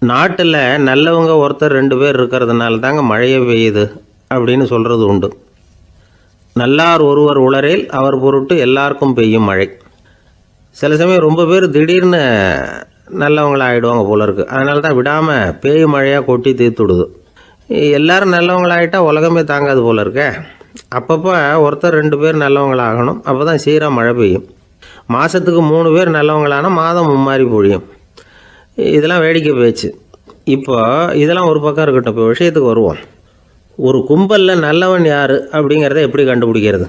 நாட்டில் நல்லவங்க ஒருத்தர் 2 பேர் இருக்கிறதுனால தாங்க மழையே பெய்யுது அப்படின்னு சொல்கிறது உண்டு. நல்லார் ஒருவர் உளரேல் அவர் பொருட்டு எல்லாருக்கும் பெய்யும் மழை. சில சமயம் ரொம்ப பேர் திடீர்னு நல்லவங்களாகிடுவாங்க போல இருக்குது. அதனால தான் விடாமல் பேய் மழையாக கொட்டி தீர்த்துடுது. எல்லோரும் நல்லவங்களாகிட்டால் உலகமே தாங்காது போல இருக்கே. அப்பப்போ ஒருத்தர் 2 பேர் நல்லவங்களாகணும். அப்போ தான் சீராக மழை பெய்யும். மாதத்துக்கு 3 பேர் நல்லவங்களானா மாதம் மும்மாரி பொழியும். இதெல்லாம் வேடிக்கை பேச்சு. இப்போ இதெல்லாம் ஒரு பக்கம் இருக்கட்டும். இப்போ விஷயத்துக்கு வருவோம். ஒரு கும்பலில் நல்லவன் யார் அப்படிங்கிறத எப்படி கண்டுபிடிக்கிறது?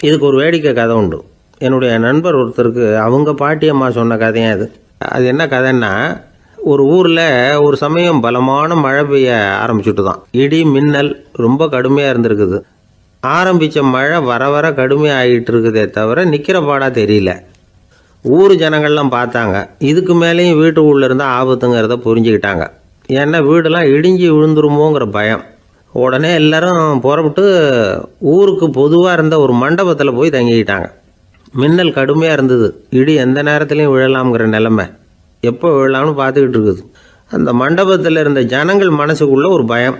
இதுக்கு ஒரு வேடிக்கை கதை உண்டு. என்னுடைய நண்பர் ஒருத்தருக்கு அவங்க பாட்டியம்மா சொன்ன கதையும் அது என்ன கதைன்னா, ஒரு ஊரில் ஒரு சமயம் பலமான மழை பெய்ய ஆரம்பிச்சுட்டு தான். இடி மின்னல் ரொம்ப கடுமையாக இருந்திருக்குது. ஆரம்பித்த மழை வர வர கடுமையாக ஆகிட்டு இருக்குதே தவிர நிற்கிற பாடாக தெரியல. ஊர் ஜனங்கள்லாம் பார்த்தாங்க. இதுக்கு மேலேயும் வீட்டு உள்ளே இருந்தால் ஆபத்துங்கிறத புரிஞ்சுக்கிட்டாங்க. ஏன்னா வீடெல்லாம் இடிஞ்சி விழுந்துருமோங்கிற பயம். உடனே எல்லோரும் புறப்பட்டு ஊருக்கு பொதுவாக இருந்த ஒரு மண்டபத்தில் போய் தங்கிக்கிட்டாங்க. மின்னல் கடுமையாக இருந்தது. இடி எந்த நேரத்துலையும் விழலாம்ங்கிற நிலைமை. எப்போ விழலாம்னு பார்த்துக்கிட்டு இருக்குது. அந்த மண்டபத்தில் இருந்த ஜனங்கள் மனசுக்குள்ளே ஒரு பயம்.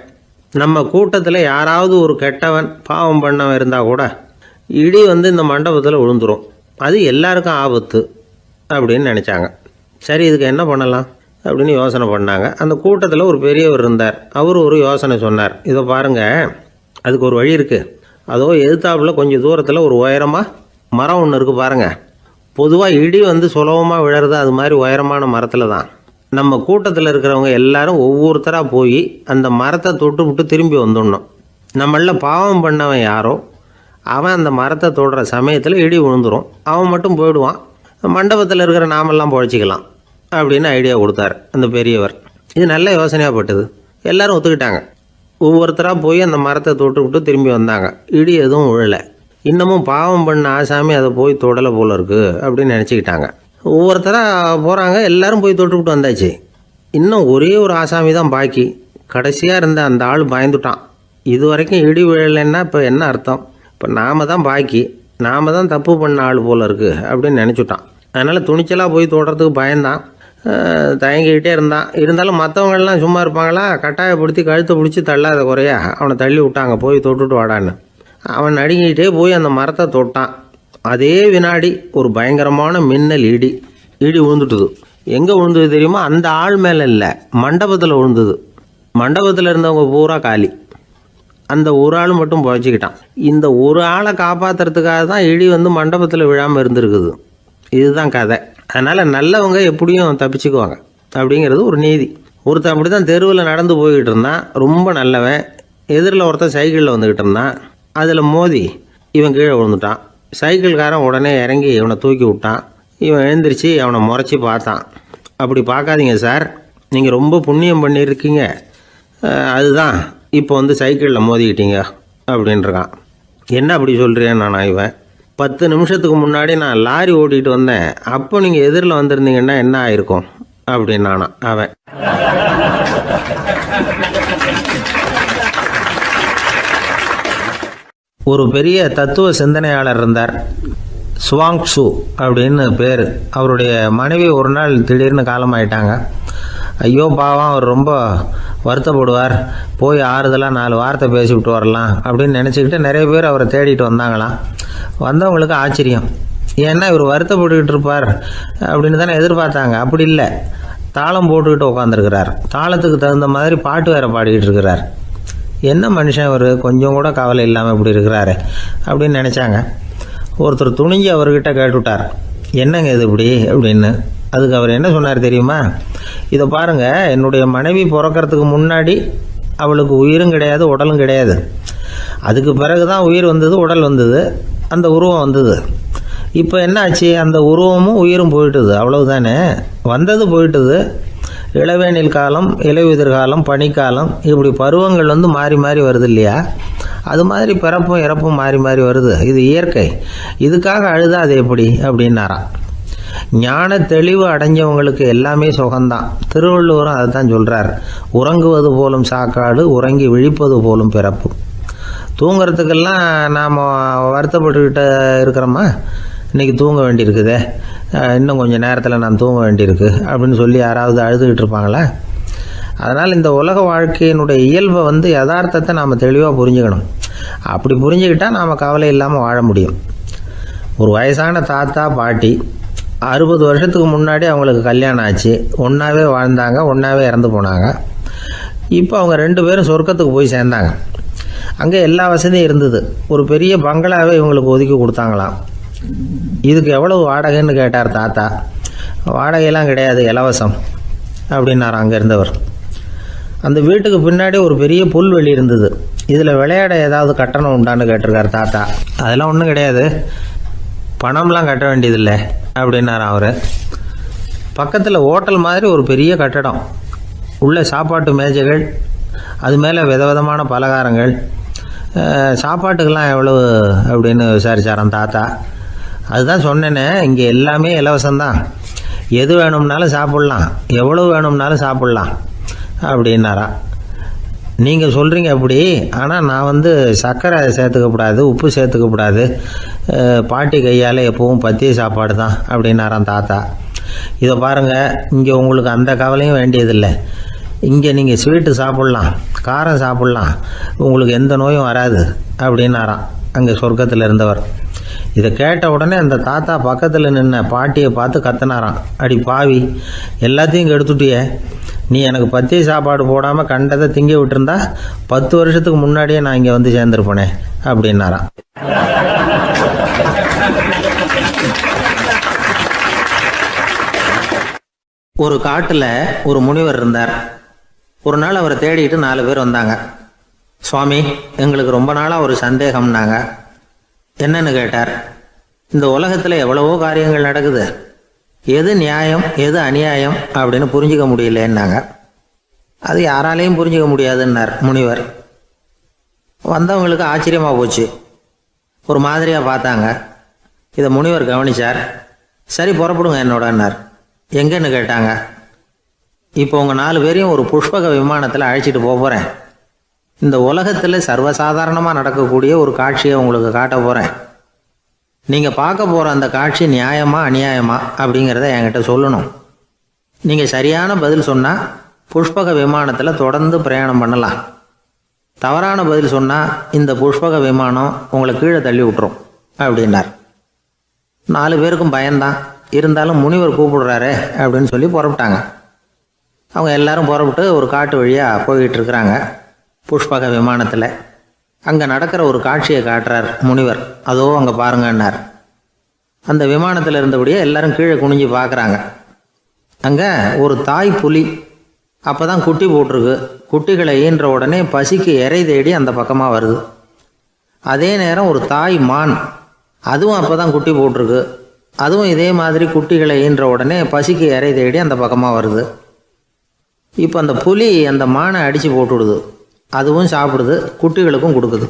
நம்ம கூட்டத்தில் யாராவது ஒரு கெட்டவன் பாவம் பண்ணவன் இருந்தால் கூட இடி இந்த மண்டபத்தில் விழுந்துடும். அது எல்லாருக்கும் ஆபத்து அப்படின்னு நினச்சாங்க. சரி, இதுக்கு என்ன பண்ணலாம் அப்படின்னு யோசனை பண்ணாங்க. அந்த கூட்டத்தில் ஒரு பெரியவர் இருந்தார். அவர் ஒரு யோசனை சொன்னார். இதை பாருங்கள், அதுக்கு ஒரு வழி இருக்குது. அதோ எதிர்த்தாப்பில் கொஞ்சம் தூரத்தில் ஒரு உயரமாக மரம் ஒன்று இருக்குது பாருங்கள். பொதுவாக இடி சுலபமாக விழறது அது மாதிரி உயரமான மரத்தில் தான். நம்ம கூட்டத்தில் இருக்கிறவங்க எல்லாரும் ஒவ்வொருத்தராக போய் அந்த மரத்தை தொட்டு விட்டு திரும்பி வந்துடணும். நம்மள பாவம் பண்ணவன் யாரோ அவன் அந்த மரத்தை தொடுற சமயத்தில் இடி விழுந்துடும். அவன் மட்டும் போயிடுவான். மண்டபத்தில் இருக்கிற நாமெல்லாம் பொழைச்சிக்கலாம் அப்படின்னு ஐடியா கொடுத்தார் அந்த பெரியவர். இது நல்ல யோசனையாக பட்டது. எல்லோரும் ஒத்துக்கிட்டாங்க. ஒவ்வொருத்தராக போய் அந்த மரத்தை தொட்டு விட்டு திரும்பி வந்தாங்க. இடி எதுவும் விழலை. இன்னமும் பாவம் பண்ண ஆசாமி அதை போய் தொடலை போல இருக்குது அப்படின்னு நினச்சிக்கிட்டாங்க. ஒவ்வொருத்தராக போகிறாங்க. எல்லோரும் போய் தொட்டுவிட்டு வந்தாச்சு. இன்னும் ஒரே ஒரு ஆசாமி தான் பாக்கி. கடைசியாக இருந்த அந்த ஆள் பயந்துட்டான். இது வரைக்கும் இடி விழலைன்னா இப்போ என்ன அர்த்தம்? இப்போ நாம் தான் பாக்கி, நாம் தான் தப்பு பண்ண ஆள் போல் இருக்குது அப்படின்னு நினச்சிட்டான். அதனால் துணிச்சலாக போய் தொடுறதுக்கு பயந்தான். தயங்கிக்கிட்டே இருந்தான். இருந்தாலும் மற்றவங்கள்லாம் சும்மா இருப்பாங்களா? கட்டாயப்படுத்தி கழுத்தை பிடிச்சி தள்ளாத குறையா அவனை தள்ளி விட்டாங்க. போய் தொட்டுட்டு வாடான்னு. அவன் நடுங்கிக்கிட்டே போய் அந்த மரத்தை தொட்டான். அதே வினாடி ஒரு பயங்கரமான மின்னல் இடி விழுந்துட்டுது. எங்கே விழுந்தது தெரியுமா? அந்த ஆள் மேலே இல்லை, மண்டபத்தில் விழுந்தது. மண்டபத்தில் இருந்தவங்க பூரா காலி. அந்த ஒரு ஆள் மட்டும் பொழைச்சிக்கிட்டான். இந்த ஒரு ஆளை காப்பாற்றுறதுக்காக தான் இடி மண்டபத்தில் விழாமல் இருந்திருக்குது. இதுதான் கதை. அதனால் நல்லவங்க எப்படியும் தப்பிச்சுக்குவாங்க அப்படிங்கிறது ஒரு நீதி. ஒருத்தன் அப்படி தான் தெருவில் நடந்து போய்கிட்டு இருந்தான். ரொம்ப நல்லவன். எதிரில் ஒருத்தன் சைக்கிளில் வந்துக்கிட்டு இருந்தான். அதில் மோதி இவன் கீழே விழுந்துட்டான். சைக்கிள்காரன் உடனே இறங்கி இவனை தூக்கி விட்டான். இவன் எழுந்திரிச்சு அவனை முறைச்சி பார்த்தான். அப்படி பார்க்காதீங்க சார், நீங்கள் ரொம்ப புண்ணியம் பண்ணியிருக்கீங்க, அதுதான் இப்போ சைக்கிளில் மோதிக்கிட்டீங்க அப்படின்றான். என்ன அப்படி சொல்கிறேன் நான்? இவன் 10 நிமிஷத்துக்கு முன்னாடி நான் லாரி ஓட்டிகிட்டு வந்தேன். அப்போ நீங்கள் எதிரில் வந்திருந்தீங்கன்னா என்ன ஆயிருக்கும் அப்படின்னானா அவன். ஒரு பெரிய தத்துவ சிந்தனையாளர் இருந்தார். சுவாங் சு அப்படின்னு பேர். அவருடைய மனைவி ஒரு நாள் திடீர்னு காலமாயிட்டாங்க. ஐயோ பாவம், அவர் ரொம்ப வருத்தப்படுவார். போய் ஆறுதலாக 4 வார்த்தை பேசிவிட்டு வரலாம் அப்படின்னு நினச்சிக்கிட்டு நிறைய பேர் அவரை தேடிட்டு வந்தாங்களாம். வந்தவங்களுக்கு ஆச்சரியம். ஏன்னா இவர் வருத்தப்பட்டுக்கிட்டு இருப்பார் அப்படின்னு தானே எதிர்பார்த்தாங்க. அப்படி இல்லை, தாளம் போட்டுக்கிட்டு உட்காந்துருக்கிறார். தாளத்துக்கு தகுந்த மாதிரி பாட்டு வேறு பாடிக்கிட்டு இருக்கிறார். என்ன மனுஷன் அவர், கொஞ்சம் கூட கவலை இல்லாமல் இப்படி இருக்கிறாரு அப்படின்னு நினச்சாங்க. ஒருத்தர் துணிஞ்சு அவர்கிட்ட கேட்டுவிட்டார், என்னங்க இது இப்படி அப்படின்னு. அதுக்கு அவர் என்ன சொன்னார் தெரியுமா? இதை பாருங்கள், என்னுடைய மனைவி பிறக்கிறதுக்கு முன்னாடி அவளுக்கு உயிரும் கிடையாது, உடலும் கிடையாது. அதுக்கு பிறகு தான் உயிர் வந்தது, உடல் வந்தது, அந்த உருவம் வந்தது. இப்போ என்ன ஆச்சு? அந்த உருவமும் உயிரும் போயிட்டுது, அவ்வளவுதானே. வந்தது போயிட்டுது. இளவேனில் காலம், இலையுதிர் காலம், பனிக்காலம், இப்படி பருவங்கள் மாறி மாறி வருது இல்லையா? அது மாதிரி பிறப்பும் இறப்பும் மாறி மாறி வருது. இது இயற்கை. இதுக்காக அழுதா அது எப்படி அப்படின்னாராம். ஞான தெளிவு அடைஞ்சவங்களுக்கு எல்லாமே சுகம்தான். திருவள்ளுவரும் அதை தான் சொல்கிறார். உறங்குவது போலும் சாக்காடு, உறங்கி விழிப்பது போலும் பிறப்பு. தூங்குறதுக்கெல்லாம் நாம் வருத்தப்பட்டுக்கிட்ட இருக்கிறோமா? இன்றைக்கி தூங்க வேண்டியிருக்குதே, இன்னும் கொஞ்சம் நேரத்தில் நான் தூங்க வேண்டியிருக்கு அப்படின்னு சொல்லி யாராவது அழுதுகிட்டு இருப்பாங்களா? அதனால் இந்த உலக வாழ்க்கையினுடைய இயல்பை யதார்த்தத்தை நாம் தெளிவாக புரிஞ்சுக்கணும். அப்படி புரிஞ்சுக்கிட்டால் நாம் கவலை இல்லாமல் வாழ முடியும். ஒரு வயசான தாத்தா பாட்டி 60 வருஷத்துக்கு முன்னாடி அவங்களுக்கு கல்யாணம் ஆச்சு, ஒன்றாவே வாழ்ந்தாங்க, ஒன்றாவே இறந்து போனாங்க. இப்போ அவங்க 2 பேரும் சொர்க்கத்துக்கு போய் சேர்ந்தாங்க. அங்கே எல்லா வசதியும் இருந்தது. ஒரு பெரிய பங்களாவே இவங்களுக்கு ஒதுக்கி கொடுத்தாங்களாம். இதுக்கு எவ்வளவு வாடகைன்னு கேட்டார் தாத்தா. வாடகையெல்லாம் கிடையாது, இலவசம் அப்படின்னார் அங்கே இருந்தவர். அந்த வீட்டுக்கு பின்னாடி ஒரு பெரிய புல்வெளி இருந்தது. இதில் விளையாட ஏதாவது கட்டணம் உண்டான்னு கேட்டிருக்கார் தாத்தா. அதெல்லாம் ஒன்றும் கிடையாது, பணம்லாம் கட்ட வேண்டியதில்லை அப்படின்னார் அவர். பக்கத்தில் ஹோட்டல் மாதிரி ஒரு பெரிய கட்டடம், உள்ள சாப்பாட்டு மேஜைகள், அது மேலே விதவிதமான பலகாரங்கள். சாப்பாட்டுக்கெல்லாம் எவ்வளவு அப்படின்னு விசாரிச்சாராம் தாத்தா. அதுதான் சொன்னேனே, இங்கே எல்லாமே இலவசம்தான், எது வேணும்னாலும் சாப்பிட்லாம், எவ்வளவு வேணும்னாலும் சாப்பிட்லாம் அப்படின்னாராம். நீங்கள் சொல்கிறீங்க அப்படி, ஆனால் நான் சர்க்கரை சேர்த்துக்கக்கூடாது, உப்பு சேர்த்துக்கக்கூடாது, பாட்டி கையால் எப்பவும் பத்திய சாப்பாடு தான் அப்படின்னாராம் தாத்தா. இதை பாருங்கள், இங்கே உங்களுக்கு அந்த கவலையும் வேண்டியதில்லை. இங்கே நீங்கள் ஸ்வீட்டு சாப்பிட்லாம், காரம் சாப்பிட்லாம், உங்களுக்கு எந்த நோயும் வராது அப்படின்னாராம் அங்கே சொர்க்கத்தில் இருந்தவர். இதை கேட்ட உடனே அந்த தாத்தா பக்கத்தில் நின்ன பாட்டியை பார்த்து கத்தினாராம். அடி பாவி, எல்லாத்தையும் கெடுத்துட்டியே, நீ எனக்கு பத்திய சாப்பாடு போடாமல் கண்டதை திங்க விட்டுருந்தா 10 வருஷத்துக்கு முன்னாடியே நான் இங்கே சேர்ந்துருப்பேனே அப்படின்னாராம். ஒரு காட்டில் ஒரு முனிவர் இருந்தார். ஒரு நாள் அவரை தேடிட்டு 4 பேர் வந்தாங்க. சுவாமி, எங்களுக்கு ரொம்ப நாளாக ஒரு சந்தேகம்னாங்க. என்னன்னு கேட்டார். இந்த உலகத்தில் எவ்வளவோ காரியங்கள் நடக்குது, எது நியாயம் எது அநியாயம் அப்படின்னு புரிஞ்சிக்க முடியலன்னாங்க. அது யாராலையும் புரிஞ்சிக்க முடியாதுன்னார் முனிவர். வந்தவங்களுக்கு ஆச்சரியமாக போச்சு, ஒரு மாதிரியாக பார்த்தாங்க. இதை முனிவர் கவனிச்சார். சரி, புறப்படுங்க என்னோடன்னார். எங்கன்னு கேட்டாங்க. இப்போ உங்கள் 4 பேரையும் ஒரு புஷ்பக விமானத்தில் அழைச்சிட்டு போகிறேன். இந்த உலகத்தில் சர்வசாதாரணமாக நடக்கக்கூடிய ஒரு காட்சியை உங்களுக்கு காட்ட போகிறேன். நீங்கள் பார்க்க போகிற அந்த காட்சி நியாயமா அநியாயமா அப்படிங்கிறத என்கிட்ட சொல்லணும். நீங்கள் சரியான பதில் சொன்னால் புஷ்பக விமானத்தில் தொடர்ந்து பிரயாணம் பண்ணலாம். தவறான பதில் சொன்னால் இந்த புஷ்பக விமானம் உங்களை கீழே தள்ளி விட்டுரும் அப்படின்னார். 4 பேருக்கும் பயந்தான். இருந்தாலும் முனிவர் கூப்பிடுறாரு அப்படின்னு சொல்லி புறப்பட்டாங்க. அவங்க எல்லாரும் புறப்பட்டு ஒரு காட்டு வழியாக போய்கிட்டு இருக்கிறாங்க புஷ்பக விமானத்தில். அங்கே நடக்கிற ஒரு காட்சியை காட்டுறார் முனிவர். அதோ அங்கே பாருங்கன்னார். அந்த விமானத்தில் இருந்தபடியே எல்லாரும் கீழே குனிஞ்சு பார்க்குறாங்க. அங்கே ஒரு தாய் புலி அப்போ தான் குட்டி போட்டிருக்கு. குட்டிகளை ஈன்ற உடனே பசிக்கு இறை தேடி அந்த பக்கமாக வருது. அதே நேரம் ஒரு தாய் மான், அதுவும் அப்போ தான் குட்டி போட்டிருக்கு. அதுவும் இதே மாதிரி குட்டிகளை ஈன்ற உடனே பசிக்கு இறை தேடி அந்த பக்கமாக வருது. இப்போ அந்த புலி அந்த மானை அடித்து போட்டுவிடுது. அதுவும் சாப்பிடுது, குட்டிகளுக்கும் கொடுக்குது.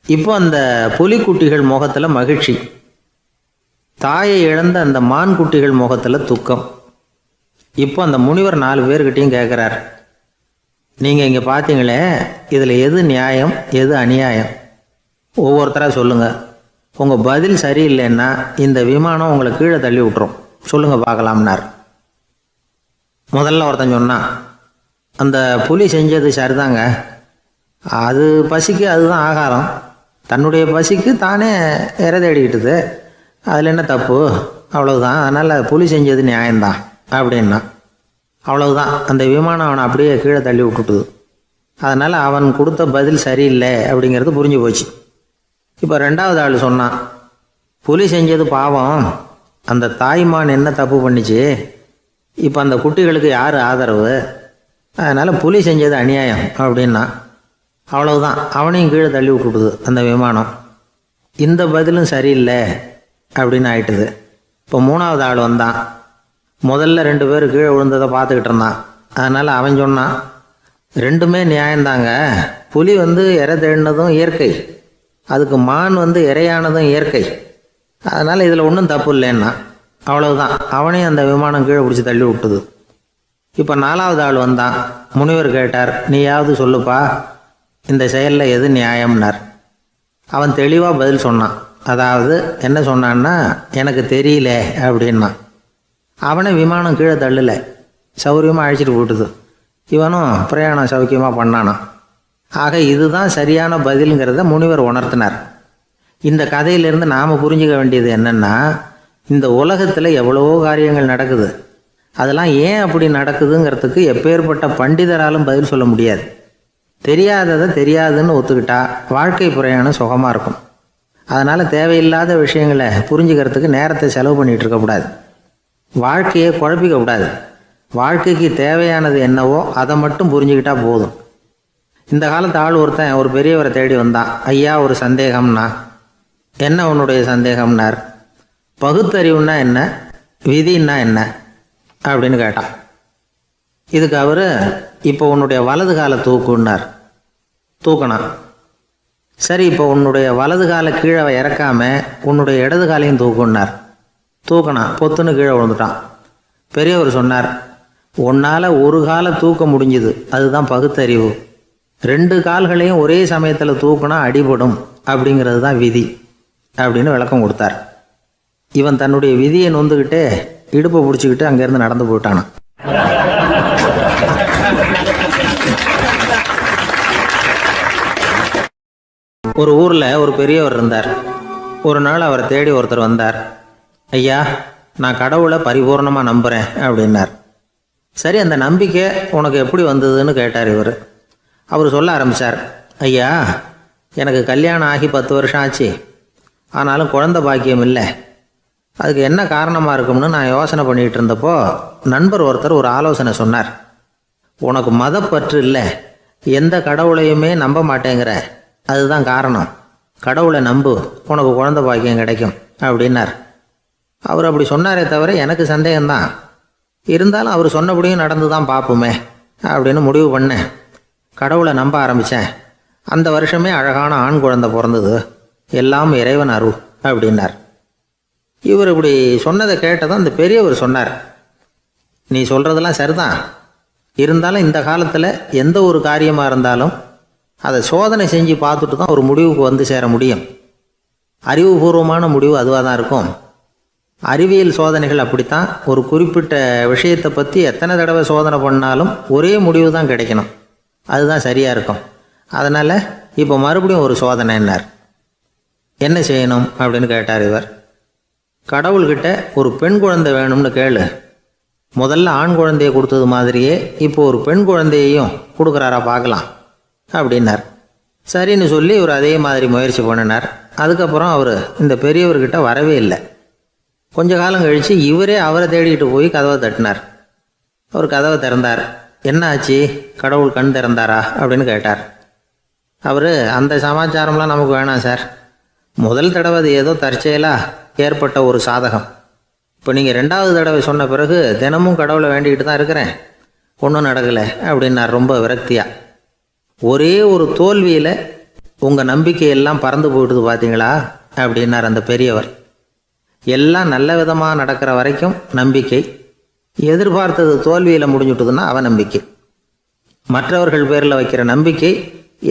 இப்போ அந்த புலிக்குட்டிகள் முகத்தில் மகிழ்ச்சி, தாயை இழந்த அந்த மான் குட்டிகள் முகத்தில் துக்கம். இப்போ அந்த முனிவர் 4 பேர்கிட்டையும் கேட்குறார், நீங்கள் இங்கே பார்த்தீங்களே, இதில் எது நியாயம் எது அநியாயம் ஒவ்வொருத்தராக சொல்லுங்கள். உங்கள் பதில் சரியில்லைன்னா இந்த விமானம் உங்களை கீழே தள்ளி விட்டுரும், சொல்லுங்கள் பார்க்கலாம்னார். முதல்ல ஒருத்தன் சொன்னான், அந்த புலி செஞ்சது சரிதாங்க, அது பசிக்கு அதுதான் ஆகாரம், தன்னுடைய பசிக்கு தானே இறை தேடிக்கிட்டுது, அதில் என்ன தப்பு, அவ்வளவுதான், அதனால் புலி செஞ்சது நியாயம்தான் அப்படின்னா. அவ்வளவுதான், அந்த விமானம் அவனை அப்படியே கீழே தள்ளி விட்டுட்டுது. அதனால் அவன் கொடுத்த பதில் சரியில்லை அப்படிங்கிறது புரிஞ்சு போச்சு. இப்போ 2வது ஆள் சொன்னான், புலி செஞ்சது பாவம், அந்த தாய்மான் என்ன தப்பு பண்ணிச்சு, இப்போ அந்த குட்டிகளுக்கு யார் ஆதரவு, அதனால் புலி செஞ்சது அநியாயம் அப்படின்னா. அவ்வளவுதான், அவனையும் கீழே தள்ளி விட்டுடுது அந்த விமானம். இந்த பதிலும் சரியில்லை அப்படின்னு ஆயிட்டுது. இப்போ 3வது ஆள் வந்தான். முதல்ல 2 பேர் கீழே விழுந்ததை பார்த்துக்கிட்டு இருந்தான். அதனால் அவன் சொன்னான், ரெண்டுமே நியாயந்தாங்க, புலி இறை தேடினதும் இயற்கை, அதுக்கு மான் இறையானதும் இயற்கை, அதனால் இதில் ஒன்றும் தப்பு இல்லைன்னா. அவ்வளவுதான், அவனையும் அந்த விமானம் கீழே பிடிச்சி தள்ளி விட்டுது. இப்போ 4வது ஆள் வந்தான். முனிவர் கேட்டார், நீயாவது சொல்லுப்பா, இந்த செயலில் எது நியாயம்னார். அவன் தெளிவாக பதில் சொன்னான். அதாவது என்ன சொன்னான்னா, எனக்கு தெரியல அப்படின்னா. அவனை விமானம் கீழே தள்ளலை, சௌரியமாக அழைச்சிட்டு போட்டுது. இவனும் பிரயாணம் சௌக்கியமாக பண்ணானான். ஆக இதுதான் சரியான பதிலுங்கிறத முனிவர் உணர்த்தினார். இந்த கதையிலிருந்து நாம் புரிஞ்சுக்க வேண்டியது என்னென்னா, இந்த உலகத்தில் எவ்வளவோ காரியங்கள் நடக்குது. அதெல்லாம் ஏன் அப்படி நடக்குதுங்கிறதுக்கு எப்பேற்பட்ட பண்டிதராலும் பதில் சொல்ல முடியாது. தெரியாததை தெரியாதுன்னு ஒத்துக்கிட்டா வாழ்க்கை பிரயாணம் சுகமாக இருக்கும். அதனால் தேவையில்லாத விஷயங்களை புரிஞ்சுக்கிறதுக்கு நேரத்தை செலவு பண்ணிகிட்டு இருக்கக்கூடாது. வாழ்க்கையை குழப்பிக்கக்கூடாது. வாழ்க்கைக்கு தேவையானது என்னவோ அதை மட்டும் புரிஞ்சுக்கிட்டா போதும். இந்த காலத்து ஆள் ஒருத்தன் ஒரு பெரியவரை தேடி வந்தான். ஐயா, ஒரு சந்தேகம்னா. என்ன உன்னுடைய சந்தேகம்னார். பகுத்தறிவுன்னா என்ன, விதின்னா என்ன அப்படின்னு கேட்டான். இதுக்கு அவர், இப்போ உன்னுடைய வலது காலை தூக்குன்னார். தூக்கினான். சரி, இப்போ உன்னுடைய வலது காலை கீழே இறக்காம உன்னுடைய இடது காலையும் தூக்குன்னார். தூக்கினான். பொத்துன்னு கீழே விழுந்துட்டான். பெரியவர் சொன்னார், உன்னால் ஒரு காலை தூக்க முடிஞ்சுது, அதுதான் பகுத்தறிவு. 2 கால்களையும் ஒரே சமயத்தில் தூக்குனா அடிபடும், அப்படிங்கிறது தான் விதி அப்படின்னு விளக்கம் கொடுத்தார். இவன் தன்னுடைய விதியை நொந்துக்கிட்டே இடுப்பை பிடிச்சிக்கிட்டு அங்கேருந்து நடந்து போயிட்டானான். ஒரு ஊரில் ஒரு பெரியவர் இருந்தார். ஒரு நாள் அவரை தேடி ஒருத்தர் வந்தார். ஐயா, நான் கடவுளை பரிபூர்ணமாக நம்புகிறேன் அப்படின்னார். சரி, அந்த நம்பிக்கை உனக்கு எப்படி வந்ததுன்னு கேட்டார் இவர். அவர் சொல்ல ஆரம்பித்தார். ஐயா, எனக்கு கல்யாணம் ஆகி 10 வருஷம் ஆச்சு. ஆனாலும் குழந்தை பாக்கியம் இல்லை. அதுக்கு என்ன காரணமாக இருக்கும்னு நான் யோசனை பண்ணிகிட்டு இருந்தப்போ நண்பர் ஒருத்தர் ஒரு ஆலோசனை சொன்னார். உனக்கு மதப்பற்று இல்லை, எந்த கடவுளையுமே நம்ப மாட்டேங்கிற, அதுதான் காரணம். கடவுளை நம்பு, உனக்கு குழந்தை பாக்கியம் கிடைக்கும் அப்படின்னார். அவர் அப்படி சொன்னாரே தவிர எனக்கு சந்தேகம்தான். இருந்தாலும் அவர் சொன்னபடியும் நடந்து தான் பார்ப்போமே அப்படின்னு முடிவு பண்ணேன். கடவுளை நம்ப ஆரம்பித்தேன். அந்த வருஷமே அழகான ஆண் குழந்தை பிறந்தது. எல்லாம் இறைவன் அருள் அப்படின்னார். இவர் இப்படி சொன்னதை கேட்டதும் அந்த பெரியவர் சொன்னார், நீ சொல்கிறதெல்லாம் சரிதான். இருந்தாலும் இந்த காலத்தில் எந்த ஒரு காரியமாக இருந்தாலும் அதை சோதனை செஞ்சு பார்த்துட்டு தான் ஒரு முடிவுக்கு வந்து சேர முடியும். அறிவுபூர்வமான முடிவு அதுவாக தான் இருக்கும். அறிவியல் சோதனைகள் அப்படித்தான். ஒரு குறிப்பிட்ட விஷயத்தை பற்றி எத்தனை தடவை சோதனை பண்ணாலும் ஒரே முடிவு தான் கிடைக்கணும். அதுதான் சரியாக இருக்கும். அதனால் இப்போ மறுபடியும் ஒரு சோதனைன்னார். என்ன செய்யணும் அப்படின்னு கேட்டார் இவர். கடவுள்கிட்ட ஒரு பெண் குழந்தை வேணும்னு கேளு. முதல்ல ஆண் குழந்தையை கொடுத்தது மாதிரியே இப்போ ஒரு பெண் குழந்தையையும் கொடுக்குறாரா பார்க்கலாம் அப்படின்னார். சரின்னு சொல்லி இவர் அதே மாதிரி முயற்சி பண்ணினார். அதுக்கப்புறம் அவர் இந்த பெரியவர்கிட்ட வரவே இல்லை. கொஞ்ச காலம் கழித்து இவரே அவரை தேடிக்கிட்டு போய் கதவை தட்டினார். அவர் கதவை திறந்தார். என்ன ஆச்சு, கடவுள் கண் திறந்தாரா அப்படின்னு கேட்டார். அவர், அந்த சமாச்சாரம்லாம் நமக்கு வேணாம் சார். முதல் தடவை அது ஏதோ தற்செயலாக ஏற்பட்ட ஒரு சாதகம். இப்போ நீங்கள் 2வது தடவை சொன்ன பிறகு தினமும் கடவுளை வேண்டிக்கிட்டு தான் இருக்கிறேன், ஒன்றும் நடக்கலை அப்படின்னார் ரொம்ப விரக்தியாக. ஒரே ஒரு தோல்வியில் உங்கள் நம்பிக்கையெல்லாம் பறந்து போயிடுது பார்த்தீங்களா அப்படின்னார் அந்த பெரியவர். எல்லாம் நல்ல விதமாக நடக்கிற வரைக்கும் நம்பிக்கை, எதிர்பார்த்தது தோல்வியில் முடிஞ்சுட்டுதுன்னா அவநம்பிக்கை. மற்றவர்கள் பேரில் வைக்கிற நம்பிக்கை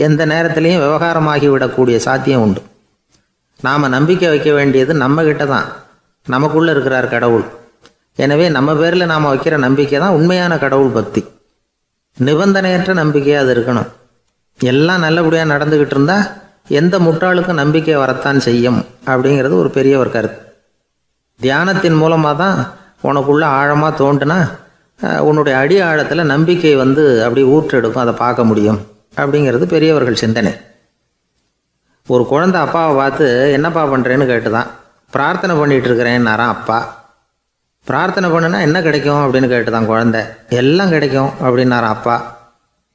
எந்த நேரத்திலையும் விவகாரமாகி விடக்கூடிய சாத்தியம் உண்டு. நாம் நம்பிக்கை வைக்க வேண்டியது நம்மக்கிட்ட தான். நமக்குள்ளே இருக்கிறார் கடவுள். எனவே நம்ம பேரில் நாம் வைக்கிற நம்பிக்கை தான் உண்மையான கடவுள் பக்தி. நிபந்தனையற்ற நம்பிக்கையாக அது இருக்கணும். எல்லாம் நல்லபடியாக நடந்துக்கிட்டு இருந்தால் எந்த முட்டாளுக்கும் நம்பிக்கை வரத்தான் செய்யும் அப்படிங்கிறது ஒரு பெரியவர் கருத்து. தியானத்தின் மூலமாக தான் உனக்குள்ளே ஆழமாக தோண்டுனா உன்னுடைய அடி ஆழத்தில் நம்பிக்கை வந்து அப்படி ஊற்றெடுக்கும், அதை பார்க்க முடியும் அப்படிங்கிறது பெரியவர்கள் சிந்தனை. ஒரு குழந்தை அப்பாவை பார்த்து என்னப்பா பண்ணுறேன்னு கேட்டு தான். பிரார்த்தனை பண்ணிகிட்டு இருக்கிறேன்னாராம் அப்பா. பிரார்த்தனை பண்ணுனா என்ன கிடைக்கும் அப்படின்னு கேட்டு தான் குழந்தை. எல்லாம் கிடைக்கும் அப்படின்னாராம் அப்பா.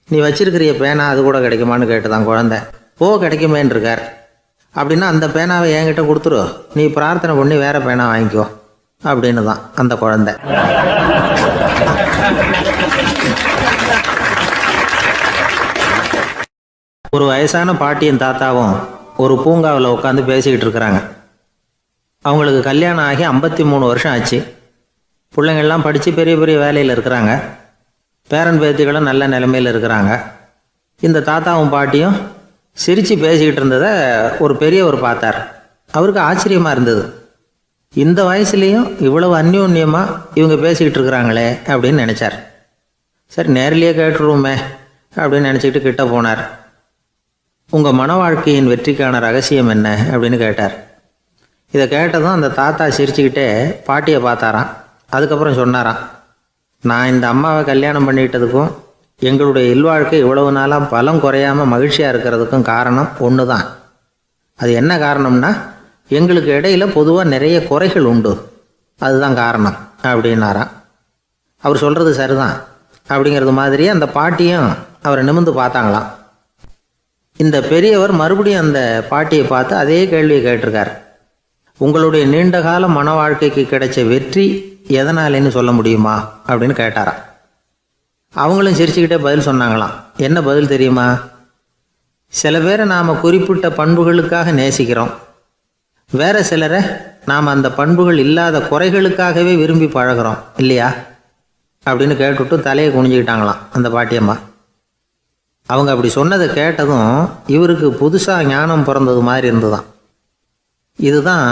நீ வச்சிருக்கிறிய பேனா அது கூட கிடைக்குமான்னு கேட்டு தான் குழந்தை. கிடைக்குமேன்னு இருக்கார். அப்படின்னா அந்த பேனாவை என்கிட்ட கொடுத்துரு, நீ பிரார்த்தனை பண்ணி வேற பேனா வாங்கிக்கோ அப்படின்னு தான் அந்த குழந்தை. ஒரு வயசான பாட்டியும் தாத்தாவும் ஒரு பூங்காவில் உட்காந்து பேசிக்கிட்டு இருக்கிறாங்க. அவங்களுக்கு கல்யாணம் ஆகி 53 வருஷம் ஆச்சு. பிள்ளைங்கள்லாம் படித்து பெரிய பெரிய வேலையில் இருக்கிறாங்க. பேரன் பேத்திகளும் நல்ல நிலைமையில் இருக்கிறாங்க. இந்த தாத்தாவும் பாட்டியும் சிரித்து பேசிக்கிட்டு இருந்ததை ஒரு பெரியவர் பார்த்தார். அவருக்கு ஆச்சரியமாக இருந்தது. இந்த வயசுலேயும் இவ்வளவு அந்யோன்யமாக இவங்க பேசிக்கிட்டு இருக்கிறாங்களே அப்படின்னு நினச்சார். சரி நேரிலேயே கேட்டுருவோமே அப்படின்னு நினச்சிக்கிட்டு கிட்ட போனார். உங்கள் மன வாழ்க்கையின் வெற்றிக்கான ரகசியம் என்ன அப்படின்னு கேட்டார். இதை கேட்டதும் அந்த தாத்தா சிரிச்சுக்கிட்டே பாட்டியை பார்த்தாராம். அதுக்கப்புறம் சொன்னாராம், நான் இந்த அம்மாவை கல்யாணம் பண்ணிக்கிட்டதுக்கும் எங்களுடைய இல்வாழ்க்கை இவ்வளவு நாளாக பலம் குறையாமல் மகிழ்ச்சியாக இருக்கிறதுக்கும் காரணம் ஒன்று தான். அது என்ன காரணம்னா, எங்களுக்கு இடையில பொதுவாக நிறைய குறைகள் உண்டு, அதுதான் காரணம் அப்படின்னாராம். அவர் சொல்கிறது சரிதான் அப்படிங்கிறது மாதிரியே அந்த பாட்டியும் அவரை நிமிர்ந்து பார்த்தாங்களாம். இந்த பெரியவர் மறுபடியும் அந்த பாட்டியை பார்த்து அதே கேள்வியை கேட்டிருக்கார். உங்களுடைய நீண்டகால மன வாழ்க்கைக்கு கிடைச்ச வெற்றி எதனாலேன்னு சொல்ல முடியுமா அப்படின்னு கேட்டாராம். அவங்களும் சிரிச்சுக்கிட்டே பதில் சொன்னாங்களாம். என்ன பதில் தெரியுமா? சில பேரை நாம் குறிப்பிட்ட பண்புகளுக்காக நேசிக்கிறோம், வேற சிலரை நாம் அந்த பண்புகள் இல்லாத குறைகளுக்காகவே விரும்பி பழகிறோம் இல்லையா அப்படின்னு கேட்டுவிட்டு தலையை குனிஞ்சிக்கிட்டாங்களாம் அந்த பாட்டியம்மா. அவங்க அப்படி சொன்னதை கேட்டதும் இவருக்கு புதுசாக ஞானம் பிறந்தது மாதிரி இருந்துதான். இதுதான்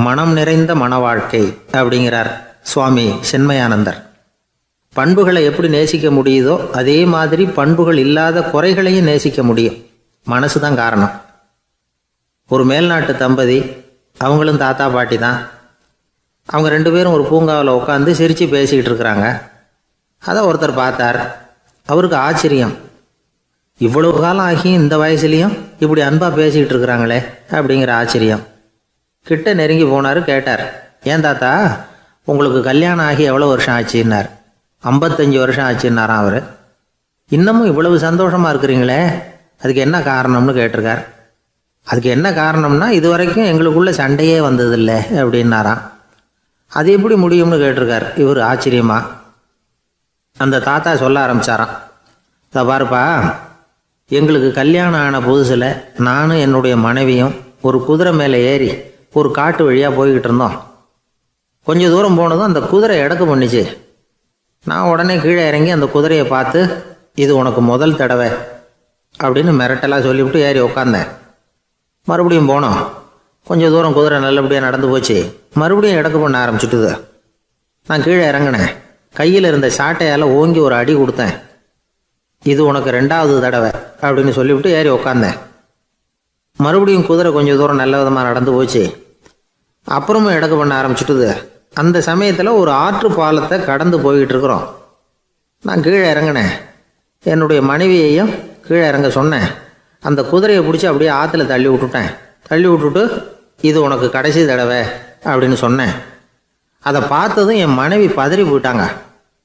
மனம் நிறைந்த மன வாழ்க்கை அப்படிங்கிறார் சுவாமி சென்மயானந்தர். பண்புகளை எப்படி நேசிக்க முடியுதோ அதே மாதிரி பண்புகள் இல்லாத குறைகளையும் நேசிக்க முடியும். மனசு தான் காரணம். ஒரு மேல்நாட்டு தம்பதி, அவங்களும் தாத்தா பாட்டி தான். அவங்க 2 பேரும் ஒரு பூங்காவில் உட்காந்து சிரித்து பேசிக்கிட்டு இருக்கிறாங்க. அதை ஒருத்தர் பார்த்தார். அவருக்கு ஆச்சரியம், இவ்வளவு காலம் ஆகி இந்த வயசுலேயும் இப்படி அன்பாக பேசிக்கிட்டு இருக்கிறாங்களே அப்படிங்கிற ஆச்சரியம். கிட்ட நெருங்கி போனார். கேட்டார், ஏன் தாத்தா உங்களுக்கு கல்யாணம் ஆகி எவ்வளோ வருஷம் ஆச்சுன்னார். 55 வருஷம் ஆச்சுன்னாராம் அவர். இன்னமும் இவ்வளவு சந்தோஷமாக இருக்கிறீங்களே, அதுக்கு என்ன காரணம்னு கேட்டிருக்கார். அதுக்கு என்ன காரணம்னா, இது வரைக்கும் எங்களுக்குள்ள சண்டையே வந்ததில்லை அப்படின்னாராம். அது எப்படி முடியும்னு கேட்டிருக்கார் இவர் ஆச்சரியமா. அந்த தாத்தா சொல்ல ஆரம்பித்தாராம், இதை பாருப்பா, எங்களுக்கு கல்யாணம் ஆன புதுசில் நானும் என்னுடைய மனைவியும் ஒரு குதிரை மேலே ஏறி ஒரு காட்டு வழியாக போய்கிட்டு இருந்தோம். கொஞ்சம் தூரம் போனதும் அந்த குதிரை எடக்கு பண்ணிச்சு. நான் உடனே கீழே இறங்கி அந்த குதிரையை பார்த்து, இது உனக்கு முதல் தடவை அப்படின்னு மிரட்டலாக சொல்லிவிட்டு ஏறி உக்காந்தேன். மறுபடியும் போனோம். கொஞ்சம் தூரம் குதிரை நல்லபடியாக நடந்து போச்சு. மறுபடியும் எடக்கு பண்ண ஆரம்பிச்சுட்டுது. நான் கீழே இறங்கினேன். கையில் இருந்த சாட்டையால் ஓங்கி ஒரு அடி கொடுத்தேன். இது உனக்கு 2வது தடவை அப்படின்னு சொல்லிவிட்டு ஏறி உக்காந்தேன். மறுபடியும் குதிரை கொஞ்சம் தூரம் நல்ல விதமாக நடந்து போச்சு. அப்புறமும் எடக்கு பண்ண ஆரம்பிச்சுட்டுது. அந்த சமயத்தில் ஒரு ஆற்று பாலத்தை கடந்து போய்கிட்டு இருக்கிறோம். நான் கீழே இறங்கினேன். என்னுடைய மனைவியையும் கீழே இறங்க சொன்னேன். அந்த குதிரையை பிடிச்சி அப்படியே ஆற்றுல தள்ளி விட்டுட்டேன். தள்ளி விட்டுட்டு, இது உனக்கு கடைசி தடவை அப்படின்னு சொன்னேன். அதை பார்த்ததும் என் மனைவி பதறி போயிட்டாங்க.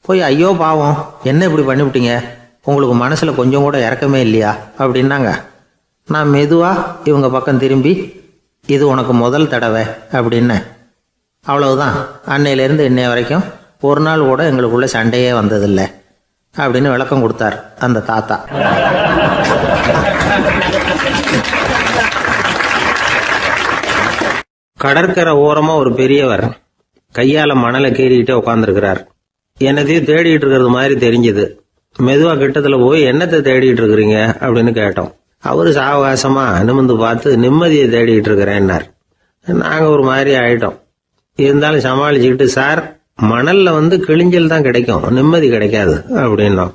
போய், ஐயோ பாவம், என்ன இப்படி பண்ணிவிட்டீங்க, உங்களுக்கு மனசில் கொஞ்சம் கூட இறக்கமே இல்லையா அப்படின்னாங்க. நான் மெதுவாக இவங்க பக்கம் திரும்பி, இது உனக்கு முதல் தடவை அப்படின்னேன். அவ்வளவுதான், அன்னையிலேருந்து இன்னைய வரைக்கும் ஒரு நாள் கூட எங்களுக்குள்ள சண்டையே வந்ததில்லை அப்படின்னு விளக்கம் கொடுத்தார் அந்த தாத்தா. கடற்கரை ஓரமாக ஒரு பெரியவர் கையால் மணலை கீறிக்கிட்டே உட்காந்துருக்கிறார். என்னத்தையும் தேடிட்டு இருக்கிறது மாதிரி தெரிஞ்சுது. மெதுவாக கிட்டத்தில் போய், என்னத்தை தேடிட்டு இருக்கிறீங்க அப்படின்னு கேட்டோம். அவரு சாவகாசமாக நிமிர்ந்து பார்த்து, நிம்மதியை தேடிட்டு இருக்கிறேன்னார். நாங்கள் ஒரு மாதிரி ஆயிட்டோம். இருந்தாலும் சமாளிச்சுக்கிட்டு, சார் மணல்ல கிழிஞ்சல் தான் கிடைக்கும், நிம்மதி கிடைக்காது அப்படின்னோம்.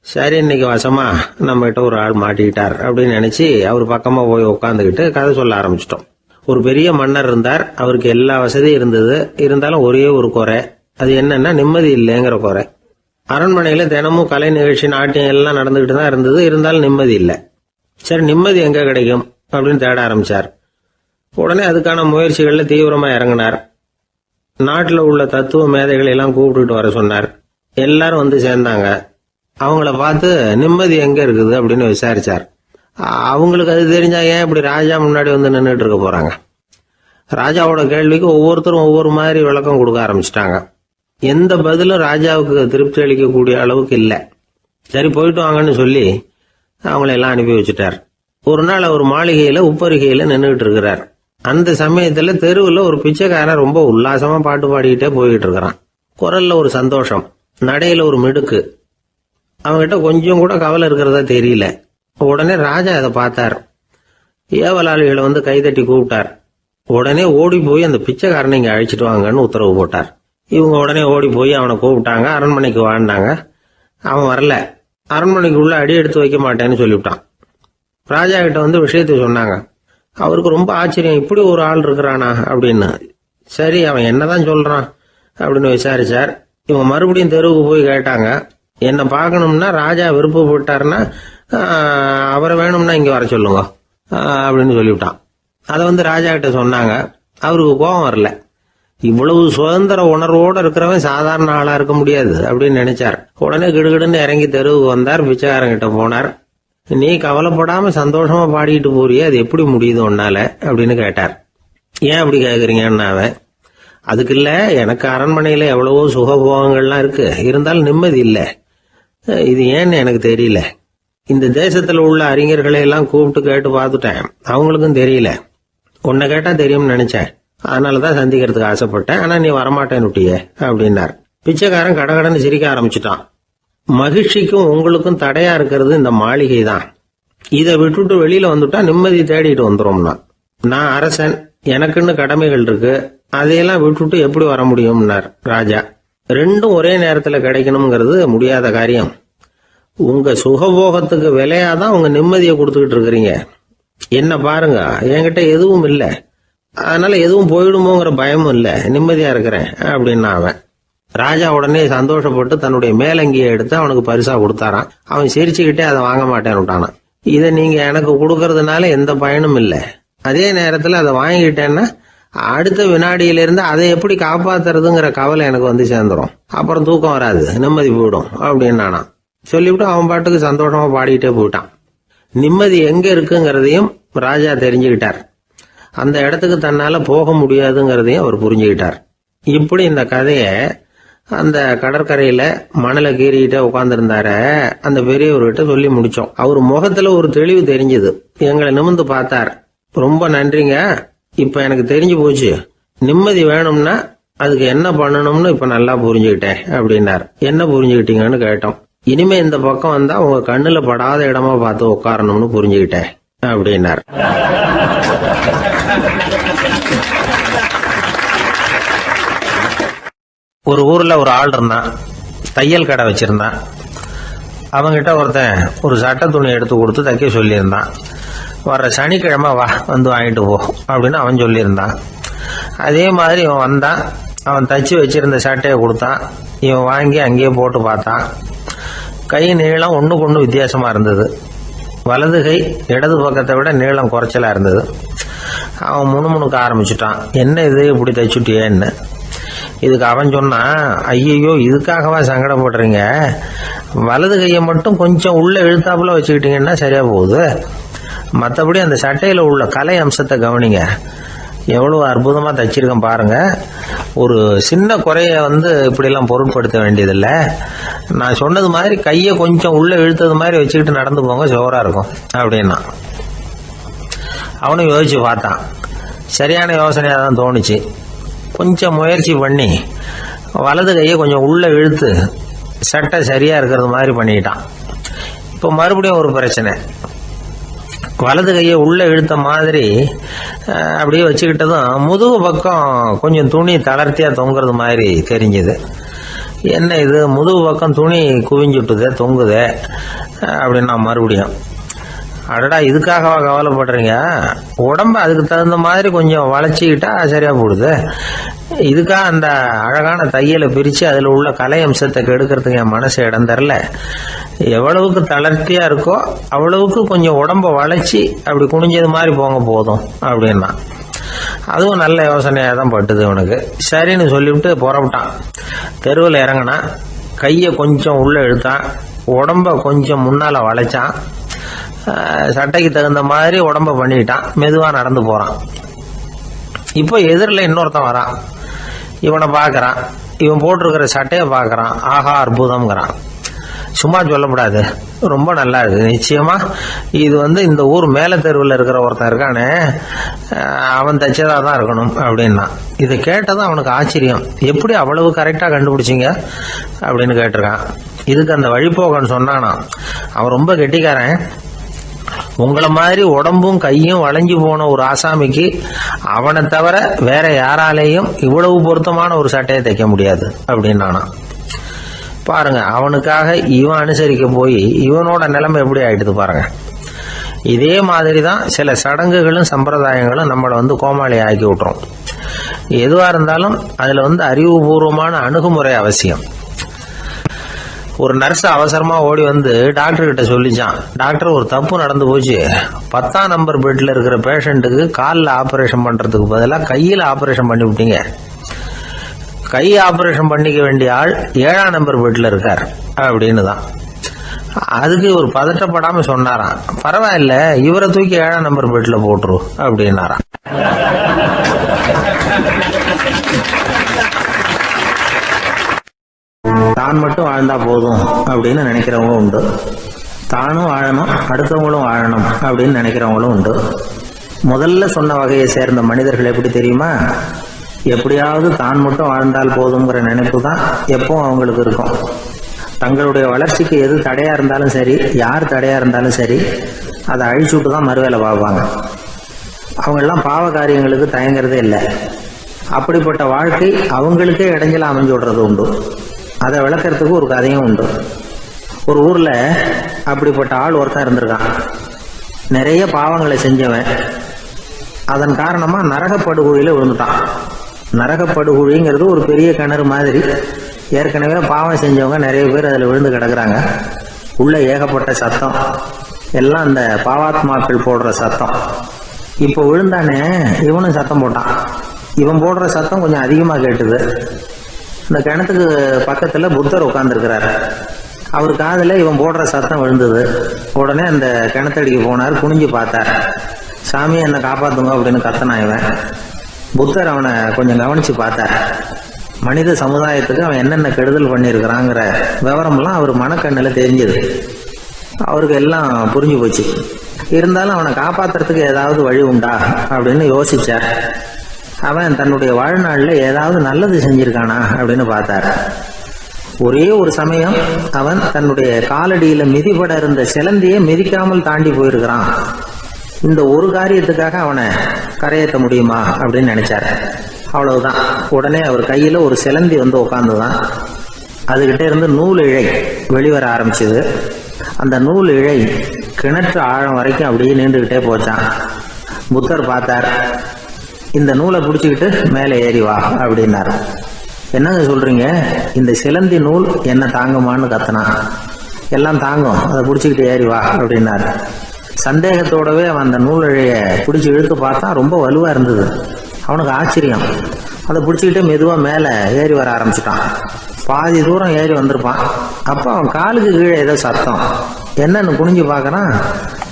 சரி, இன்னைக்கு வசமா நம்மகிட்ட ஒரு ஆள் மாட்டிக்கிட்டார் அப்படின்னு நினைச்சு அவர் பக்கமா போய் உட்காந்துக்கிட்டு கதை சொல்ல ஆரம்பிச்சிட்டோம். ஒரு பெரிய மன்னர் இருந்தார். அவருக்கு எல்லா வசதியும் இருந்தது. இருந்தாலும் ஒரே ஒரு குறை. அது என்னன்னா, நிம்மதி இல்லைங்கிற குறை. அரண்மனையில தினமும் கலை நிகழ்ச்சி, நாட்டியம் எல்லாம் நடந்துகிட்டு தான் இருந்தது. இருந்தாலும் நிம்மதி இல்லை. சரி, நிம்மதி எங்க கிடைக்கும் அப்படின்னு தேட ஆரம்பிச்சார். உடனே அதுக்கான முயற்சிகள்ல தீவிரமா இறங்கினார். நாட்டில் உள்ள தத்துவ மேதைகளை எல்லாம் கூப்பிட்டுட்டு வர சொன்னார். எல்லாரும் சேர்ந்தாங்க. அவங்கள பார்த்து, நிம்மதி எங்க இருக்குது அப்படின்னு விசாரிச்சார். அவங்களுக்கு அது தெரிஞ்சா ஏன் இப்படி ராஜா முன்னாடி நின்றுட்டு இருக்க போறாங்க? ராஜாவோட கேள்விக்கு ஒவ்வொருத்தரும் ஒவ்வொரு மாதிரி விளக்கம் கொடுக்க ஆரம்பிச்சிட்டாங்க. எந்த பதிலும் ராஜாவுக்கு திருப்தி அளிக்கக்கூடிய அளவுக்கு இல்லை. சரி, போயிட்டு வாங்கன்னு சொல்லி அவங்கள எல்லாம் அனுப்பி வச்சுட்டார். ஒரு நாள் அவர் மாளிகையில உப்பருகையில நின்றுட்டு இருக்கிறார். அந்த சமயத்துல தெருவில் ஒரு பிச்சைக்காரன் ரொம்ப உல்லாசமா பாட்டு பாடிக்கிட்டே போய்கிட்டு இருக்கிறான். குரல்ல ஒரு சந்தோஷம், நடையில ஒரு மிடுக்கு. அவன்கிட்ட கொஞ்சம் கூட கவலை இருக்கிறதா தெரியல. உடனே ராஜா அதை பார்த்தார். ஏவலாளிகளை கைதட்டி கூப்பிட்டார். உடனே ஓடி போய் அந்த பிச்சைக்காரனை இங்க அழைச்சிட்டு வாங்கன்னு உத்தரவு போட்டார். இவங்க உடனே ஓடி போய் அவனை கூப்பிட்டாங்க. அரண்மனைக்கு வாழ்ந்தாங்க. அவன் வரல. அரண்மனைக்குள்ள அடி எடுத்து வைக்க மாட்டேன்னு சொல்லிவிட்டான். ராஜா கிட்ட வந்து விஷயத்தை சொன்னாங்க. அவருக்கு ரொம்ப ஆச்சரியம், இப்படி ஒரு ஆள் இருக்கிறானா அப்படின்னு. சரி, அவன் என்னதான் சொல்றான் அப்படின்னு விசாரிச்சார். இவங்க மறுபடியும் தெருவுக்கு போய் கேட்டாங்க. என்னை பார்க்கணும்னா ராஜா விருப்பப்பட்டாருன்னா அவரை வேணும்னா இங்க வர சொல்லுங்க அப்படின்னு சொல்லிவிட்டான். அதை வந்து ராஜா கிட்ட சொன்னாங்க. அவருக்கு கோபம் வரல. இவ்வளவு சுதந்திர உணர்வோடு இருக்கிறவன் சாதாரண ஆளா இருக்க முடியாது அப்படின்னு நினைச்சார். உடனே கிடுகிடுன்னு இறங்கி தெருவுக்கு வந்தார். பிச்சைக்காரங்கிட்ட போனார். நீ கவலைப்படாம சந்தோஷமா பாடிட்டு போறியே, அது எப்படி முடியுது உன்னால அப்படின்னு கேட்டார். ஏன் அப்படி கேக்குறீங்கன்னு அவன், அதுக்கு இல்ல, எனக்கு அரண்மனையில எவ்வளவோ சுகபோகங்கள்லாம் இருக்கு, இருந்தாலும் நிம்மதி இல்லை. இது ஏன்னு எனக்கு தெரியல. இந்த தேசத்துல உள்ள அறிஞர்களை எல்லாம் கூப்பிட்டு கேட்டு பார்த்துட்டேன், அவங்களுக்கும் தெரியல. உன்னை கேட்டா தெரியும்னு நினைச்சேன், அதனாலதான் சந்திக்கிறதுக்கு ஆசைப்பட்டேன். ஆனா நீ வரமாட்டேன்னு விட்டியே அப்படின்னார். பிச்சைக்காரன் கடகடன்னு சிரிக்க ஆரம்பிச்சுட்டான். மகிழ்ச்சிக்கும் உங்களுக்கும் தடையா இருக்கிறது இந்த மாளிகை தான். இதை விட்டுட்டு வெளியில வந்துட்டா நிம்மதி தேடிட்டு வந்துரும்னா. நான் அரசன், எனக்குன்னு கடமைகள் இருக்கு, அதையெல்லாம் விட்டுட்டு எப்படி வர முடியும்னார் ராஜா. ரெண்டும் ஒரே நேரத்துல கிடைக்கணுங்கிறது முடியாத காரியம். உங்க சுகபோகத்துக்கு விலையாதான் உங்க நிம்மதியை கொடுத்துக்கிட்டு இருக்கிறீங்க. என்ன பாருங்க, என்கிட்ட எதுவும் இல்லை, அதனால எதுவும் போயிடுமோங்கிற பயமும் இல்லை, நிம்மதியா இருக்கிறேன் அப்படின்னா அவன். ராஜா உடனே சந்தோஷப்பட்டு தன்னுடைய மேலங்கியை எடுத்து அவனுக்கு பரிசா கொடுத்தாரான். அவன் சிரிச்சுக்கிட்டே அதை வாங்க மாட்டேன்னு விட்டானான். இதை நீங்க எனக்கு கொடுக்கறதுனால எந்த பயனும் இல்லை, அதே நேரத்துல அதை வாங்கிட்டேன்னா அடுத்த வினாடியிலிருந்து அதை எப்படி காப்பாத்துறதுங்கிற கவலை எனக்கு வந்து சேர்ந்துரும், அப்புறம் தூக்கம் வராது, நிம்மதி போயிடும் அப்படின்னானா. சொல்லிவிட்டு அவன் பாட்டுக்கு சந்தோஷமா பாடிக்கிட்டே போயிட்டான். நிம்மதி எங்க இருக்குங்கிறதையும் ராஜா தெரிஞ்சுக்கிட்டார். அந்த இடத்துக்கு தன்னால போக முடியாதுங்கிறதையும் அவர் புரிஞ்சுக்கிட்டார். இப்படி இந்த கதைய அந்த கடற்கரையில மணலை கீறிக்கிட்டே உட்கார்ந்துருந்தார அந்த பெரியவர்கிட்ட சொல்லி முடிச்சோம். அவர் முகத்துல ஒரு தெளிவு தெரிஞ்சது. எங்களை நிமிர்ந்து பார்த்தார். ரொம்ப நன்றிங்க, இப்ப எனக்கு தெரிஞ்சு போச்சு, நிம்மதி வேணும்னா அதுக்கு என்ன பண்ணணும்னு இப்ப நல்லா புரிஞ்சுக்கிட்டேன் அப்படின்னார். என்ன புரிஞ்சுக்கிட்டீங்கன்னு கேட்டோம். இனிமே இந்த பக்கம் வந்தா உங்க கண்ணுல படாத இடமா பார்த்து உட்காரணும்னு புரிஞ்சுக்கிட்டேன் அப்படின்னார். ஒரு ஊர்ல ஒரு ஆள் இருந்தான், தையல் கடை வச்சிருந்தான். அவங்கிட்ட ஒருத்தன் ஒரு சட்டை துணி எடுத்து கொடுத்து தைக்க சொல்லியிருந்தான். வர்ற சனிக்கிழமை வா, வந்து வாங்கிட்டு போ அப்படின்னு அவன் சொல்லியிருந்தான். அதே மாதிரி இவன் வந்தான். அவன் தச்சு வச்சிருந்த சட்டையை கொடுத்தான். இவன் வாங்கி அங்கேயே போட்டு பார்த்தான். கை நீளம் ஒண்ணுக்கு ஒண்ணு வித்தியாசமா இருந்தது. வலது கை இடது பக்கத்தை விட நீளம் குறைச்சலா இருந்தது. அவன் முணுமுணுக்க ஆரம்பிச்சுட்டான். என்ன இது இப்படி தைச்சுட்டியேன்னு. இதுக்கு அவன் சொன்னான், ஐயோ இதுக்காகவா சங்கடப்படுறீங்க, வலது கையை மட்டும் கொஞ்சம் உள்ள இழுத்தாப்புல வச்சுக்கிட்டீங்கன்னா சரியா போகுது, மற்றபடி அந்த சட்டையில உள்ள கலை அம்சத்தை கவனிங்க, எவ்வளவு அற்புதமா தச்சிருக்கேன் பாருங்க, ஒரு சின்ன குறைய இப்படி எல்லாம் பொருட்படுத்த வேண்டியதில்லை, நான் சொன்னது மாதிரி கையை கொஞ்சம் உள்ள இழுத்தது மாதிரி வச்சுக்கிட்டு நடந்து போங்க, ஜோரா இருக்கும் அப்படின்னா. அவனும் யோசிச்சு பார்த்தான். சரியான யோசனையா தான் தோணுச்சு. கொஞ்சம் முயற்சி பண்ணி வலது கையை கொஞ்சம் உள்ள இழுத்து சட்டை சரியா இருக்கிறது மாதிரி பண்ணிட்டான். இப்போ மறுபடியும் ஒரு பிரச்சனை. வலது கையை உள்ள இழுத்த மாதிரி அப்படியே வச்சுக்கிட்டதும் முதுகு பக்கம் கொஞ்சம் துணி தளர்த்தியா தொங்குறது மாதிரி தெரிஞ்சது. என்ன இது, முதுகு பக்கம் துணி குவிஞ்சுட்டுதே, தொங்குதே அப்படின்னா மறுபடியும், அடடா இதுக்காகவா கவலைப்படுறீங்க, உடம்ப அதுக்கு தகுந்த மாதிரி கொஞ்சம் வளைச்சிக்கிட்டா சரியா போடுது, இதுக்காக அந்த அழகான தையலை பிரிச்சு அதுல உள்ள கலை அம்சத்தை கெடுக்கிறதுக்கு என் மனசு இடம் தரல, எவ்வளவுக்கு தளர்த்தியா இருக்கோ அவ்வளவுக்கு கொஞ்சம் உடம்ப வளைச்சி அப்படி குனிஞ்சது மாதிரி போங்க போதும் அப்படின்னா. அதுவும் நல்ல யோசனையா தான் பட்டுது அவனுக்கு. சரின்னு சொல்லிவிட்டு புறப்பட்டான். தெருவில் இறங்கினான். கையை கொஞ்சம் உள்ள இழுத்தான். உடம்ப கொஞ்சம் முன்னால வளைச்சான். சட்டைக்கு தகுந்த மாதிரி உடம்ப பண்ணிட்டான். மெதுவா நடந்து போறான். இப்போ எதிரில் இன்னொருத்தன் வரான். இவனை பாக்குறான். இவன் போட்டிருக்கிற சட்டையை பாக்குறான். ஆஹா அற்புதம்ங்கிறான். சும்மா சொல்லக்கூடாது, ரொம்ப நல்லா இருக்கு, நிச்சயமா இது இந்த ஊர் மேல தெருவில் இருக்கிற ஒருத்தன் இருக்கானே, அவன் தச்சதா தான் இருக்கணும் அப்படின்னா. இதை கேட்டதும் அவனுக்கு ஆச்சரியம். எப்படி அவ்வளவு கரெக்டா கண்டுபிடிச்சிங்க அப்படின்னு கேட்டிருக்கான். இதுக்கு அந்த வழிபோகன்னு சொன்னானா, அவன் ரொம்ப கெட்டிக்காரன், உங்களை மாதிரி உடம்பும் கையும் வளைஞ்சு போன ஒரு ஆசாமிக்கு அவனை தவிர வேற யாராலேயும் இவ்வளவு பொருத்தமான ஒரு சட்டையை தைக்க முடியாது அப்படின்னானா. பாருங்க, அவனுக்காக இவன் அனுசரிக்க போய் இவனோட நிலைமை எப்படி ஆயிடுது பாருங்க. இதே மாதிரி தான் சில சடங்குகளும் சம்பிரதாயங்களும் நம்மளை கோமாளி ஆக்கி விட்டுரும். எதுவாக இருந்தாலும் அதில் அறிவுபூர்வமான அணுகுமுறை அவசியம். ஒரு நர்ஸ் அவசரமாக ஓடி டாக்டர்கிட்ட சொல்லிச்சான், டாக்டர் ஒரு தப்பு நடந்து போச்சு, 10ஆம் நம்பர் பெட்டில் இருக்கிற பேஷண்ட்டுக்கு காலில் ஆப்ரேஷன் பண்ணுறதுக்கு பதிலாக கையில் ஆப்ரேஷன் பண்ணி விட்டீங்க. கை ஆப்ரேஷன் பண்ணிக்க வேண்டிய ஆள் 7ஆம் நம்பர் பெட்டில் இருக்கார் அப்படின்னு தான். அதுக்கு ஒரு பதட்டப்படாமல் சொன்னாராம், பரவாயில்ல இவரை தூக்கி 7ஆம் நம்பர் பெட்டில் போட்டுரு அப்படின்னாராம். தான் மட்டும் வாழ்ந்தா போதும் அப்படின்னு நினைக்கிறவங்க உண்டு. தானும் வாழணும், அடுத்தவங்களும் வாழணும் அப்படின்னு நினைக்கிறவங்களும் உண்டு. முதல்ல சொன்ன வகையை சேர்ந்த மனிதர்கள் எப்படி தெரியுமா? எப்படியாவது தான் மட்டும் வாழ்ந்தால் போதுங்கிற நினைப்பு தான் எப்பவும் அவங்களுக்கு இருக்கும். தங்களுடைய வளர்ச்சிக்கு எது தடையா இருந்தாலும் சரி, யார் தடையா இருந்தாலும் சரி, அதை அழிச்சுட்டு தான் மறுவேலை பார்ப்பாங்க. அவங்கெல்லாம் பாவ காரியங்களுக்கு தயங்குறதே இல்லை. அப்படிப்பட்ட வாழ்க்கை அவங்களுக்கே இடைஞ்சல அமைஞ்சு விடுறது உண்டு. அதை விளக்கறதுக்கு ஒரு கதையும் உண்டு. ஒரு ஊர்ல அப்படிப்பட்ட ஆள் ஒருத்தன் இருந்திருக்கான். நிறைய பாவங்களை செஞ்சவன். அதன் காரணமா நரகப்படுகொழியில விழுந்துட்டான். நரகப்படுகொழிங்கிறது ஒரு பெரிய கிணறு மாதிரி. ஏற்கனவே பாவம் செஞ்சவங்க நிறைய பேர் அதில் விழுந்து கிடக்குறாங்க. உள்ள ஏகப்பட்ட சத்தம், எல்லாம் அந்த பாவாத்மாக்கள் போடுற சத்தம். இப்போ விழுந்தானே இவனும் சத்தம் போட்டான். இவன் போடுற சத்தம் கொஞ்சம் அதிகமாக கேட்டுது. இந்த கிணத்துக்கு பக்கத்தில் புத்தர் உட்கார்ந்துருக்கிறார். அவர் காதில் இவன் போடுற சத்தம் விழுந்தது. உடனே அந்த கிணத்தடிக்கு போனார், குனிஞ்சு பார்த்தார். சாமி என்னை காப்பாத்துங்க அப்படின்னு கத்தனான் இவன். புத்தர் அவனை கொஞ்சம் கவனிச்சு பார்த்தார். மனித சமுதாயத்துக்கு அவன் என்னென்ன கெடுதல் பண்ணியிருக்கிறாங்கிற விவரம்லாம் அவர் மனக்கண்ணில் தெரிஞ்சது. அவருக்கு எல்லாம் புரிஞ்சு போச்சு. இருந்தாலும் அவனை காப்பாத்துறதுக்கு ஏதாவது வழி உண்டா அப்படின்னு யோசிச்சார். அவன் தன்னுடைய வாழ்நாளில் ஏதாவது நல்லது செஞ்சிருக்கானா அப்படின்னு பார்த்தார். ஒரே ஒரு சமயம் அவன் தன்னுடைய காலடியில மிதிபட இருந்த சிலந்தியை மிதிக்காமல் தாண்டி போயிருக்கிறான். இந்த ஒரு காரியத்துக்காக அவனை கரையேற்ற முடியுமா அப்படின்னு நினைச்சார். அவ்வளவுதான். உடனே அவர் கையில ஒரு சிலந்தி உட்கார்ந்துதான். அதுகிட்ட இருந்து நூல் இழை வெளிவர ஆரம்பிச்சது. அந்த நூல் இழை கிணற்று ஆழம் வரைக்கும் அப்படியே நீண்டுகிட்டே போச்சான். புத்தர் பார்த்தார். இந்த நூலை பிடிச்சிக்கிட்டு மேலே ஏறி வா அப்படின்னாரு. என்னங்க சொல்றீங்க, இந்த சிலந்தி நூல் என்ன தாங்குமான்னு கத்தனான். எல்லாம் தாங்கும், அதை பிடிச்சிக்கிட்டு ஏறி வா அப்படின்னாரு. சந்தேகத்தோடவே அவன் அந்த நூல் இழைய பிடிச்சி இழுத்து பார்த்தா ரொம்ப வலுவா இருந்தது. அவனுக்கு ஆச்சரியம். அதை பிடிச்சிக்கிட்டு மெதுவா மேலே ஏறி வர ஆரம்பிச்சுட்டான். பாதி தூரம் ஏறி வந்திருப்பான். அப்போ அவன் காலுக்கு கீழே ஏதோ சத்தம். என்னன்னு குனிஞ்சு பார்க்கறான்.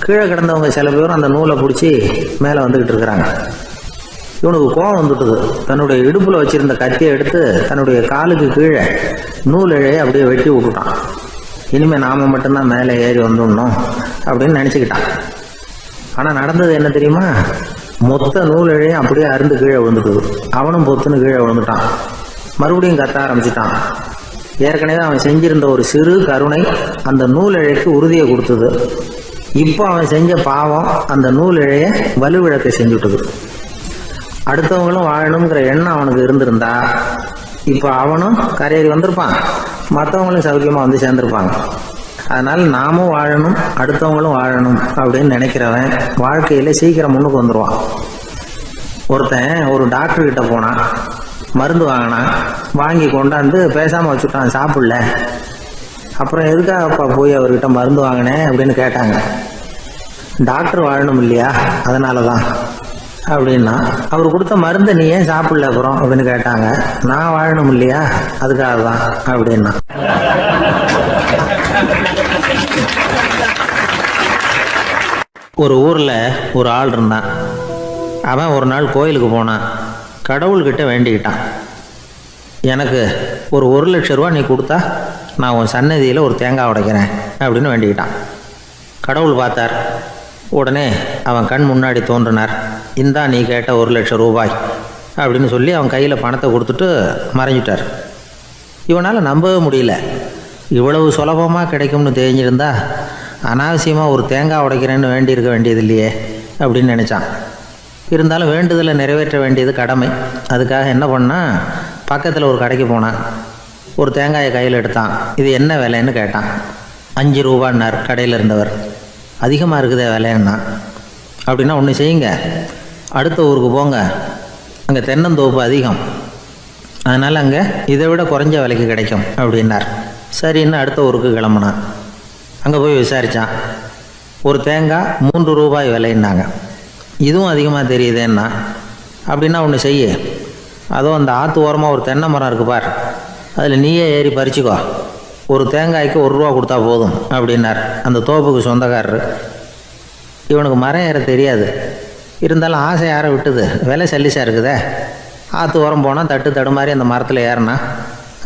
கீழே கிடந்தவங்க சில பேரும் அந்த நூலை பிடிச்சி மேலே வந்துகிட்டு இருக்கிறாங்க. இவனுக்கு கோபம் வந்துட்டுது. தன்னுடைய இடுப்புல வச்சிருந்த கத்தியை எடுத்து தன்னுடைய காலுக்கு கீழே நூல் இழையை அப்படியே வெட்டி விட்டுட்டான். இனிமே நாம மட்டும்தான் மேலே ஏறி வந்துடணும் அப்படின்னு நினைச்சுக்கிட்டான். ஆனா நடந்தது என்ன தெரியுமா? மொத்த நூல் இழையும் அப்படியே அருந்து கீழே விழுந்துட்டுது. அவனும் பொத்துன்னு கீழே விழுந்துட்டான். மறுபடியும் கத்த ஆரம்பிச்சுட்டான். ஏற்கனவே அவன் செஞ்சிருந்த ஒரு சிறு கருணை அந்த நூல் இழைக்கு உறுதியை கொடுத்தது. இப்போ அவன் செஞ்ச பாவம் அந்த நூல் இழைய வலுவிழக்க செஞ்சுட்டுது. அடுத்தவங்களும் வாழணுங்கிற எண்ணம் அவனுக்கு இருந்திருந்தா இப்போ அவனும் கரையேறி வந்திருப்பான், மற்றவங்களும் சௌக்கியமா சேர்ந்திருப்பாங்க. அதனால நாமும் வாழணும், அடுத்தவங்களும் வாழணும் அப்படின்னு நினைக்கிறவன் வாழ்க்கையில சீக்கிரம் முன்னுக்கு வந்துருவான். ஒருத்தன் ஒரு டாக்டர் கிட்ட போனான், மருந்து வாங்கினான். வாங்கி கொண்டாந்து பேசாம வச்சுட்டான், சாப்பிடல. அப்புறம் எதுக்காகப்பா போய் அவர்கிட்ட மருந்து வாங்கினேன் அப்படின்னு கேட்டாங்க. டாக்டர் வாழணும் இல்லையா, அதனாலதான் அப்படின்னா. அவர் கொடுத்த மருந்து நீ ஏன் சாப்பிடல அப்புறம் அப்படின்னு கேட்டாங்க. நான் வாழணும் இல்லையா, அதுக்காக தான் அப்படின்னா. ஒரு ஊர்ல ஒரு ஆள் இருந்தான். அவன் ஒரு நாள் கோயிலுக்கு போனான். கடவுள்கிட்ட வேண்டிக்கிட்டான், எனக்கு ஒரு 1,00,000 ரூபா நீ கொடுத்தா நான் உன் சன்னதியில் ஒரு தேங்காய் உடைக்கிறேன் அப்படின்னு வேண்டிக்கிட்டான். கடவுள் பார்த்தார். உடனே அவன் கண் முன்னாடி தோன்றினார். இந்தா நீ கேட்ட 1,00,000 ரூபாய் அப்படின்னு சொல்லி அவன் கையில் பணத்தை கொடுத்துட்டு மறைஞ்சிட்டார். இவனால் நம்பவே முடியல. இவ்வளவு சுலபமாக கிடைக்கும்னு தெரிஞ்சிருந்தா அனாவசியமாக ஒரு தேங்காய் உடைக்கிறேன்னு வேண்டியிருக்க வேண்டியது இல்லையே அப்படின்னு நினச்சான். இருந்தாலும் வேண்டுதலை நிறைவேற்ற வேண்டியது கடமை. அதுக்காக என்ன பண்ணால் பக்கத்தில் ஒரு கடைக்கு போனான். ஒரு தேங்காயை கையில் எடுத்தான். இது என்ன விலைன்னு கேட்டான். 5 ரூபான்னார் கடையில் இருந்தவர். அதிகமாக இருக்குதே விலைன்னா. அப்படின்னா ஒன்று செய்யுங்க, அடுத்த ஊருக்கு போங்க, அங்கே தென்னந்தோப்பு அதிகம், அதனால் அங்கே இதை விட குறைஞ்ச விலைக்கு கிடைக்கும் அப்படின்னார். சரின்னு அடுத்த ஊருக்கு கிளம்புனான். அங்கே போய் விசாரித்தான். ஒரு தேங்காய் 3 ரூபாய் விலைன்னாங்க. இதுவும் அதிகமாக தெரியுதேன்னா. அப்படின்னா ஒன்று செய்ய, அதுவும் அந்த ஆற்று ஓரமாக ஒரு தென்னை மரம் இருக்குது பார், அதில் நீயே ஏறி பறிச்சுக்கோ, ஒரு தேங்காய்க்கு 1 ரூபா கொடுத்தா போதும் அப்படின்னார் அந்த தோப்புக்கு சொந்தக்காரர். இவனுக்கு மரம் ஏற தெரியாது, இருந்தாலும் ஆசை யார விட்டுது, விலை சல்லிசாக இருக்குதே. ஆற்று ஓரம் போனால் தட்டு தடுமாறி அந்த மரத்தில் ஏறினா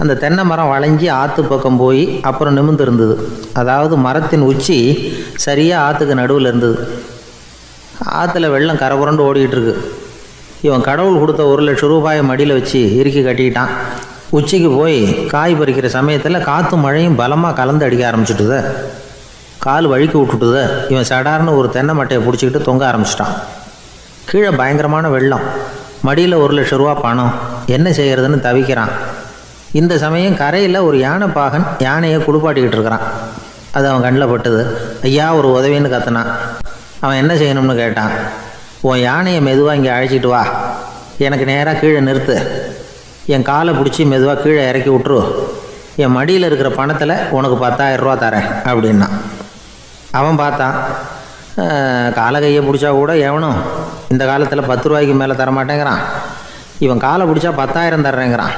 அந்த தென்னை மரம் வளைஞ்சி ஆற்று பக்கம் போய் அப்புறம் நிமிர்ந்து இருந்தது. அதாவது மரத்தின் உச்சி சரியாக ஆற்றுக்கு நடுவில் இருந்தது. ஆற்றுல வெள்ளம் கரை புரண்டு ஓடிக்கிட்டு இருக்கு. இவன் கடவுள் கொடுத்த 1 லட்சம் ரூபாயை மடியில் வச்சு இறுக்கி கட்டிக்கிட்டான். உச்சிக்கு போய் காய் பறிக்கிற சமயத்தில் காற்று மழையும் பலமாக கலந்து அடிக்க ஆரம்பிச்சுட்டுது. கால் வழுக்கி விட்டுட்டுது. இவன் சடார்னு ஒரு தென்னை மட்டையை பிடிச்சிக்கிட்டு தொங்க ஆரம்பிச்சிட்டான். கீழே பயங்கரமான வெள்ளம், மடியில் 1 லட்சம் ரூபா பணம், என்ன செய்கிறதுன்னு தவிக்கிறான். இந்த சமயம் கரையில் ஒரு யானை பாகன் யானையை குளிப்பாட்டிக்கிட்டு இருக்கிறான். அது அவன் கண்ணில் பட்டுது. ஐயா ஒரு உதவின்னு கத்துனான். அவன் என்ன செய்யணும்னு கேட்டான். உன் யானையை மெதுவாக இங்கே அழைச்சிட்டு வா, எனக்கு நேராக கீழே நிறுத்து, என் காலை பிடிச்சி மெதுவாக கீழே இறக்கி விட்ரு, என் மடியில் இருக்கிற பணத்தில் உனக்கு 10,000 ரூபா தரேன் அப்படின்னா. அவன் பார்த்தான். காலை கையை பிடிச்சா கூட எவனும் இந்த காலத்தில் 10 ரூபாய்க்கு மேலே தரமாட்டேங்கிறான், இவன் காலை பிடிச்சா 10,000 தர்றேங்கிறான்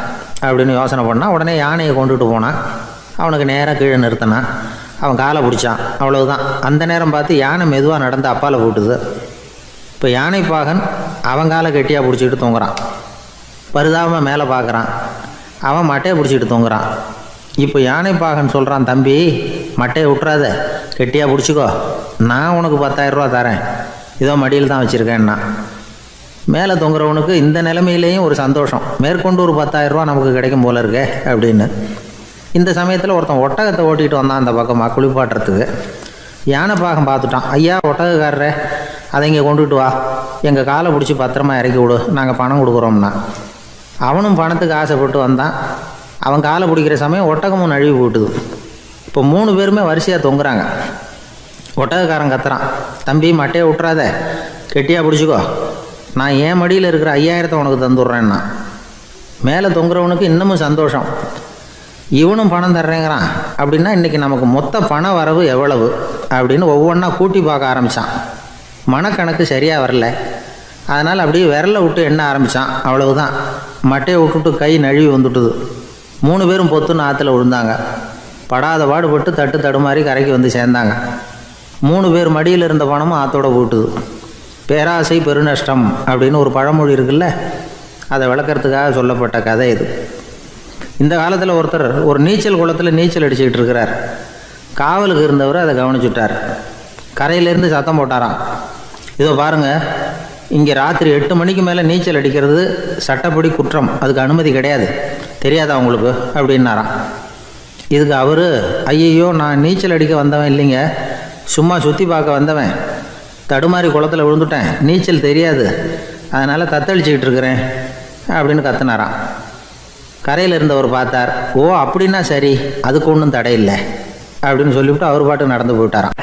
அப்படின்னு யோசனை பண்ணான். உடனே யானையை கொண்டுட்டு போனான். அவனுக்கு நேராக கீழே நிறுத்தினான். அவன் காலை பிடிச்சான். அவ்வளவுதான். அந்த நேரம் பார்த்து யானை மெதுவாக நடந்து அப்பால் போட்டுது. இப்போ யானை பாகன் அவன் காலை கெட்டியாக பிடிச்சிக்கிட்டு தொங்குறான். பரிதாபமாக மேலே பார்க்குறான். அவன் மட்டையை பிடிச்சிக்கிட்டு தொங்குறான். இப்போ யானை பாகன் சொல்கிறான், தம்பி மட்டையை விட்டுறாத, கெட்டியாக பிடிச்சிக்கோ, நான் உனக்கு 10,000 ரூபா தரேன், இதோ மடியில் தான் வச்சுருக்கேன்னா. மேலே தொங்குறவனுக்கு இந்த நிலைமையிலேயும் ஒரு சந்தோஷம், மேற்கொண்டு ஒரு 10,000 ரூபா நமக்கு கிடைக்கும் போல இருக்கே அப்படின்னு. இந்த சமயத்தில் ஒருத்தன் ஒட்டகத்தை ஓட்டிகிட்டு வந்தான் அந்த பக்கமாக குளிப்பாட்டுறதுக்கு. யானை பாகம் பார்த்துட்டான். ஐயா ஒட்டகக்காரரே, அதை இங்கே கொண்டுட்டு வா, எங்கள் காலை பிடிச்சி பத்திரமா இறக்கி விடு, நாங்கள் பணம் கொடுக்குறோம்னா. அவனும் பணத்துக்கு ஆசைப்பட்டு வந்தான். அவன் காலை பிடிக்கிற சமயம் ஒட்டகமும் நழுவி போட்டுது. இப்போ 3 பேருமே வரிசையாக தொங்குறாங்க. ஒட்டகக்காரன் கத்துறான், தம்பி மட்டையை விட்டுறாத, கெட்டியாக பிடிச்சிக்கோ, நான் என் மடியில் இருக்கிற 5,000 உனக்கு தந்துடுறேன்னா. மேலே தொங்குறவனுக்கு இன்னமும் சந்தோஷம், இவனும் பணம் தர்றேங்கிறான். அப்படின்னா இன்றைக்கி நமக்கு மொத்த பண வரவு எவ்வளவு அப்படின்னு ஒவ்வொன்றா கூட்டி பார்க்க ஆரம்பித்தான். மனக்கணக்கு சரியாக வரல. அதனால் அப்படியே விரலை விட்டு எண்ண ஆரம்பித்தான். அவ்வளவுதான். மட்டையை விட்டுட்டு கை நழுவி வந்துட்டுது. 3 பேரும் பொத்துன்னு ஆற்றுல விழுந்தாங்க. படாத பாடுபட்டு தட்டு தடுமாறி கரைக்கு வந்து சேர்ந்தாங்க. 3 பேர் மடியில் இருந்த பணமும் ஆற்றோட போட்டுது. பேராசை பெருநஷ்டம் அப்படின்னு ஒரு பழமொழி இருக்குல்ல, அதை விளக்கறதுக்காக சொல்லப்பட்ட கதை இது. இந்த காலத்தில் ஒருத்தர் ஒரு நீச்சல் குளத்தில் நீச்சல் அடிச்சுக்கிட்டு இருக்கிறார். காவலுக்கு இருந்தவர் அதை கவனிச்சுட்டார். கரையிலேருந்து சத்தம் போட்டாராம், இதோ பாருங்கள், இங்கே ராத்திரி 8 மணிக்கு மேலே நீச்சல் அடிக்கிறது சட்டப்படி குற்றம், அதுக்கு அனுமதி கிடையாது, தெரியாதா உங்களுக்கு அப்படின்னாராம். இதுக்கு அவர், ஐயையோ நான் நீச்சல் அடிக்க வந்தவன் இல்லைங்க, சும்மா சுற்றி பார்க்க வந்தவன், தடுமாறி குளத்தில் விழுந்துட்டேன், நீச்சல் தெரியாது, அதனால் தத்தளிச்சுக்கிட்டு இருக்கிறேன் அப்படின்னு கத்துனாராம். கரையில் இருந்தவர் பார்த்தார். ஓ அப்படின்னா சரி, அதுக்கு ஒன்றும் தடை இல்லை அப்படின்னு சொல்லிவிட்டு அவர் பாட்டு நடந்து போயிட்டாராம்.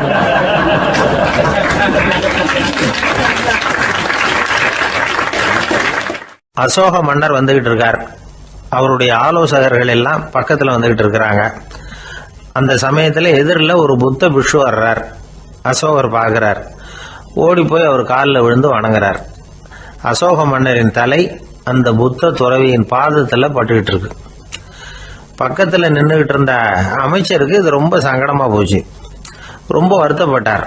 அசோக மன்னர் வந்துகிட்டு இருக்கார். அவருடைய ஆலோசகர்கள் எல்லாம் பக்கத்தில் வந்துகிட்டு இருக்கிறாங்க. அந்த சமயத்தில் எதிரில் ஒரு புத்த பிக்ஷு வர்றார். அசோகர் பார்க்குறார். ஓடி போய் அவர் காலில் விழுந்து வணங்குறார். அசோக மன்னரின் தலை அந்த புத்த துறவியின் பாதத்தில் பட்டுக்கிட்டு இருக்கு. பக்கத்தில் நின்றுக்கிட்டு இருந்த அமைச்சருக்கு இது ரொம்ப சங்கடமாக போச்சு. ரொம்ப வருத்தப்பட்டார்.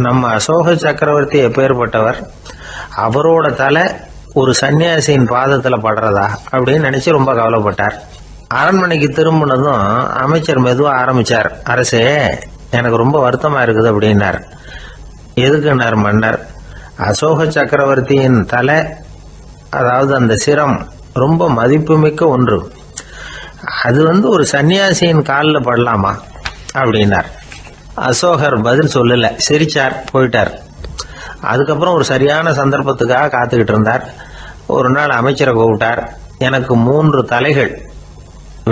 நம்ம அசோக சக்கரவர்த்தி எப்பேற்பட்டவர், அவரோட தலை ஒரு சன்னியாசியின் பாதத்தில் படுறதா அப்படின்னு நினச்சி ரொம்ப கவலைப்பட்டார். அரண்மனைக்கு திரும்பினதும் அமைச்சர் மெதுவாக ஆரம்பித்தார். அரசே, எனக்கு ரொம்ப வருத்தமாக இருக்குது அப்படின்னார். எதுக்குன்னார் மன்னர். அசோக சக்கரவர்த்தியின் தலை, அதாவது அந்த சிரம், ரொம்ப மதிப்புமிக்க ஒன்று, அது ஒரு சன்னியாசியின் காலில் படலாமா அப்படின்னார். அசோகர் பதில் சொல்லலை, சிரிச்சார், போயிட்டார். அதுக்கப்புறம் ஒரு சரியான சந்தர்ப்பத்துக்காக காத்துக்கிட்டு இருந்தார். ஒரு நாள் அமைச்சரை கூப்பிட்டார். எனக்கு 3 தலைகள்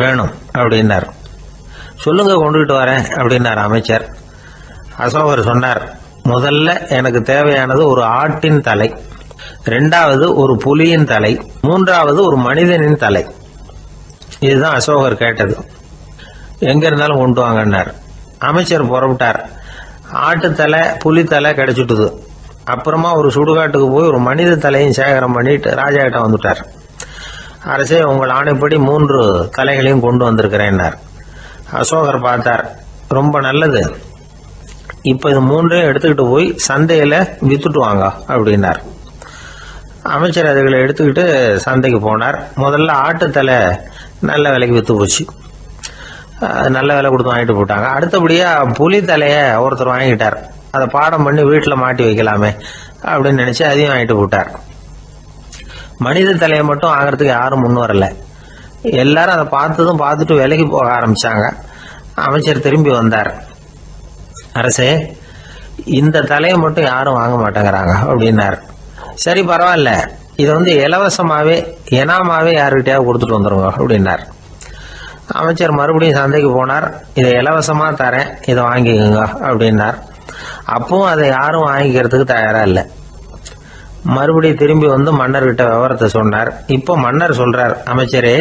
வேணும் அப்படின்னார். சொல்லுங்க, கொண்டுகிட்டு வரேன் அப்படின்னார் அமைச்சர். அசோகர் சொன்னார், முதல்ல எனக்கு தேவையானது ஒரு ஆட்டின் தலை, ரெண்டாவது ஒரு புலியின் தலை, மூன்றாவது ஒரு மனிதனின் தலை. இதுதான் அசோகர் கேட்டது. எங்க இருந்தாலும் கொண்டு வாங்கன்னார். அமைச்சர் புறப்பட்டார். ஆட்டுத்தலை புலித்தலை கிடைச்சிட்டுது. அப்புறமா ஒரு சுடுகாட்டுக்கு போய் ஒரு மனித தலையும் சேகரம் பண்ணிட்டு ராஜா கிட்ட வந்துட்டார். அரசே, உங்கள் ஆணைப்படி 3 தலைகளையும் கொண்டு வந்திருக்கிறேன்னார். அசோகர் பார்த்தார். ரொம்ப நல்லது, இப்ப இது 3ஐயும் எடுத்துக்கிட்டு போய் சந்தையில வித்துட்டு வாங்க அப்படின்னார். அமைச்சர் அதுகளை எடுத்துக்கிட்டு சந்தைக்கு போனார். முதல்ல ஆட்டுத்தலை நல்ல விலைக்கு வித்து போச்சு. நல்ல விலை கொடுத்து வாங்கிட்டு போட்டாங்க. அடுத்தபடியா புலி தலைய ஒருத்தர் வாங்கிட்டார். அதை பாடம் பண்ணி வீட்டில் மாட்டி வைக்கலாமே அப்படின்னு நினைச்சு அதையும் வாங்கிட்டு போட்டார். மனித தலையை மட்டும் வாங்குறதுக்கு யாரும் முன் வரல. எல்லாரும் அதை பார்த்துட்டு விலைக்கு போக ஆரம்பிச்சாங்க. அமைச்சர் திரும்பி வந்தார். அரசே, இந்த தலையை மட்டும் யாரும் வாங்க மாட்டேங்கிறாங்க அப்படின்னார். சரி, பரவாயில்ல, இதை இலவசமாவே எனாமாவே யாருக்கிட்டையாவது கொடுத்துட்டு வந்துருங்க அப்படின்னார். அமைச்சர் மறுபடியும் சந்தைக்கு போனார். இதை இலவசமா தரேன், இதை வாங்கிக்கோங்க அப்படின்னார். அப்பவும் அதை யாரும் வாங்கிக்கிறதுக்கு தயாரா இல்லை. மறுபடியும் திரும்பி வந்து மன்னர்கிட்ட விவரத்தை சொன்னார். இப்போ மன்னர் சொல்றார், அமைச்சரே,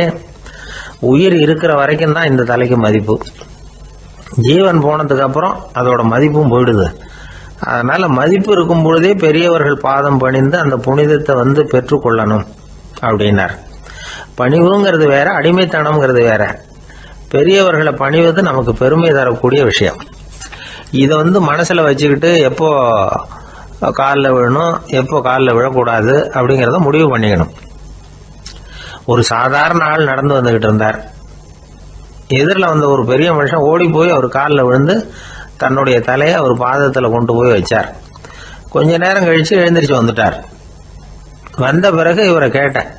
உயிர் இருக்கிற வரைக்கும் தான் இந்த தலைக்கு மதிப்பு. ஜீவன் போனதுக்கு அப்புறம் அதோட மதிப்பும் போயிடுது. அதனால மதிப்பு இருக்கும் பொழுதே பெரியவர்கள் பாதம் பணிந்து அந்த புனிதத்தை பெற்றுக்கொள்ளணும் அப்படின்னார். பணிவுங்கிறது வேற, அடிமைத்தனம்ங்கிறது வேற. பெரியவர்களை பணிவது நமக்கு பெருமை தரக்கூடிய விஷயம். இதை மனசுல வச்சுக்கிட்டு எப்போ காலில் விழணும், எப்போ காலில் விழக்கூடாது அப்படிங்கிறத முடிவு பண்ணிக்கணும். ஒரு சாதாரண ஆள் நடந்து வந்துகிட்டு இருந்தார். எதிரில் வந்த ஒரு பெரிய மனுஷன் ஓடி போய் அவர் காலில் விழுந்து தன்னுடைய தலையை அவர் பாதத்தில் கொண்டு போய் வச்சார். கொஞ்ச நேரம் கழிச்சு எழுந்திரிச்சு வந்துட்டார். வந்த பிறகு இவரை கேட்டேன்,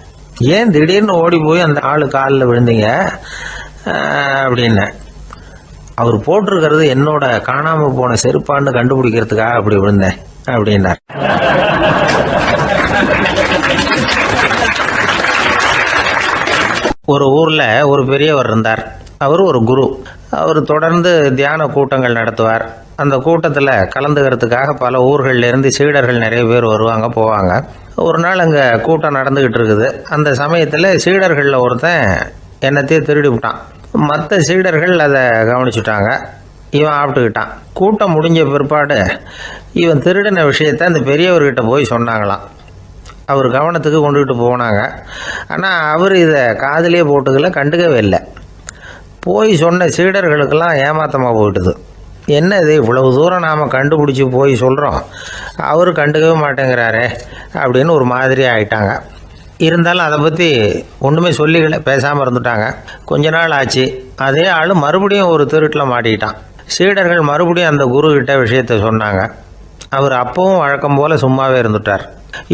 ஏன் திடீர்னு ஓடி போய் அந்த ஆளு காலில் விழுந்தீங்க அப்படின்னு. அவர் போட்டிருக்கிறது என்னோட காணாம போன செருப்பான்னு கண்டுபிடிக்கிறதுக்காக அப்படி விழுந்தேன் அப்படின்னார். ஒரு ஊர்ல ஒரு பெரியவர் இருந்தார். அவர் ஒரு குரு. அவர் தொடர்ந்து தியான கூட்டங்கள் நடத்துவார். அந்த கூட்டத்தில் கலந்துக்கிறதுக்காக பல ஊர்கள்ல இருந்து சீடர்கள் நிறைய பேர் வருவாங்க போவாங்க. ஒரு நாள் அங்கே கூட்டம் நடந்துகிட்டு இருக்குது. அந்த சமயத்தில் சீடர்களில் ஒருத்தன் என்னத்தையும் திருடி விட்டான். மற்ற சீடர்கள் அதை கவனிச்சுட்டாங்க. இவன் ஆப்பிட்டுக்கிட்டான். கூட்டம் முடிஞ்ச பிற்பாடு இவன் திருடின விஷயத்த அந்த பெரியவர்கிட்ட போய் சொன்னாங்களாம். அவர் கவனத்துக்கு கொண்டுகிட்டு போனாங்க. ஆனால் அவர் இதை காதிலே போட்டுக்கல, கண்டுக்கவே இல்லை. போய் சொன்ன சீடர்களுக்கெல்லாம் ஏமாத்தமாக போயிட்டுது. என்ன இது, இவ்வளவு தூரம் நாம் கண்டுபிடிச்சி போய் சொல்கிறோம், அவர் கண்டுக்கவே மாட்டேங்கிறாரே அப்படின்னு ஒரு மாதிரி ஆயிட்டாங்க. இருந்தாலும் அதை பற்றி ஒன்றுமே சொல்லிக்கல, பேசாமல் இருந்துட்டாங்க. கொஞ்ச நாள் ஆச்சு. அதே ஆள் மறுபடியும் ஒரு திருட்டில் மாட்டிக்கிட்டான். சீடர்கள் மறுபடியும் அந்த குரு கிட்ட விஷயத்த சொன்னாங்க. அவர் அப்பவும் வழக்கம் போல் சும்மாவே இருந்துட்டார்.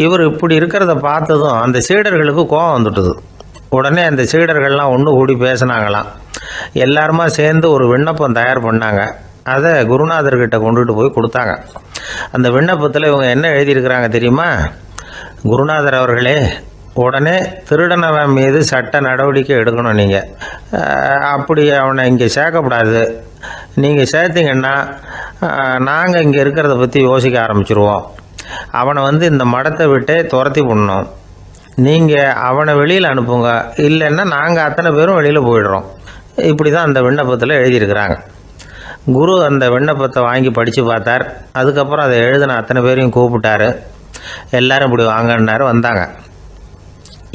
இவர் இப்படி இருக்கிறத பார்த்ததும் அந்த சீடர்களுக்கு கோபம் வந்துட்டுது. உடனே அந்த சீடர்கள்லாம் ஒன்று கூடி பேசினாங்களாம். எல்லாருமா சேர்ந்து ஒரு விண்ணப்பம் தயார் பண்ணாங்க. அதை குருநாதர்கிட்ட கொண்டுட்டு போய் கொடுத்தாங்க. அந்த விண்ணப்பத்தில் இவங்க என்ன எழுதியிருக்கிறாங்க தெரியுமா? குருநாதர் அவர்களே, உடனே திருடனவன் மீது சட்ட நடவடிக்கை எடுக்கணும். நீங்கள் அப்படி அவனை இங்கே சேர்க்கக்கூடாது. நீங்கள் சேர்த்தீங்கன்னா நாங்கள் இங்கே இருக்கிறத பற்றி யோசிக்க ஆரம்பிச்சிருவோம். அவனை இந்த மடத்தை விட்டே துரத்தி பண்ணணும். நீங்கள் அவனை வெளியில் அனுப்புங்க, இல்லைன்னா நாங்கள் அத்தனை பேரும் வெளியில் போயிடுறோம். இப்படி தான் அந்த விண்ணப்பத்தில் எழுதியிருக்கிறாங்க. குரு அந்த விண்ணப்பத்தை வாங்கி படித்து பார்த்தார். அதுக்கப்புறம் அதை எழுதின அத்தனை பேரையும் கூப்பிட்டாரு. எல்லாரும் இப்படி வாங்கன்னாரு. வந்தாங்க.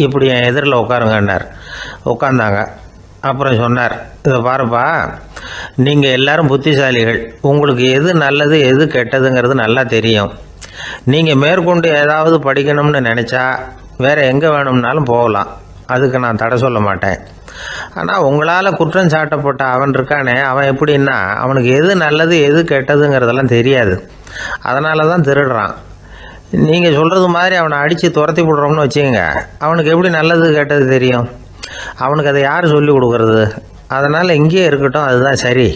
இப்படி என் எதிரில் உட்காருங்கன்னார். உட்காந்தாங்க. அப்புறம் சொன்னார், இதை பாருப்பா, நீங்கள் எல்லாரும் புத்திசாலிகள். உங்களுக்கு எது நல்லது எது கெட்டதுங்கிறது நல்லா தெரியும். நீங்கள் மேற்கொண்டு ஏதாவது படிக்கணும்னு நினச்சா வேறு எங்கே வேணும்னாலும் போகலாம். அதுக்கு நான் தடை சொல்ல மாட்டேன். ஆனால் உங்களால் குற்றம் சாட்டப்பட்ட அவன் இருக்கானே, அவன் எப்படின்னா அவனுக்கு எது நல்லது எது கெட்டதுங்கிறதெல்லாம் தெரியாது. அதனால தான் திருடுறான். நீங்கள் சொல்கிறது மாதிரி அவனை அடித்து துரத்தி விடுறோம்னு வச்சுக்கோங்க, அவனுக்கு எப்படி நல்லது கெட்டது தெரியும்? அவனுக்கு அதை யார் சொல்லி கொடுக்கறது? அதனால் இங்கேயே இருக்கட்டும், அதுதான் சரி.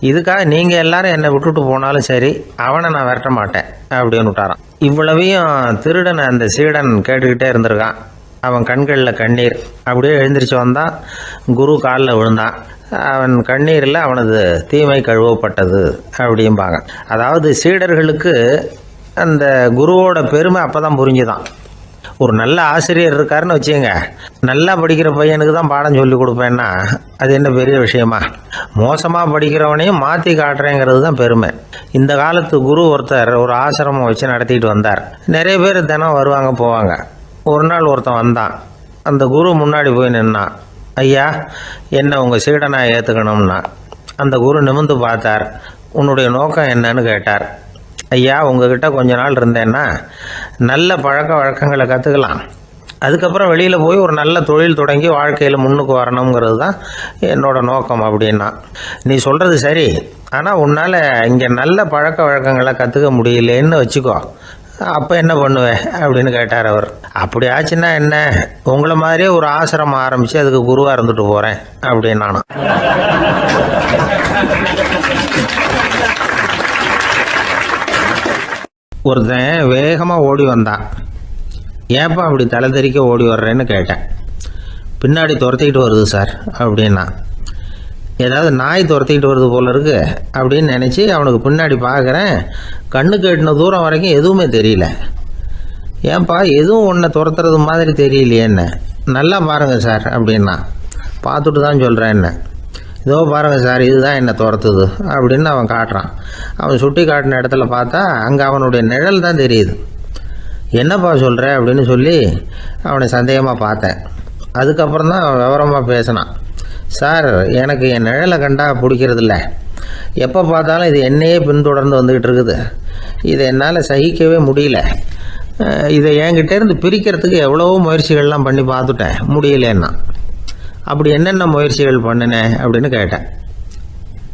இதுக்காக நீங்கள் எல்லாரும் என்னை விட்டுட்டு போனாலும் சரி, அவனை நான் விரட்ட மாட்டேன் அப்படின்னு விட்டாரான். இவ்வளவையும் திருடனை அந்த சீடன் கேட்டுக்கிட்டே இருந்திருக்கான். அவன் கண்களில் கண்ணீர். அப்படியே எழுந்திரிச்சு வந்தான். குரு காலில் விழுந்தான். அவன் கண்ணீரில் அவனது தீமை கழுவப்பட்டது அப்படிம்பாங்க. அதாவது சீடர்களுக்கு அந்த குருவோட பெருமை அப்போ தான் புரிஞ்சுதான். ஒரு நல்ல ஆசிரியர் இருக்காருன்னு வச்சுங்க, நல்லா படிக்கிற பையனுக்கு தான் பாடம் சொல்லி கொடுப்பேன்னா அது என்ன பெரிய விஷயமா? மோசமாக படிக்கிறவனையும் மாற்றி காட்டுறேங்கிறது தான் பெருமை. இந்த காலத்து குரு ஒருத்தர் ஒரு ஆசிரமம் வச்சு நடத்திட்டு வந்தார். நிறைய பேர் தினம் வருவாங்க போவாங்க. ஒரு நாள் ஒருத்தன் வந்தான். அந்த குரு முன்னாடி போய் நின்னான். ஐயா, என்ன உங்கள் சீடனாக ஏற்றுக்கணும்னா. அந்த குரு நிமிர்ந்து பார்த்தார். உன்னுடைய நோக்கம் என்னன்னு கேட்டார். ஐயா, உங்ககிட்ட கொஞ்ச நாள் இருந்தேன்னா நல்ல பழக்க வழக்கங்களை கற்றுக்கலாம், அதுக்கப்புறம் வெளியில் போய் ஒரு நல்ல தொழில் தொடங்கி வாழ்க்கையில் முன்னுக்கு வரணுங்கிறது தான் என்னோடய நோக்கம் அப்படின்னா. நீ சொல்கிறது சரி, ஆனால் உன்னால் இங்கே நல்ல பழக்க வழக்கங்களை கற்றுக்க முடியலேன்னு வச்சுக்கோ, அப்போ என்ன பண்ணுவேன் அப்படின்னு கேட்டார் அவர். அப்படி ஆச்சுன்னா என்ன, உங்களை மாதிரியே ஒரு ஆசிரமம் ஆரம்பித்து அதுக்கு குருவாக இருந்துட்டு போகிறேன் அப்படின்னு நானும். ஒருத்தன் வேகமாக ஓடி வந்தான். ஏப்பா அப்படி தலை தெறிக்க ஓடி வர்றேன்னு கேட்டேன். பின்னாடி துரத்திக்கிட்டு வருது சார் அப்படின்னா. ஏதாவது நாய் துரத்திக்கிட்டு வருது போல இருக்கு அப்படின்னு நினச்சி அவனுக்கு பின்னாடி பார்க்குறேன். கண்ணுக்கு எட்டின தூரம் வரைக்கும் எதுவுமே தெரியல. ஏன்பா எதுவும் ஒன்றை துரத்துறது மாதிரி தெரியலையே என்ன, நல்லா பாருங்கள் சார் அப்படின்னா. பார்த்துட்டு தான் சொல்கிறேன் என்ன. இதோ பாருங்கள் சார், இதுதான் என்னை துரத்துது அப்படின்னு அவன் காட்டுறான். அவன் சுட்டி காட்டின இடத்துல பார்த்தா அங்கே அவனுடைய நிழல் தான் தெரியுது. என்னப்பா சொல்கிற அப்படின்னு சொல்லி அவனை சந்தேகமாக பார்த்தேன். அதுக்கப்புறம் தான் அவன் விவரமாக பேசினான். சார், எனக்கு என் நிழலை கண்டா பிடிக்கிறதில்ல. எப்போ பார்த்தாலும் இது என்னையே பின்தொடர்ந்து வந்துக்கிட்டு இருக்குது. இதை என்னால் சகிக்கவே முடியல. இதை என்கிட்டேருந்து பிரிக்கிறதுக்கு எவ்வளவோ முயற்சிகள்லாம் பண்ணி பார்த்துட்டேன், முடியலன்னா. அப்படி என்னென்ன முயற்சிகள் பண்ணினேன் அப்படின்னு கேட்டேன்.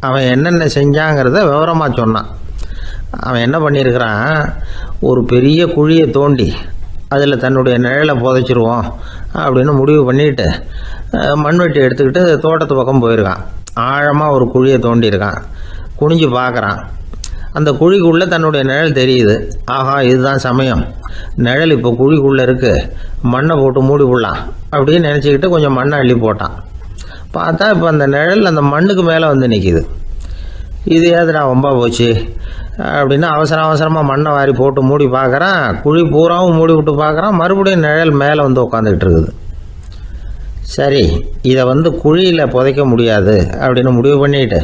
அவன் என்னென்ன செஞ்சாங்கிறத விவரமாக சொன்னான். அவன் என்ன பண்ணியிருக்கிறான், ஒரு பெரிய குழியை தோண்டி அதில் தன்னுடைய நிழலை புதைச்சிருவோம் அப்படின்னு முடிவு பண்ணிவிட்டு மண்வெட்டி எடுத்துக்கிட்டு தோட்டத்து பக்கம் போயிருக்கான். ஆழமாக ஒரு குழியை தோண்டியிருக்கான். குனிஞ்சு பார்க்குறான். அந்த குழிக்குள்ளே தன்னுடைய நிழல் தெரியுது. ஆஹா, இதுதான் சமயம், நிழல் இப்போ குழிக்குள்ளே இருக்குது, மண்ணை போட்டு மூடி விடலாம் அப்படின்னு நினச்சிக்கிட்டு கொஞ்சம் மண்ணை அள்ளி போட்டான். பார்த்தா இப்போ அந்த நிழல் அந்த மண்ணுக்கு மேலே வந்து நிற்கிது. இது ஏதுடா ரொம்ப போச்சு அப்படின்னு அவசரமாக மண்ணை வாரி போட்டு மூடி பார்க்குறான். குழி பூராவும் மூடி விட்டு பார்க்குறான். மறுபடியும் நிழல் மேலே வந்து உட்காந்துக்கிட்டு இருக்குது. சரி, இதை குழியில் புதைக்க முடியாது அப்படின்னு முடிவு பண்ணிட்டு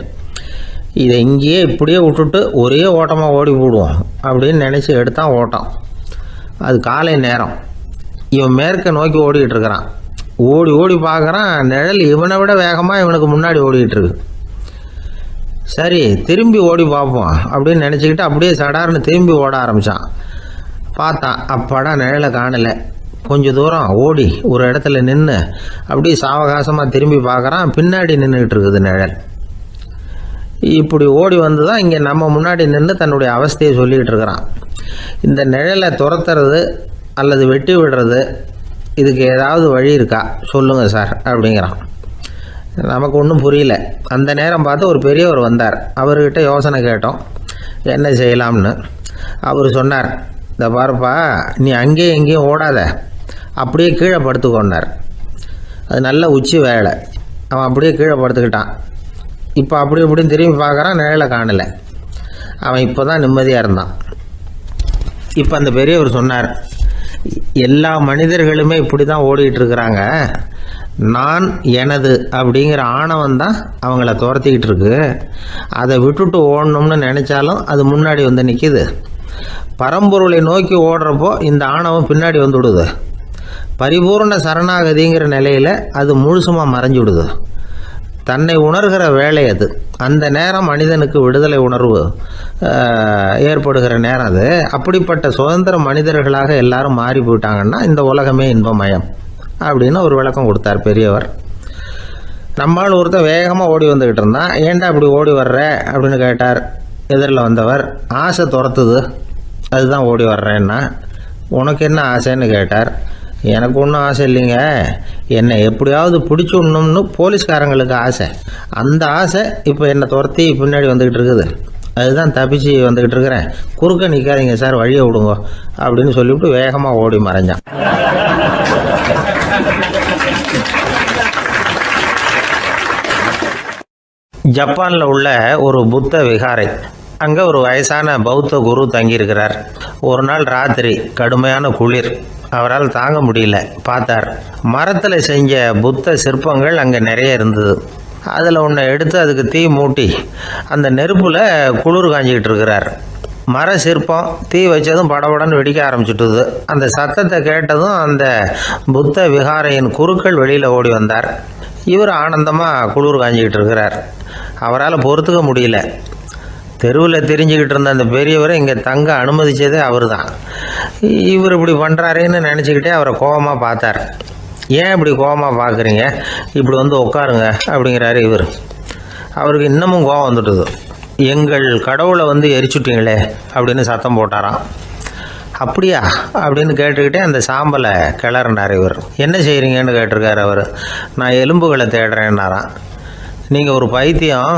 இதை இங்கேயே இப்படியே விட்டுட்டு ஒரே ஓட்டமாக ஓடி போடுவோம் அப்படின்னு நினச்சி எடுத்தான் ஓட்டம். அது காலை நேரம். இவன் மேற்க நோக்கி ஓடிக்கிட்டு இருக்கிறான். ஓடி ஓடி பார்க்குறான், நிழல் இவனை விட வேகமாக இவனுக்கு முன்னாடி ஓடிக்கிட்டு இருக்கு. சரி, திரும்பி ஓடி பார்ப்போம் அப்படின்னு நினச்சிக்கிட்டு அப்படியே சடார்னு திரும்பி ஓட ஆரம்பித்தான். பார்த்தான், அப்பாடா நிழலை காணலை. கொஞ்சம் தூரம் ஓடி ஒரு இடத்துல நின்று அப்படியே சாவகாசமாக திரும்பி பார்க்குறான். பின்னாடி நின்றுக்கிட்டு இருக்குது நிழல். இப்படி ஓடி வந்து தான் இங்கே நம்ம முன்னாடி நின்று தன்னுடைய அவஸ்தையை சொல்லிக்கிட்டு இருக்கிறான். இந்த நிழலை துரத்துறது அல்லது வெட்டி விடுறது, இதுக்கு ஏதாவது வழி இருக்கா சொல்லுங்கள் சார் அப்படிங்கிறான். நமக்கு ஒன்றும் புரியல. அந்த நேரம் பார்த்து ஒரு பெரியவர் வந்தார். அவர்கிட்ட யோசனை கேட்டோம், என்ன செய்யலாம்னு. அவர் சொன்னார், இந்த பாருப்பா, நீ அங்கேயும் எங்கேயும் ஓடாத, அப்படியே கீழே படுத்துக்கொண்டார். அது நல்ல உச்சி வேலை. அவன் அப்படியே கீழே படுத்துக்கிட்டான். இப்போ அப்படி இப்படின்னு திரும்பி பார்க்குறான், நிழலை காணலை. அவன் இப்போ தான் நிம்மதியாக இருந்தான். இப்போ அந்த பெரியவர் சொன்னார், எல்லா மனிதர்களுமே இப்படி தான் ஓடிக்கிட்டு இருக்கிறாங்க. நான் எனது அப்படிங்கிற ஆணவம் தான் அவங்கள துரத்திக்கிட்டு இருக்கு. அதை விட்டுட்டு ஓடணும்னு நினச்சாலும் அது முன்னாடி வந்து நிற்கிது. பரம்பொருளை நோக்கி ஓடுறப்போ இந்த ஆணவம் பின்னாடி வந்து விடுது. பரிபூர்ண சரணாகதிங்கிற நிலையில் அது முழுசுமாக மறைஞ்சு விடுது. தன்னை உணர்கிற வேலை அது. அந்த நேரம் மனிதனுக்கு விடுதலை உணர்வு ஏற்படுகிற நேரம் அது. அப்படிப்பட்ட சுதந்திர மனிதர்களாக எல்லாரும் மாறி போயிட்டாங்கன்னா இந்த உலகமே இன்பமயம் அப்படின்னு ஒரு விளக்கம் கொடுத்தார் பெரியவர். நம்மால் ஒருத்தர் வேகமாக ஓடி வந்துக்கிட்டு இருந்தான். ஏன்டா அப்படி ஓடி வர்ற அப்படின்னு கேட்டார் எதிரில் வந்தவர். ஆசை துரத்துது, அதுதான் ஓடி வர்றேன்னா. உனக்கு என்ன ஆசைன்னு கேட்டார். எனக்கு ஒன்றும் ஆசை இல்லைங்க, என்னை எப்படியாவது பிடிச்சுடணும்னு போலீஸ்காரங்களுக்கு ஆசை. அந்த ஆசை இப்போ என்னை துரத்தி பின்னாடி வந்துக்கிட்டு இருக்குது. அதுதான் தப்பிச்சு வந்துக்கிட்டு இருக்கிறேன். குறுக்க நிற்காதீங்க சார், வழியை விடுங்க அப்படின்னு சொல்லிவிட்டு வேகமாக ஓடி மறைஞ்சான். ஜப்பானில் உள்ள ஒரு புத்த விகாரை. அங்கே ஒரு வயசான பௌத்த குரு தங்கியிருக்கிறார். ஒரு நாள் ராத்திரி கடுமையான குளிர், அவரால் தாங்க முடியல. பார்த்தார், மரத்தில் செஞ்ச புத்த சிற்பங்கள் அங்கே நிறைய இருந்தது. அதில் ஒன்றை எடுத்து அதுக்கு தீ மூட்டி அந்த நெருப்பில் குளிர் காஞ்சிக்கிட்டு இருக்கிறார். மர சிற்பம் தீ வச்சதும் படபடன்னு வெடிக்க ஆரம்பிச்சுட்டுது. அந்த சத்தத்தை கேட்டதும் அந்த புத்த விகாரையின் குருக்கள் வெளியில் ஓடி வந்தார். இவர் ஆனந்தமாக குளிர் காஞ்சிக்கிட்டு இருக்கிறார். அவரால் பொறுத்துக்க முடியல. தெருவில் தெரிஞ்சுக்கிட்டு இருந்த அந்த பெரியவரை இங்கே தங்க அனுமதித்ததே அவர் தான். இவர் இப்படி பண்ணுறாருன்னு நினச்சிக்கிட்டே அவரை கோபமாக பார்த்தார். ஏன் இப்படி கோபமாக பார்க்குறீங்க, இப்படி வந்து உட்காருங்க அப்படிங்கிறாரு இவர். அவருக்கு இன்னமும் கோபம் வந்துட்டுது. எங்கள் கடவுளை வந்து எரிச்சுட்டீங்களே அப்படின்னு சத்தம் போட்டாராம். அப்படியா அப்படின்னு கேட்டுக்கிட்டே அந்த சாம்பலை கிளறினார் இவர். என்ன செய்கிறீங்கன்னு கேட்டிருக்காரு அவர். நான் எலும்புகளை தேடுறேன்னாராம். நீங்கள் ஒரு பைத்தியம்,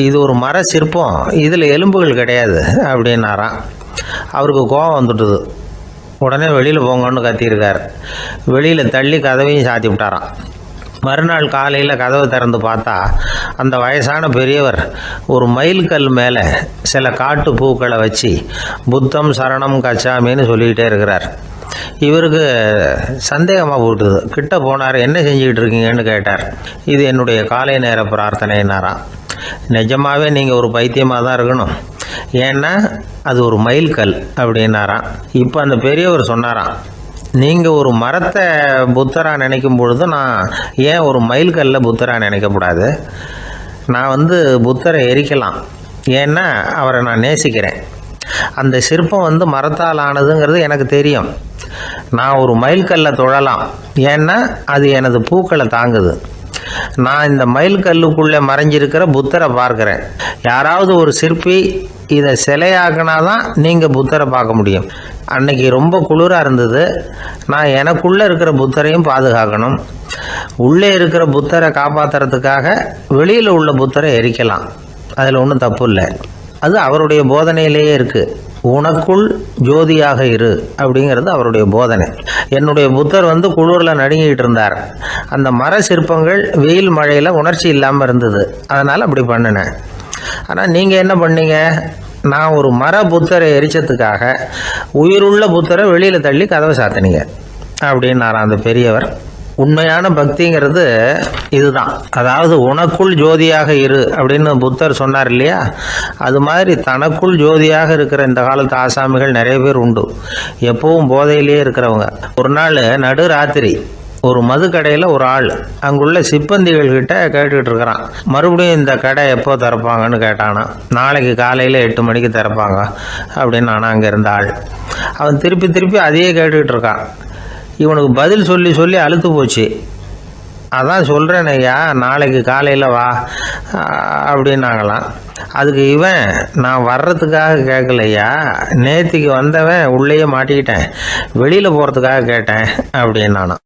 இது ஒரு மர சிற்பம், இதில் எலும்புகள் கிடையாது அப்படின்னாராம். அவருக்கு கோபம் வந்துட்டுது. உடனே வெளியில் போங்கன்னு கத்தியிருக்கார். வெளியில் தள்ளி கதவையும் சாத்தி விட்டாராம். மறுநாள் காலையில் கதவை திறந்து பார்த்தா அந்த வயசான பெரியவர் ஒரு மயில்கல் மேலே சில காட்டு பூக்களை வச்சு புத்தம் சரணம் கச்சாமின்னு சொல்லிக்கிட்டே இருக்கிறார். இவருக்கு சந்தேகமாக போட்டுது. கிட்ட போனார். என்ன செஞ்சுக்கிட்டு இருக்கீங்கன்னு கேட்டார். இது என்னுடைய காலை நேர பிரார்த்தனைனாராம். நிஜமாகவே நீங்கள் ஒரு பைத்தியமாக தான் இருக்கணும், ஏன்னா அது ஒரு மயில்கல் அப்படின்னாராம். இப்போ அந்த பெரியவர் சொன்னாராம், நீங்கள் ஒரு மரத்தை புத்தராக நினைக்கும் பொழுது நான் ஏன் ஒரு மயில்கல்ல புத்தராக நினைக்கக்கூடாது? நான் வந்து புத்தரை எரிக்கலாம், ஏன்னா அவரை நான் நேசிக்கிறேன். அந்த சிற்பம் வந்து மரத்தால் ஆனதுங்கிறது எனக்கு தெரியும். நான் ஒரு மயில்கல்லை தொழலாம், ஏன்னா அது எனது பூக்களை தாங்குது. நான் இந்த மயில்கல்லுக்குள்ளே மறைஞ்சிருக்கிற புத்தரை பார்க்குறேன். யாராவது ஒரு சிற்பி இதை சிலையாக்கினா தான் நீங்கள் புத்தரை பார்க்க முடியும். அன்னைக்கு ரொம்ப குளிராக இருந்தது. நான் எனக்குள்ளே இருக்கிற புத்தரையும் பாதுகாக்கணும். உள்ளே இருக்கிற புத்தரை காப்பாற்றுறதுக்காக வெளியில் உள்ள புத்தரை எரிக்கலாம், அதில் ஒன்றும் தப்பு இல்லை. அது அவருடைய போதனையிலேயே இருக்குது. உனக்குள் ஜோதியாக இரு அப்படிங்கிறது அவருடைய போதனை. என்னுடைய புத்தர் வந்து குளிரில் நடுங்கிட்டு இருந்தார். அந்த மர சிற்பங்கள் வெயில் மழையில் உணர்ச்சி இல்லாமல் இருந்தது, அதனால் அப்படி பண்ணினேன். ஆனால் நீங்கள் என்ன பண்ணீங்க? நான் ஒரு மர புத்தரை எரிச்சதுக்காக உயிருள்ள புத்தரை வெளியில் தள்ளி கதவை சாத்தினீங்க அப்படின்னாராம் அந்த பெரியவர். உண்மையான பக்திங்கிறது இதுதான். அதாவது உனக்குள் ஜோதியாக இரு அப்படின்னு புத்தர் சொன்னார் இல்லையா, அது மாதிரி தனக்குள் ஜோதியாக இருக்கிற இந்த காலத்து ஆசாமிகள் நிறைய பேர் உண்டு. எப்பவும் போதையிலேயே இருக்கிறவங்க. ஒரு நாள் நடு ராத்திரி ஒரு மது கடையில் ஒரு ஆள் அங்குள்ள சிப்பந்திகள்கிட்ட கேட்டுக்கிட்டு இருக்கிறான். மறுபடியும் இந்த கடை எப்போ திறப்பாங்கன்னு கேட்டானா. நாளைக்கு காலையில் 8 மணிக்கு திறப்பாங்க அப்படின்னு நானும் அங்கே இருந்த ஆள். அவன் திருப்பி திருப்பி அதையே கேட்டுக்கிட்டு இருக்கான். இவனுக்கு பதில் சொல்லி சொல்லி அழுத்து போச்சு. அதான் சொல்கிறேன் ஐயா, நாளைக்கு காலையில் வா அப்படின்னாங்களாம். அதுக்கு இவன், நான் வர்றதுக்காக கேட்கலையா, நேற்றுக்கு வந்தவன் உள்ளேயே மாட்டிக்கிட்டேன், வெளியில் போகிறதுக்காக கேட்டேன் அப்படின்னானான்.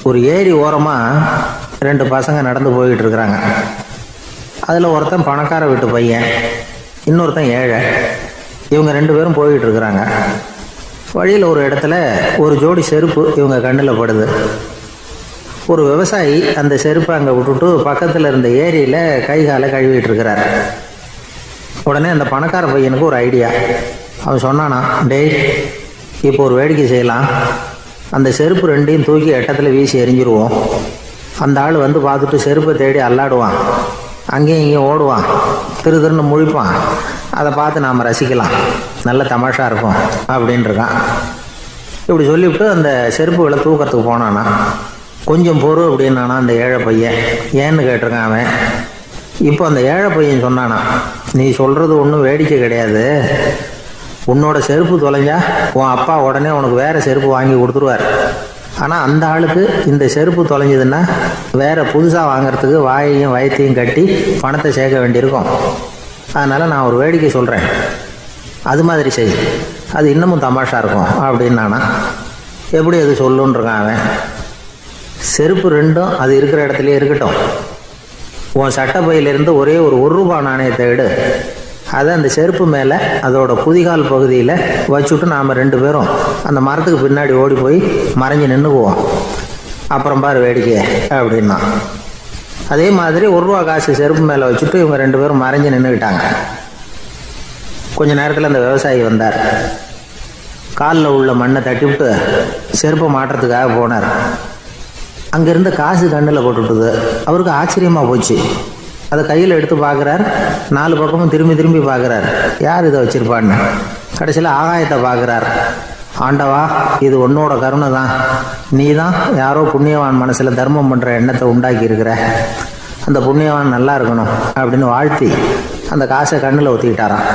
ஒரு ஏரி ஓரமாக 2 பசங்க நடந்து போய்கிட்டு இருக்கிறாங்க. அதில் ஒருத்தன் பணக்கார வீட்டு பையன், இன்னொருத்தன் ஏழை. இவங்க 2 பேரும் போய்கிட்டு இருக்கிறாங்க. வழியில் ஒரு இடத்துல ஒரு ஜோடி செருப்பு இவங்க கண்ணில் படுது. ஒரு விவசாயி அந்த செருப்பை அங்கே விட்டுட்டு பக்கத்தில் இருந்த ஏரியில் கை காலை கழுவிட்டு இருக்கிறார். உடனே அந்த பணக்கார பையனுக்கு ஒரு ஐடியா. அவன் சொன்னானா, டேய், இப்போ ஒரு வேடிக்கை செய்யலாம். அந்த செருப்பு 2ஐயும் தூக்கி எட்டத்தில் வீசி எரிஞ்சிருவோம். அந்த ஆள் வந்து பார்த்துட்டு செருப்பை தேடி அல்லாடுவான், அங்கேயும் இங்கேயும் ஓடுவான், திருன்னு முழிப்பான். அதை பார்த்து நாம் ரசிக்கலாம், நல்ல தமாஷா இருக்கும் அப்படின்ட்டுருக்கான். இப்படி சொல்லிவிட்டு அந்த செருப்புகளை தூக்கிறதுக்கு போனானா. கொஞ்சம் பொறு அப்படின்னானா அந்த ஏழை பையன். ஏன்னு கேட்டிருக்கான் அவன். இப்போ அந்த ஏழை பையன் சொன்னானா, நீ சொல்கிறது ஒன்றும் வேடிக்கை கிடையாது. உன்னோட செருப்பு தொலைஞ்சா உன் அப்பா உடனே உனக்கு வேறு செருப்பு வாங்கி கொடுத்துருவார். ஆனால் அந்த ஆளுக்கு இந்த செருப்பு தொலைஞ்சதுன்னா வேறு புதுசாக வாங்கிறதுக்கு வாயையும் வயத்தையும் கட்டி பணத்தை சேர்க்க வேண்டியிருக்கும். அதனால் நான் ஒரு வேடிக்கை சொல்கிறேன், அது மாதிரி செய், அது இன்னமும் தமாஷா இருக்கும் அப்படின்னானா. எப்படி அது சொல்லுன்றான் அவன். செருப்பு 2ம் அது இருக்கிற இடத்துலையே இருக்கட்டும். உன் சட்டப்பையிலிருந்து ஒரே ஒரு 1 ரூபாய் நாணயத்தை எடு, அதை அந்த செருப்பு மேலே அதோட குதிகால் பகுதியில் வச்சுட்டு நாம் 2 பேரும் அந்த மரத்துக்கு பின்னாடி ஓடி போய் மறைஞ்சு நின்றுக்குவோம். அப்புறம் பாரு வேடிக்கை அப்படின்னா. அதே மாதிரி 1 ரூபா காசு செருப்பு மேலே வச்சுட்டு இவங்க 2 பேரும் மறைஞ்சு நின்றுக்கிட்டாங்க. கொஞ்ச நேரத்தில் அந்த விவசாயி வந்தார். காலில் உள்ள மண்ணை தட்டிவிட்டு செருப்பை மாட்டுறதுக்காக போனார். அங்கேருந்து காசு கண்ணில் போட்டுவிட்டது. அவருக்கு ஆச்சரியமாக போச்சு. அதை கையில் எடுத்து பார்க்குறார். 4 பக்கமும் திரும்பி பார்க்குறார், யார் இதை வச்சுருப்பான்னு. கடைசியில் ஆகாயத்தை பார்க்குறார். ஆண்டவா, இது உன்னோட கருணை தான். நீ தான் யாரோ புண்ணியவான் மனசில் தர்மம் பண்ணுற எண்ணத்தை உண்டாக்கி இருக்கிற. அந்த புண்ணியவான் நல்லா இருக்கணும் அப்படின்னு வாழ்த்தி அந்த காசை கண்ணில் ஊற்றிக்கிட்டாரான்.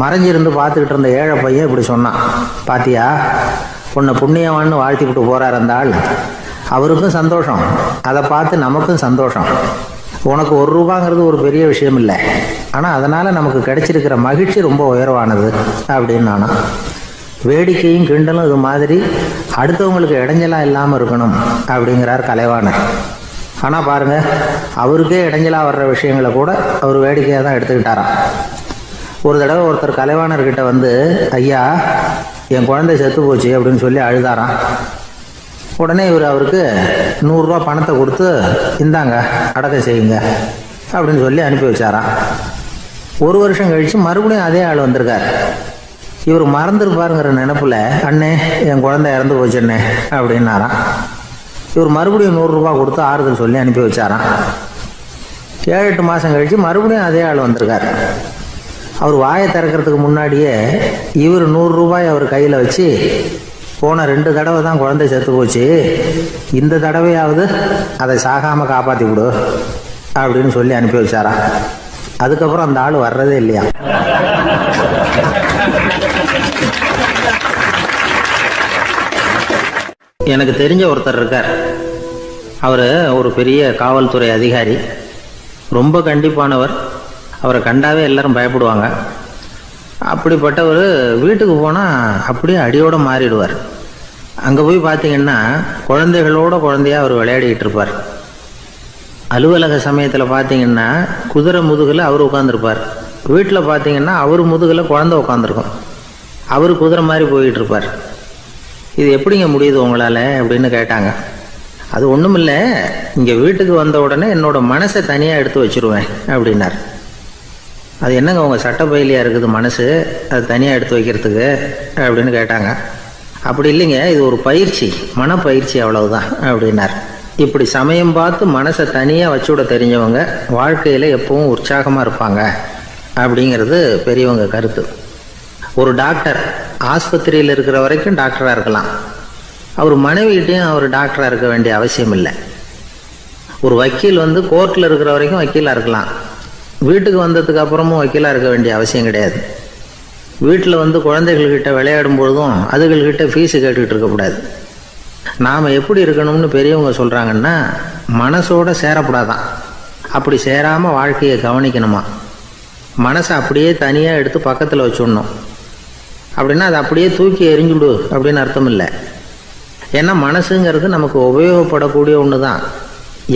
மறைஞ்சிருந்து பார்த்துக்கிட்டு இருந்த ஏழை பையன் இப்படி சொன்னான், பாத்தியா, உன்னை புண்ணியவான்னு வாழ்த்தி விட்டு போகிறார் அந்த ஆள். அவருக்கும் சந்தோஷம், அதை பார்த்து நமக்கும் சந்தோஷம். உனக்கு 1 ரூபாங்கிறது ஒரு பெரிய விஷயம் இல்லை, ஆனால் அதனால் நமக்கு கிடைச்சிருக்கிற மகிழ்ச்சி ரொம்ப உயர்வானது அப்படின்னு நானும். வேடிக்கையும் கிண்டலும் இது மாதிரி அடுத்தவங்களுக்கு இடைஞ்சலாக இல்லாமல் இருக்கணும் அப்படிங்கிறார் கலைவாணர். ஆனால் பாருங்கள், அவருக்கே இடைஞ்சலாக வர்ற விஷயங்களை கூட அவர் வேடிக்கையாக தான் எடுத்துக்கிட்டாராம். ஒரு தடவை ஒருத்தர் கலைவாணர்கிட்ட வந்து, ஐயா, என் குழந்தை செத்து போச்சு அப்படின்னு சொல்லி அழுதாராம். உடனே இவர் அவருக்கு 100 ரூபா பணத்தை கொடுத்து, இந்தாங்க அடக்கம் செய்யுங்க அப்படின்னு சொல்லி அனுப்பி வச்சாராம். 1 வருஷம் கழித்து மறுபடியும் அதே ஆள் வந்திருக்கார். இவர் மறந்துருப்பாருங்கிற நினைப்பில், அண்ணே என் குழந்தை இறந்து போச்சுண்ணே அப்படின்னாராம். இவர் மறுபடியும் 100 ரூபா கொடுத்து ஆறுதல் சொல்லி அனுப்பி வச்சாராம். 7-8 மாதம் கழித்து மறுபடியும் அதே ஆள் வந்திருக்கார். அவர் வாயை திறக்கிறதுக்கு முன்னாடியே இவர் 100 ரூபாய் அவர் கையில் வச்சு, போன 2 தடவை தான் குழந்தை செத்து போச்சு, இந்த தடவையாவது அதை சாகாமல் காப்பாற்றி விடு அப்படின்னு சொல்லி அனுப்பி வச்சாராம். அதுக்கப்புறம் அந்த ஆள் வர்றதே இல்லையா. எனக்கு தெரிஞ்ச ஒருத்தர் இருக்கார். அவர் ஒரு பெரிய காவல்துறை அதிகாரி, ரொம்ப கண்டிப்பானவர். அவரை கண்டாவே எல்லாரும் பயப்படுவாங்க. அப்படிப்பட்டவர் வீட்டுக்கு போனால் அப்படியே அடியோடு மாறிடுவார். அங்கே போய் பார்த்தீங்கன்னா குழந்தைகளோட குழந்தையாக அவர் விளையாடிக்கிட்டு இருப்பார். அலுவலக சமயத்தில் பார்த்தீங்கன்னா குதிரை முதுகில் அவர் உட்காந்துருப்பார். வீட்டில் பார்த்தீங்கன்னா அவர் முதுகில் குழந்தை உட்காந்துருக்கும். அவர் குதிரை மாதிரி போய்கிட்டு இருப்பார். இது எப்படிங்க முடியுது உங்களால் அப்படின்னு கேட்டாங்க. அது ஒன்றும் இல்லை, இங்கே வீட்டுக்கு வந்த உடனே என்னோட மனசை தனியாக எடுத்து வச்சுருவேன் அப்படின்னார். அது என்னங்க உங்கள் சட்டப்பையிலையாக இருக்குது மனசு, அது தனியாக எடுத்து வைக்கிறதுக்கு அப்படின்னு கேட்டாங்க. அப்படி இல்லைங்க, இது ஒரு பயிற்சி, மனப்பயிற்சி, அவ்வளவுதான் அப்படின்னார். இப்படி சமயம் பார்த்து மனசை தனியாக வச்சுவிட தெரிஞ்சவங்க வாழ்க்கையில் எப்பவும் உற்சாகமாக இருப்பாங்க அப்படிங்கிறது பெரியவங்க கருத்து. ஒரு டாக்டர் ஆஸ்பத்திரியில் இருக்கிற வரைக்கும் டாக்டராக இருக்கலாம். அவர் மனைவிகிட்டையும் அவர் டாக்டராக இருக்க வேண்டிய அவசியம் இல்லை. ஒரு வக்கீல் கோர்ட்டில் இருக்கிற வரைக்கும் வக்கீலாக இருக்கலாம். வீட்டுக்கு வந்ததுக்கு அப்புறமும் வக்கீலாக இருக்க வேண்டிய அவசியம் கிடையாது. வீட்டில் குழந்தைகள்கிட்ட விளையாடும் பொழுதும் அதுகள்கிட்ட ஃபீஸு கேட்டுக்கிட்டு இருக்கக்கூடாது. நாம் எப்படி இருக்கணும்னு பெரியவங்க சொல்கிறாங்கன்னா, மனசோட சேரக்கூடாதான். அப்படி சேராமல் வாழ்க்கையை கவனிக்கணுமா. மனசை அப்படியே தனியாக எடுத்து பக்கத்தில் வச்சுடணும். அப்படின்னா அதை அப்படியே தூக்கி எறிஞ்சுடு அப்படின்னு அர்த்தம் இல்லை. ஏன்னா மனசுங்கிறது நமக்கு உபயோகப்படக்கூடிய ஒன்று தான்.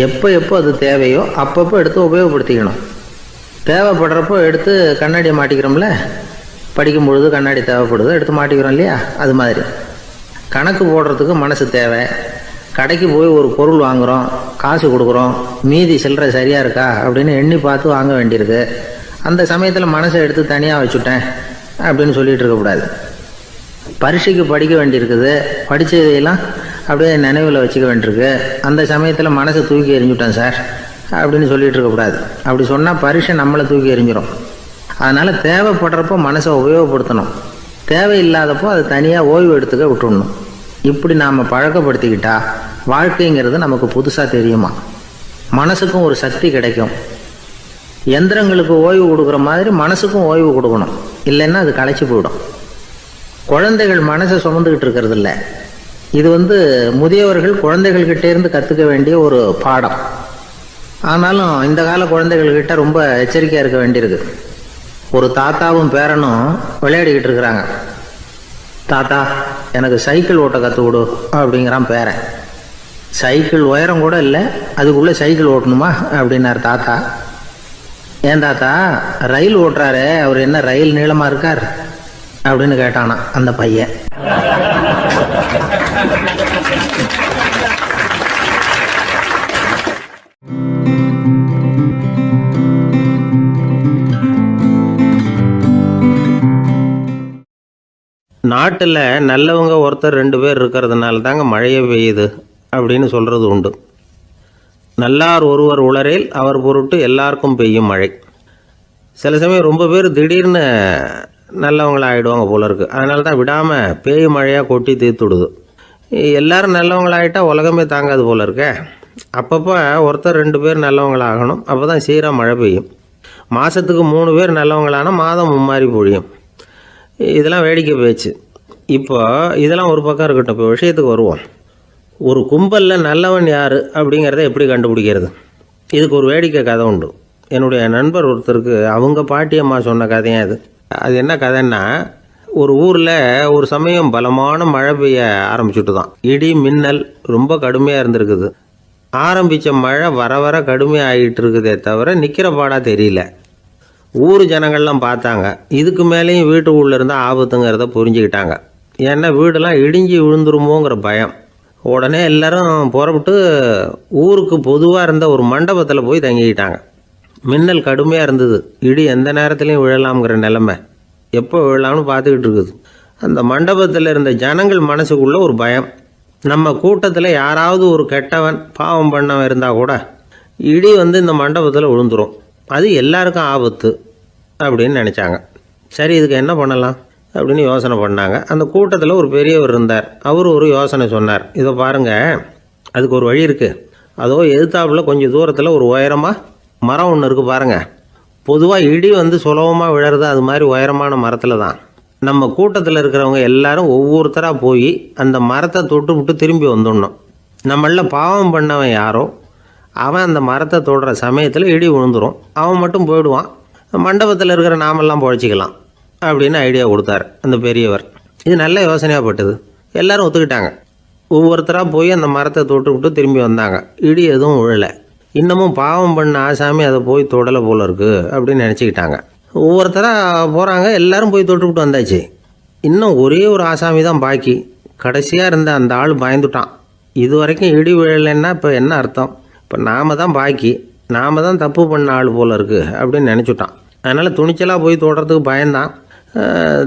எப்போ அது தேவையோ அப்பப்போ எடுத்து உபயோகப்படுத்திக்கணும். தேவைப்படுறப்போ எடுத்து கண்ணாடியை மாட்டிக்கிறோம்ல, படிக்கும் பொழுது கண்ணாடி தேவைப்படுது, எடுத்து மாட்டிக்கிறோம் இல்லையா. அது மாதிரி கணக்கு போடுறதுக்கு மனசு தேவை. கடைக்கு போய் ஒரு பொருள் வாங்குகிறோம், காசு கொடுக்குறோம், மீதி சில்லறை சரியாக இருக்கா அப்படின்னு எண்ணி பார்த்து வாங்க வேண்டியிருக்கு. அந்த சமயத்தில் மனசை எடுத்து தனியாக வச்சுட்டேன் அப்படின்னு சொல்லிகிட்டு இருக்கக்கூடாது. பரீட்சைக்கு படிக்க வேண்டியிருக்குது, படித்ததையெல்லாம் அப்படியே நினைவில் வச்சுக்க வேண்டியிருக்கு. அந்த சமயத்தில் மனசை தூக்கி எறிஞ்சுட்டேன் சார் அப்படின்னு சொல்லிகிட்டு இருக்கக்கூடாது. அப்படி சொன்னால் பரீட்சை நம்மளை தூக்கி எறிஞ்சிடும். அதனால் தேவைப்படுறப்போ மனசை உபயோகப்படுத்தணும், தேவையில்லாதப்போ அது தனியாக ஓய்வு எடுத்துக்க விட்டுடணும். இப்படி நாம் பழக்கப்படுத்திக்கிட்டா வாழ்க்கைங்கிறது நமக்கு புதுசாக தெரியுமா. மனசுக்கும் ஒரு சக்தி கிடைக்கும். எந்திரங்களுக்கு ஓய்வு கொடுக்குற மாதிரி மனசுக்கும் ஓய்வு கொடுக்கணும், இல்லைன்னா அது களைச்சி போயிடும். குழந்தைகள் மனசை சுமந்துக்கிட்டு இருக்கிறது இல்லை. இது முதியவர்கள் குழந்தைகள்கிட்டேருந்து கற்றுக்க வேண்டிய ஒரு பாடம். ஆனாலும் இந்த கால குழந்தைகள்கிட்ட ரொம்ப எச்சரிக்கையாக இருக்க வேண்டியிருக்கு. ஒரு தாத்தாவும் பேரனும் விளையாடிக்கிட்டு இருக்கிறாங்க. தாத்தா, எனக்கு சைக்கிள் ஓட்ட கற்றுக் கொடு அப்படிங்கிறான் பேரன். சைக்கிள் உயரம் கூட இல்லை, அதுக்குள்ளே சைக்கிள் ஓட்டணுமா அப்படின்னார் தாத்தா. ஏன் தாத்தா, ரயில் ஓட்டுறாரு, அவர் என்ன ரயில் நீளமா இருக்கார் அப்படின்னு கேட்டானா அந்த பையன். நாட்டில் நல்லவங்க ஒருத்தர் 2 பேர் இருக்கிறதுனால தாங்க மழையே பெய்யுது அப்படின்னு சொல்கிறது உண்டு. நல்லார் ஒருவர் உளரேல் அவர் பொருட்டு எல்லாருக்கும் பெய்யும் மழை. சில சமயம் ரொம்ப பேர் திடீர்னு நல்லவங்களாகிடுவாங்க போல இருக்குது. அதனால தான் விடாமல் பேய் மழையாக கொட்டி தீர்த்துடுது. எல்லோரும் நல்லவங்களாகிட்டால் உலகமே தாங்காது போல இருக்கே. அப்பப்போ ஒருத்தர் 2 பேர் நல்லவங்களாகணும். அப்போ தான் சீராக மழை பெய்யும். மாதத்துக்கு 3 பேர் நல்லவங்களானா மாதம் மும்மாரி பொழியும். இதெல்லாம் வேடிக்கை பேச்சு. இப்போ இதெல்லாம் ஒரு பக்கம் இருக்கட்டும். இப்போ விஷயத்துக்கு வருவோம். ஒரு கும்பலில் நல்லவன் யார் அப்படிங்கிறத எப்படி கண்டுபிடிக்கிறது? இதுக்கு ஒரு வேடிக்கை கதை உண்டு. என்னுடைய நண்பர் ஒருத்தருக்கு அவங்க பாட்டியம்மா சொன்ன கதையும் அது என்ன கதைன்னா, ஒரு ஊரில் ஒரு சமயம் பலமான மழை பெய்ய ஆரம்பிச்சுட்டு தான். இடி மின்னல் ரொம்ப கடுமையாக இருந்திருக்குது. ஆரம்பித்த மழை வர வர கடுமையாக ஆகிட்டு இருக்குதே தவிர நிற்கிற பாடாக தெரியல. ஊர் ஜனங்கள்லாம் பார்த்தாங்க. இதுக்கு மேலேயும் வீட்டு உள்ளே இருந்தால் ஆபத்துங்கிறத புரிஞ்சுக்கிட்டாங்க. ஏன்னா வீடெல்லாம் இடிஞ்சி விழுந்துருமோங்கிற பயம். உடனே எல்லோரும் புறப்பட்டு ஊருக்கு பொதுவாக இருந்த ஒரு மண்டபத்தில் போய் தங்கிக்கிட்டாங்க. மின்னல் கடுமையாக இருந்தது. இடி எந்த நேரத்துலையும் விழலாம்ங்கிற நிலைமை. எப்போ விழலாம்னு பார்த்துக்கிட்டு இருக்குது. அந்த மண்டபத்தில் இருந்த ஜனங்கள் மனசுக்குள்ளே ஒரு பயம். நம்ம கூட்டத்தில் யாராவது ஒரு கெட்டவன் பாவம் பண்ணவன் இருந்தால் கூட இடி இந்த மண்டபத்தில் விழுந்துடும். அது எல்லாருக்கும் ஆபத்து அப்படின்னு நினச்சாங்க. சரி, இதுக்கு என்ன பண்ணலாம் அப்படின்னு யோசனை பண்ணாங்க. அந்த கூட்டத்தில் ஒரு பெரியவர் இருந்தார். அவர் ஒரு யோசனை சொன்னார். இதை பாருங்கள், அதுக்கு ஒரு வழி இருக்குது. அதோ எதிர்த்தாப்பில் கொஞ்சம் தூரத்தில் ஒரு உயரமாக மரம் ஒன்று இருக்குது பாருங்கள். பொதுவாக இடி சுலபமாக விழறது அது மாதிரி உயரமான மரத்தில் தான். நம்ம கூட்டத்தில் இருக்கிறவங்க எல்லாரும் ஒவ்வொருத்தராக போய் அந்த மரத்தை தொட்டு விட்டு திரும்பி வந்துடணும். நம்மள பாவம் பண்ணவன் யாரோ அவன் அந்த மரத்தை தொடுற சமயத்தில் இடி விழுந்துடும். அவன் மட்டும் போயிடுவான். மண்டபத்தில் இருக்கிற நாமெல்லாம் பொழைச்சிக்கலாம் அப்படின்னு ஐடியா கொடுத்தார் அந்த பெரியவர். இது நல்ல யோசனையாக பட்டது. எல்லோரும் ஒத்துக்கிட்டாங்க. ஒவ்வொருத்தராக போய் அந்த மரத்தை தொட்டு விட்டு திரும்பி வந்தாங்க. இடி எதுவும் விழலை. இன்னமும் பாவம் பண்ண ஆசாமி அதை போய் தொடலை போல இருக்குது அப்படின்னு நினச்சிக்கிட்டாங்க. ஒவ்வொருத்தராக போகிறாங்க. எல்லோரும் போய் தொட்டு விட்டு வந்தாச்சு. இன்னும் ஒரே ஒரு ஆசாமி தான் பாக்கி. கடைசியாக இருந்த அந்த ஆள் பயந்துட்டான். இது வரைக்கும் இடி விழலைன்னா இப்போ என்ன அர்த்தம்? இப்போ நாம் தான் பாக்கி, நாம் தான் தப்பு பண்ண ஆள் போல் இருக்குது அப்படின்னு நினச்சிட்டான். அதனால் துணிச்சலாக போய் தொடுறதுக்கு பயந்தான்.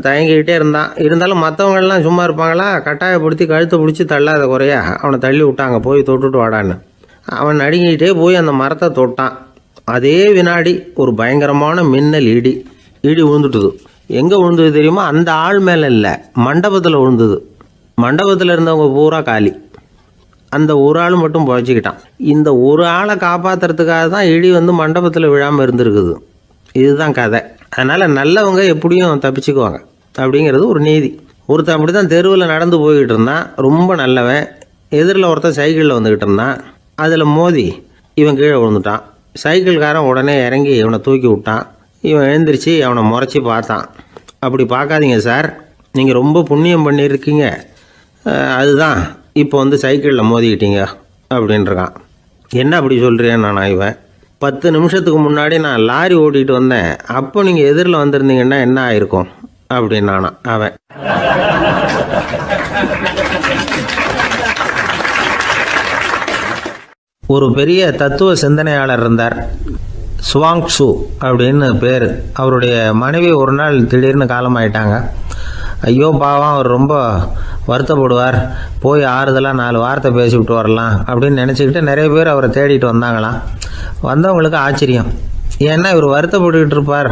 தயங்கிக்கிட்டே இருந்தான். இருந்தாலும் மற்றவங்கள்லாம் சும்மா இருப்பாங்களா? கட்டாயப்படுத்தி கழுத்தை பிடிச்சி தள்ளாத குறையா அவனை தள்ளி விட்டாங்க. போய் தொட்டுட்டு வாடான்னு. அவன் நடுங்கிக்கிட்டே போய் அந்த மரத்தை தொட்டான். அதே வினாடி ஒரு பயங்கரமான மின்னல் இடி விழுந்துட்டுது. எங்கே விழுந்தது தெரியுமா? அந்த ஆள் மேலே இல்லை, மண்டபத்தில் விழுந்தது. மண்டபத்தில் இருந்தவங்க பூரா காலி. அந்த ஒரு ஆள் மட்டும் பொழைச்சிக்கிட்டான். இந்த ஒரு ஆளை காப்பாற்றுறதுக்காக தான் இடி மண்டபத்தில் விழாமல் இருந்திருக்குது. இதுதான் கதை. அதனால் நல்லவங்க எப்படியும் தப்பிச்சுக்குவாங்க அப்படிங்கிறது ஒரு நீதி. ஒருத்தன் அப்படி தான் தெருவில் நடந்து போய்கிட்டு இருந்தான். ரொம்ப நல்லவன். எதிரில் ஒருத்தன் சைக்கிளில் வந்துக்கிட்டு இருந்தான். அதில் மோதி இவன் கீழே விழுந்துட்டான். சைக்கிள்காரன் உடனே இறங்கி இவனை தூக்கி விட்டான். இவன் எழுந்திரிச்சு அவனை முறைச்சி பார்த்தான். அப்படி பார்க்காதீங்க சார், நீங்கள் ரொம்ப புண்ணியம் பண்ணியிருக்கீங்க, அதுதான் இப்போ சைக்கிளில் மோதிக்கிட்டீங்க அப்படின்றான். என்ன அப்படி சொல்கிறேன் நான்? இவன் 10 நிமிஷத்துக்கு முன்னாடி நான் லாரி ஓட்டிகிட்டு வந்தேன், அப்போ நீங்கள் எதிரில் வந்திருந்தீங்கன்னா என்ன ஆயிருக்கும் அப்படின்னானா அவன். ஒரு பெரிய தத்துவ சிந்தனையாளர் இருந்தார். சுவாங் சு அப்படின்னு பேர். அவருடைய மனைவி ஒரு நாள் திடீர்னு காலமாயிட்டாங்க. ஐயோ பாவம், அவர் ரொம்ப வருத்தப்படுவார், போய் ஆறுதலாக 4 வார்த்தை பேசிவிட்டு வரலாம் அப்படின்னு நினச்சிக்கிட்டு நிறைய பேர் அவரை தேடிட்டு வந்தாங்களாம். வந்தவங்களுக்கு ஆச்சரியம். ஏன்னா இவர் வருத்தப்பட்டுக்கிட்டு இருப்பார்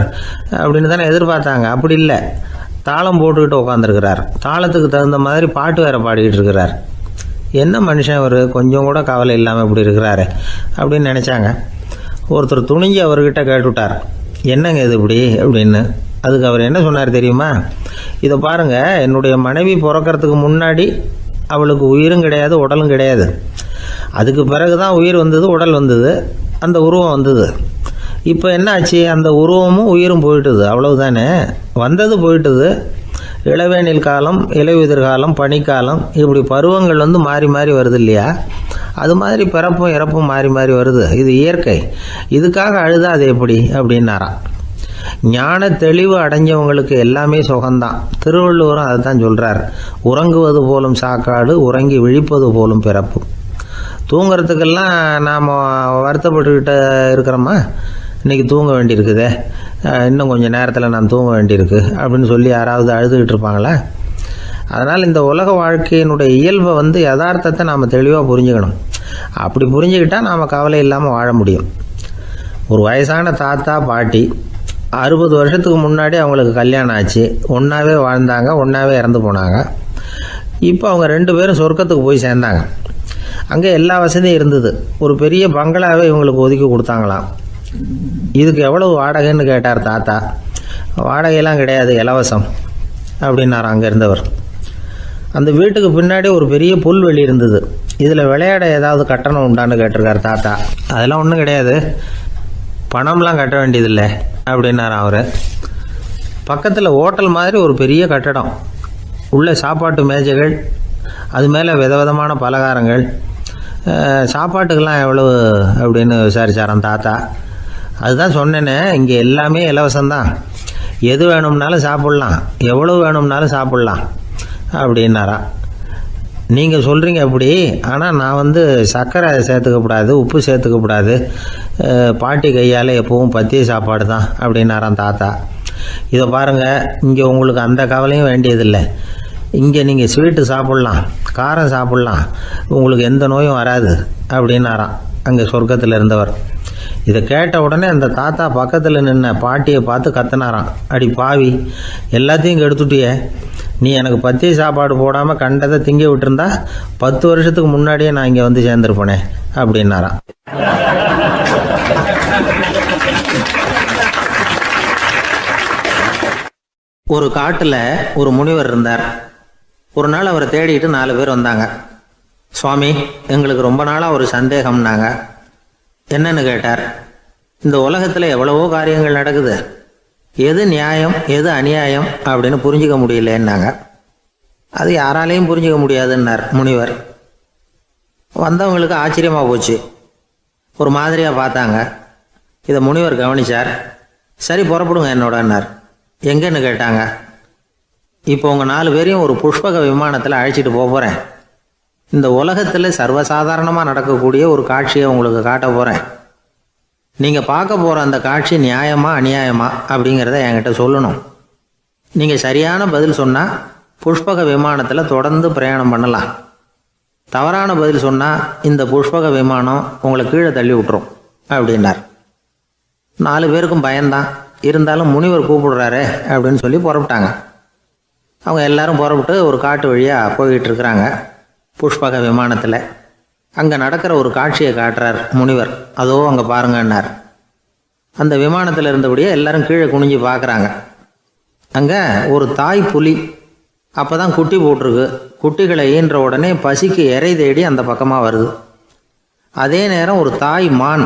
அப்படின்னு தானே எதிர்பார்த்தாங்க. அப்படி இல்லை, தாளம் போட்டுக்கிட்டு உட்காந்துருக்கிறார். தாளத்துக்கு தகுந்த மாதிரி பாட்டு வேறு பாடிக்கிட்டு இருக்கிறார். என்ன மனுஷன் அவர், கொஞ்சம் கூட கவலை இல்லாமல் இப்படி இருக்கிறாரு அப்படின்னு நினச்சாங்க. ஒருத்தர் துணிஞ்சு அவர்கிட்ட கேட்டுவிட்டார், என்னங்க இது இப்படி அப்படின்னு. அதுக்கு அவர் என்ன சொன்னார் தெரியுமா? இதை பாருங்கள், என்னுடைய மனைவி பிறக்கிறதுக்கு முன்னாடி அவளுக்கு உயிரும் கிடையாது, உடலும் கிடையாது. அதுக்கு பிறகு தான் உயிர் வந்தது, உடல் வந்தது, அந்த உருவம் வந்தது. இப்போ என்ன ஆச்சு? அந்த உருவமும் உயிரும் போயிட்டுது, அவ்வளவுதானே. வந்தது போயிட்டுது. இளவேனில் காலம், இலையுதிர் காலம், பனிக்காலம், இப்படி பருவங்கள் மாறி மாறி வருது இல்லையா? அது மாதிரி பிறப்பும் இறப்பும் மாறி மாறி வருது, இது இயற்கை, இதுக்காக அழுதா அது எப்படி அப்படின்னாராம். ஞான தெளிவு அடைஞ்சவங்களுக்கு எல்லாமே சுகம்தான். திருவள்ளுவரும் அதை தான் சொல்கிறார், உறங்குவது போலும் சாக்காடு, உறங்கி விழிப்பது போலும் பிறப்பு. தூங்குறதுக்கெல்லாம் நாம் வருத்தப்பட்டுக்கிட்ட இருக்கிறோமா? இன்றைக்கி தூங்க வேண்டியிருக்குதே, இன்னும் கொஞ்சம் நேரத்தில் நான் தூங்க வேண்டியிருக்கு அப்படின்னு சொல்லி யாராவது அழுதுகிட்டு இருப்பாங்களா? அதனால் இந்த உலக வாழ்க்கையினுடைய இயல்பை யதார்த்தத்தை நாம் தெளிவாக புரிஞ்சுக்கணும். அப்படி புரிஞ்சுக்கிட்டால் நாம் கவலை இல்லாமல் வாழ முடியும். ஒரு வயசான தாத்தா பாட்டி 60 வருஷத்துக்கு முன்னாடி அவங்களுக்கு கல்யாணம் ஆச்சு, ஒன்றாவே வாழ்ந்தாங்க, ஒன்றாவே இறந்து போனாங்க. இப்போ அவங்க 2 பேரும் சொர்க்கத்துக்கு போய் சேர்ந்தாங்க. அங்கே எல்லா வசதியும் இருந்தது. ஒரு பெரிய பங்களாவே இவங்களுக்கு ஒதுக்கி கொடுத்தாங்களாம். இதுக்கு எவ்வளவு வாடகைன்னு கேட்டார் தாத்தா. வாடகையெல்லாம் கிடையாது, இலவசம் அப்படின்னார் அங்கே இருந்தவர். அந்த வீட்டுக்கு பின்னாடி ஒரு பெரிய புல்வெளி இருந்தது. இதில் விளையாட ஏதாவது கட்டணம் உண்டான்னு கேட்டிருக்கார் தாத்தா. அதெல்லாம் ஒன்றும் கிடையாது, பணம்லாம் கட்ட வேண்டியதில்லை அப்படின்னார் அவர். பக்கத்தில் ஹோட்டல் மாதிரி ஒரு பெரிய கட்டடம், உள்ள சாப்பாட்டு மேஜைகள், அது மேலே விதவிதமான பலகாரங்கள். சாப்பாட்டுக்கெல்லாம் எவ்வளவு அப்படின்னு விசாரிச்சாராம் தாத்தா. அதுதான் சொன்னேனே, இங்கே எல்லாமே இலவசம்தான், எது வேணும்னாலும் சாப்பிட்லாம், எவ்வளவு வேணும்னாலும் சாப்பிட்லாம் அப்படின்னாரா. நீங்கள் சொல்கிறீங்க அப்படி, ஆனால் நான் சர்க்கரை சேர்த்துக்கக்கூடாது, உப்பு சேர்த்துக்கக்கூடாது, பாட்டி கையால் எப்பவும் பத்திய சாப்பாடு தான் அப்படின்னாராம் தாத்தா. இதை பாருங்கள், இங்கே உங்களுக்கு அந்த கவலையும் வேண்டியதில்லை. இங்கே நீங்கள் ஸ்வீட்டு சாப்பிட்லாம், காரம் சாப்பிட்லாம், உங்களுக்கு எந்த நோயும் வராது அப்படின்னாராம் அங்கே சொர்க்கத்தில் இருந்தவர். இதை கேட்ட உடனே அந்த தாத்தா பக்கத்தில் நின்ன பாட்டியை பார்த்து கத்தினாராம், அடி பாவி, எல்லாத்தையும் கெடுத்துட்டியே, நீ எனக்கு பத்திய சாப்பாடு போடாமல் கண்டதை திங்க விட்டுருந்தா 10 வருஷத்துக்கு முன்னாடியே நான் இங்கே சேர்ந்துருப்பேனே அப்படின்னாராம். ஒரு காட்டில் ஒரு முனிவர் இருந்தார். ஒரு நாள் அவரை தேடிட்டு 4 பேர் வந்தாங்க. சுவாமி, எங்களுக்கு ரொம்ப நாளாக ஒரு சந்தேகம்னாங்க. என்னன்னு கேட்டார். இந்த உலகத்தில் எவ்வளவோ காரியங்கள் நடக்குது, எது நியாயம் எது அநியாயம் அப்படின்னு புரிஞ்சிக்க முடியலன்னாங்க. அது யாராலையும் புரிஞ்சிக்க முடியாதுன்னார் முனிவர். வந்தவங்களுக்கு ஆச்சரியமாக போச்சு, ஒரு மாதிரியாக பார்த்தாங்க. இதை முனிவர் கவனிச்சார். சரி, புறப்படுங்க என்னோடன்னார். எங்கன்னு கேட்டாங்க. இப்போ உங்கள் 4 பேரையும் ஒரு புஷ்பக விமானத்தில் அழைச்சிட்டு போகிறேன். இந்த உலகத்தில் சர்வசாதாரணமாக நடக்கக்கூடிய ஒரு காட்சியை உங்களுக்கு காட்ட போகிறேன். நீங்கள் பார்க்க போகிற அந்த காட்சி நியாயமா அநியாயமா அப்படிங்கிறத என்கிட்ட சொல்லணும். நீங்கள் சரியான பதில் சொன்னால் புஷ்பக விமானத்தில் தொடர்ந்து பிரயாணம் பண்ணலாம். தவறான பதில் சொன்னால் இந்த புஷ்பக விமானம் உங்களை கீழே தள்ளி விட்டுரும் அப்படின்னார். 4 பேருக்கும் பயந்தான். இருந்தாலும் முனிவர் கூப்பிடுறாரு அப்படின்னு சொல்லி புறப்பட்டாங்க. அவங்க எல்லாரும் புறப்பட்டு ஒரு காட்டு வழியாக போய்கிட்டு இருக்கிறாங்க புஷ்பக விமானத்தில். அங்கே நடக்கிற ஒரு காட்சியை காட்டுறார் முனிவர். அதோ அங்கே பாருங்கன்னார். அந்த விமானத்தில் இருந்தபடியே எல்லாரும் கீழே குனிஞ்சு பார்க்குறாங்க. அங்கே ஒரு தாய் புலி அப்போ தான் குட்டி போட்டிருக்கு. குட்டிகளை ஈன்ற உடனே பசிக்கு இறை தேடி அந்த பக்கமாக வருது. அதே நேரம் ஒரு தாய் மான்,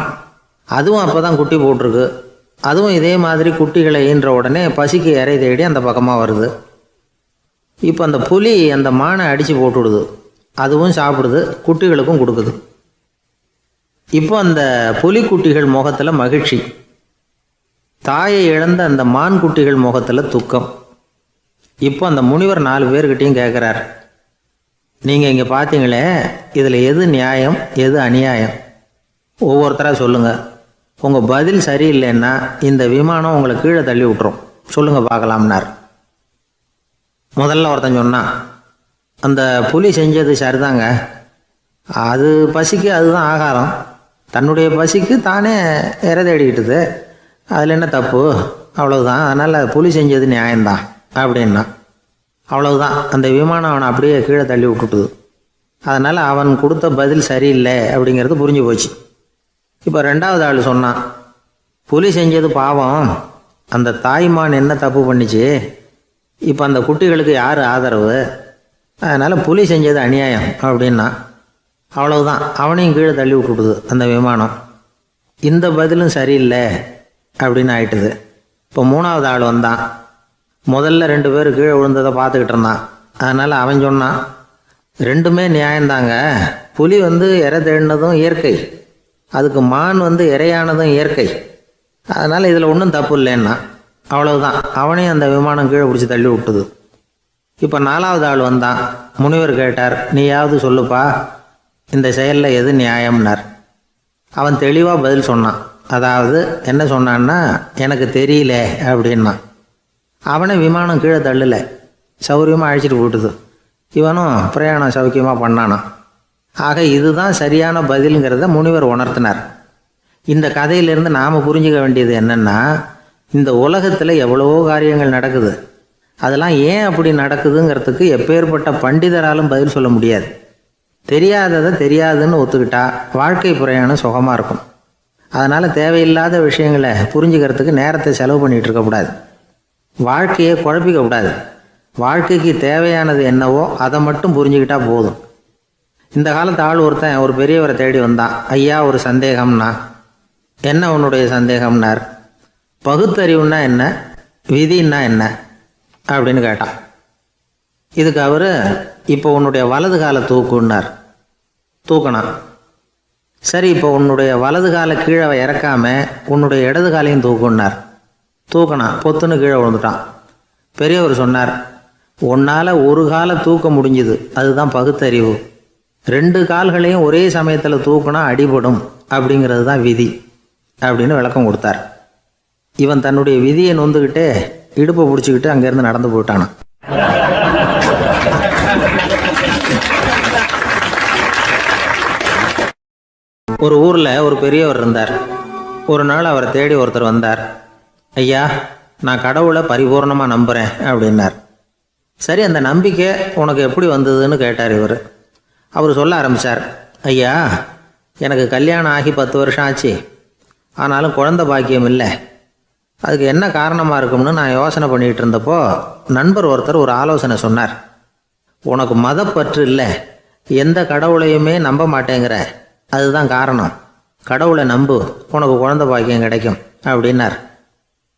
அதுவும் அப்போ தான் குட்டி போட்டிருக்கு. அதுவும் இதே மாதிரி குட்டிகளை ஈன்ற உடனே பசிக்கு இறை தேடி அந்த பக்கமாக வருது. இப்போ அந்த புலி அந்த மானை அடித்து போட்டுவிடுது. அதுவும் சாப்பிடுது, குட்டிகளுக்கும் கொடுக்குது. இப்போ அந்த புலிக்குட்டிகள் முகத்தில் மகிழ்ச்சி, தாயை இழந்த அந்த மான் குட்டிகள் முகத்தில் துக்கம். இப்போ அந்த முனிவர் 4 பேர்கிட்டையும் கேட்குறார், நீங்கள் இங்கே பார்த்தீங்களே, இதில் எது நியாயம் எது அநியாயம் ஒவ்வொருத்தராக சொல்லுங்கள். உங்கள் பதில் சரியில்லைன்னா இந்த விமானம் உங்களை கீழே தள்ளி விட்டுரும், சொல்லுங்கள் பார்க்கலாம்னார். முதல்ல ஒருத்தன் சொன்னான், அந்த புலி செஞ்சது சரிதாங்க, அது பசிக்கு அதுதான் ஆகாரம், தன்னுடைய பசிக்கு தானே இறை தேடிக்கிட்டுது, அதில் என்ன தப்பு, அவ்வளவுதான், அதனால் புலி செஞ்சது நியாயம்தான் அப்படின்னா. அவ்வளவுதான், அந்த விமானம் அவனை அப்படியே கீழே தள்ளி விட்டுட்டுது. அதனால் அவன் கொடுத்த பதில் சரியில்லை அப்படிங்கிறது புரிஞ்சு போச்சு. இப்போ 2வது ஆள் சொன்னான், புலி செஞ்சது பாவம், அந்த தாய்மான் என்ன தப்பு பண்ணிச்சு, இப்போ அந்த குட்டிகளுக்கு யார் ஆதரவு, அதனால் புலி செஞ்சது அநியாயம் அப்படின்னா. அவ்வளவுதான், அவனையும் கீழே தள்ளி விட்டுடுது அந்த விமானம். இந்த பதிலும் சரியில்லை அப்படின்னு ஆயிட்டுது. இப்போ 3வது ஆள் வந்தான். முதல்ல 2 பேர் கீழே விழுந்ததை பார்த்துக்கிட்டு இருந்தான். அதனால் அவன் சொன்னான், ரெண்டுமே நியாயம்தாங்க. புலி இரை தேடினதும் இயற்கை, அதுக்கு மான் இரையானதும் இயற்கை. அதனால் இதில் ஒன்றும் தப்பு இல்லைன்னா அவ்வளவுதான். அவனையும் அந்த விமானம் கீழே பிடிச்சி தள்ளி விட்டுது. இப்போ 4வது ஆள் வந்தான். முனிவர் கேட்டார், நீயாவது சொல்லுப்பா, இந்த செயலில் எது நியாயம்னார். அவன் தெளிவாக பதில் சொன்னான். அதாவது என்ன சொன்னான்னா, எனக்கு தெரியல அப்படின்னா. அவனை விமானம் கீழே தள்ளலை, சௌரியமாக அழைச்சிட்டு போட்டுது. இவனும் பிரயாணம் சௌக்கியமாக பண்ணானான். ஆக இதுதான் சரியான பதிலுங்கிறத முனிவர் உணர்த்தினார். இந்த கதையிலிருந்து நாம் புரிஞ்சுக்க வேண்டியது என்னென்னா, இந்த உலகத்தில் எவ்வளவோ காரியங்கள் நடக்குது. அதெல்லாம் ஏன் அப்படி நடக்குதுங்கிறதுக்கு எப்பேற்பட்ட பண்டிதராலும் பதில் சொல்ல முடியாது. தெரியாததை தெரியாதுன்னு ஒத்துக்கிட்டா வாழ்க்கை பிரயாணம் சுகமாக இருக்கும். அதனால் தேவையில்லாத விஷயங்களை புரிஞ்சுக்கிறதுக்கு நேரத்தை செலவு பண்ணிகிட்டு இருக்கக்கூடாது. வாழ்க்கையை குழப்பிக்கக்கூடாது. வாழ்க்கைக்கு தேவையானது என்னவோ அதை மட்டும் புரிஞ்சுக்கிட்டா போதும். இந்த காலத்து ஆள் ஒருத்தன் ஒரு பெரியவரை தேடி வந்தான். ஐயா, ஒரு சந்தேகம்னா. என்ன உன்னுடைய சந்தேகம்னார். பகுத்தறிவுன்னா என்ன, விதின்னா என்ன அப்படின்னு கேட்டான். இதுக்கு அவர், இப்போ உன்னுடைய வலது காலை தூக்குன்னார். தூக்கினான். சரி, இப்போ உன்னுடைய வலது காலை கீழே இறக்காம உன்னுடைய இடது காலையும் தூக்குன்னார். தூக்கினான். பொத்துன்னு கீழே விழுந்துட்டான். பெரியவர் சொன்னார், உன்னால் ஒரு காலை தூக்க முடிஞ்சுது, அதுதான் பகுத்தறிவு. 2 கால்களையும் ஒரே சமயத்தில் தூக்குனா அடிபடும், அப்படிங்கிறது தான் விதி அப்படின்னு விளக்கம் கொடுத்தார். இவன் தன்னுடைய விதியை நொந்துக்கிட்டே இடுப்பை பிடிச்சிக்கிட்டு அங்கேருந்து நடந்து போயிட்டானான். ஒரு ஊரில் ஒரு பெரியவர் இருந்தார். ஒரு நாள் அவரை தேடி ஒருத்தர் வந்தார். ஐயா, நான் கடவுளை பரிபூர்ணமாக நம்புகிறேன் அப்படின்னார். சரி, அந்த நம்பிக்கை உனக்கு எப்படி வந்ததுன்னு கேட்டார் இவர். அவர் சொல்ல ஆரம்பித்தார். ஐயா, எனக்கு கல்யாணம் ஆகி 10 வருஷம் ஆச்சு, ஆனாலும் குழந்தை பாக்கியம் இல்லை. அதுக்கு என்ன காரணமாக இருக்கும்னு நான் யோசனை பண்ணிகிட்டு இருந்தப்போ நண்பர் ஒருத்தர் ஒரு ஆலோசனை சொன்னார். உனக்கு மதப்பற்று இல்லை, எந்த கடவுளையுமே நம்ப மாட்டேங்கிற, அதுதான் காரணம். கடவுளை நம்பு, உனக்கு குழந்தை பாக்கியம் கிடைக்கும் அப்படின்னார்.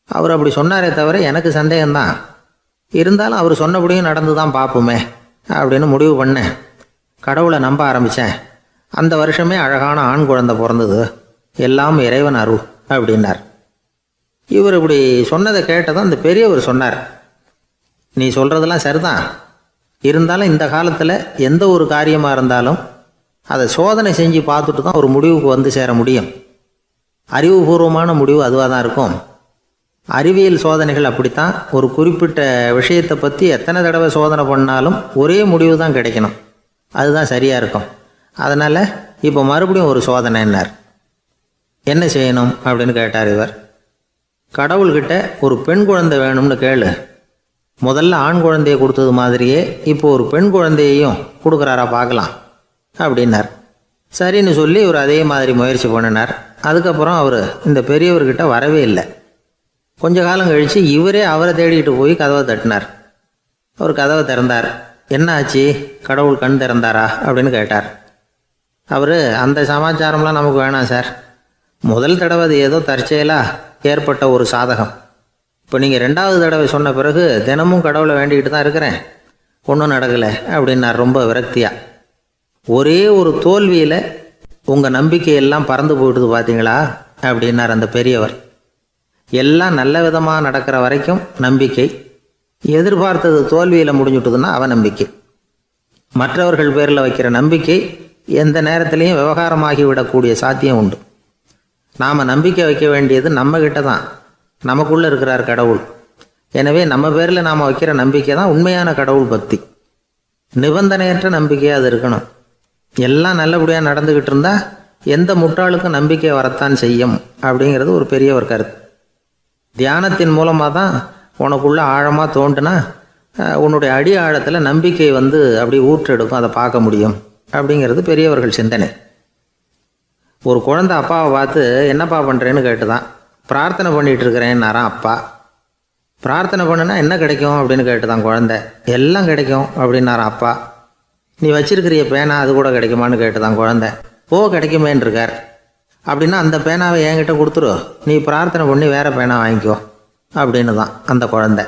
அவர் அப்படி சொன்னாரே தவிர எனக்கு சந்தேகம்தான். இருந்தாலும் அவர் சொன்னபடியும் நடந்து தான் பார்ப்போமே அப்படின்னு முடிவு பண்ணேன். கடவுளை நம்ப ஆரம்பித்தேன். அந்த வருஷமே அழகான ஆண் குழந்தை பிறந்தது. எல்லாம் இறைவன் அருள் அப்படின்னார். இவர் இப்படி சொன்னதை கேட்டதும் அந்த பெரியவர் சொன்னார், நீ சொல்கிறதெல்லாம் சரிதான், இருந்தாலும் இந்த காலத்தில் எந்த ஒரு காரியமாக இருந்தாலும் அதை சோதனை செஞ்சு பார்த்துட்டு தான் ஒரு முடிவுக்கு சேர முடியும். அறிவுபூர்வமான முடிவு அதுவாக தான் இருக்கும். அறிவியல் சோதனைகள் அப்படித்தான். ஒரு குறிப்பிட்ட விஷயத்தை பற்றி எத்தனை தடவை சோதனை பண்ணாலும் ஒரே முடிவு தான் கிடைக்கணும், அதுதான் சரியாக இருக்கும். அதனால் இப்போ மறுபடியும் ஒரு சோதனைன்னார். என்ன செய்யணும் அப்படின்னு கேட்டார் இவர். கடவுள்கிட்ட ஒரு பெண் குழந்தை வேணும்னு கேளு. முதல்ல ஆண் குழந்தையை கொடுத்தது மாதிரியே இப்போ ஒரு பெண் குழந்தையையும் கொடுக்குறாரா பார்க்கலாம் அப்படின்னார். சரின்னு சொல்லி இவர் அதே மாதிரி முயற்சி பண்ணினார். அதுக்கப்புறம் அவர் இந்த பெரியவர்கிட்ட வரவே இல்லை. கொஞ்ச காலம் கழித்து இவரே அவரை தேடிக்கிட்டு போய் கதவை தட்டினார். அவர் கதவை திறந்தார். என்ன ஆச்சு, கடவுள் கண் திறந்தாரா அப்படின்னு கேட்டார். அவர், அந்த சமாச்சாரம்லாம் நமக்கு வேணாம் சார். முதல் தடவை அது ஏதோ தற்செயலாக ஏற்பட்ட ஒரு சாதகம். இப்போ நீங்கள் 2வது தடவை சொன்ன பிறகு தினமும் கடவுளை வேண்டிக்கிட்டு தான் இருக்கிறேன், ஒன்றும் நடக்கலை அப்படின்னார் ரொம்ப விரக்தியாக. ஒரே ஒரு தோல்வியில் உங்கள் நம்பிக்கையெல்லாம் பறந்து போயிடுது பார்த்தீங்களா அப்படின்னார் அந்த பெரியவர். எல்லாம் நல்ல விதமாக நடக்கிற வரைக்கும் நம்பிக்கை, எதிர்பார்த்தது தோல்வியில் முடிஞ்சுட்டுதுன்னா அவநம்பிக்கை. மற்றவர்கள் பேரில் வைக்கிற நம்பிக்கை எந்த நேரத்திலையும் விவகாரமாகி விடக்கூடிய சாத்தியம் உண்டு. நாம் நம்பிக்கை வைக்க வேண்டியது நம்மக்கிட்ட தான், நமக்குள்ளே இருக்கிறார் கடவுள். எனவே நம்ம பேரில் நாம் வைக்கிற நம்பிக்கை தான் உண்மையான கடவுள் பக்தி. நிபந்தனையற்ற நம்பிக்கையாக அது இருக்கணும். எல்லாம் நல்லபடியாக நடந்துக்கிட்டு இருந்தால் எந்த முட்டாளுக்கும் நம்பிக்கை வரத்தான் செய்யும் அப்படிங்கிறது ஒரு பெரியவர் கருத்து. தியானத்தின் மூலமாக தான் உனக்குள்ளே ஆழமாக தோண்டுனா உன்னுடைய அடி ஆழத்தில் நம்பிக்கை அப்படி ஊற்றெடுக்கும், அதை பார்க்க முடியும் அப்படிங்கிறது பெரியவர்கள் சிந்தனை. ஒரு குழந்தை அப்பாவை பார்த்து என்னப்பா பண்ணுறேன்னு கேட்டு தான். பிரார்த்தனை பண்ணிகிட்டு இருக்கிறேன்னாராம் அப்பா. பிரார்த்தனை பண்ணுனா என்ன கிடைக்கும் அப்படின்னு கேட்டு தான் குழந்தை. எல்லாம் கிடைக்கும் அப்படின்னாராம் அப்பா. நீ வச்சிருக்கிறிய பேனா அது கூட கிடைக்குமான்னு கேட்டு தான் குழந்தை. கிடைக்குமேன்னு இருக்கார். அப்படின்னா அந்த பேனாவை என்கிட்ட கொடுத்துரு, நீ பிரார்த்தனை பண்ணி வேற பேனா வாங்கிக்கோ அப்படின்னு தான் அந்த குழந்தை.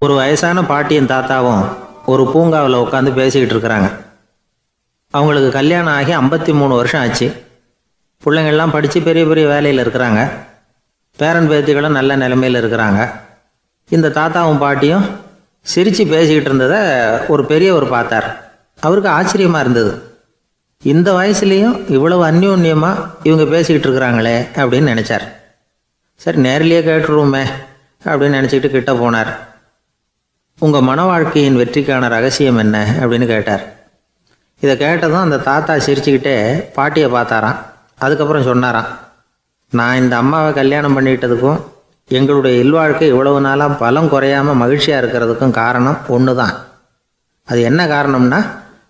ஒரு வயசான பாட்டியும் தாத்தாவும் ஒரு பூங்காவில் உட்காந்து பேசிக்கிட்டு இருக்கிறாங்க. அவங்களுக்கு கல்யாணம் ஆகி 53 வருஷம் ஆச்சு. பிள்ளைங்கள்லாம் படித்து பெரிய பெரிய வேலையில் இருக்கிறாங்க. பேரன் பேத்திகளும் நல்ல நிலைமையில் இருக்கிறாங்க. இந்த தாத்தாவும் பாட்டியும் சிரித்து பேசிக்கிட்டு இருந்ததை ஒரு பெரியவர் பார்த்தார். அவருக்கு ஆச்சரியமாக இருந்தது. இந்த வயசுலேயும் இவ்வளவு அந்யோன்யமாக இவங்க பேசிக்கிட்டு இருக்கிறாங்களே அப்படின்னு நினச்சார். சரி, நேரிலேயே கேட்டுருவோமே அப்படின்னு நினச்சிக்கிட்டு கிட்ட போனார். உங்கள் மன வாழ்க்கையின் வெற்றிக்கான ரகசியம் என்ன அப்படின்னு கேட்டார். இதை கேட்டதும் அந்த தாத்தா சிரிச்சுக்கிட்டே பாட்டியை பார்த்தாராம். அதுக்கப்புறம் சொன்னாராம், நான் இந்த அம்மாவை கல்யாணம் பண்ணிக்கிட்டதுக்கும் எங்களுடைய இல்வாழ்க்கை இவ்வளவு நாளாக பலம் குறையாமல் மகிழ்ச்சியாக இருக்கிறதுக்கும் காரணம் ஒன்று தான். அது என்ன காரணம்னா,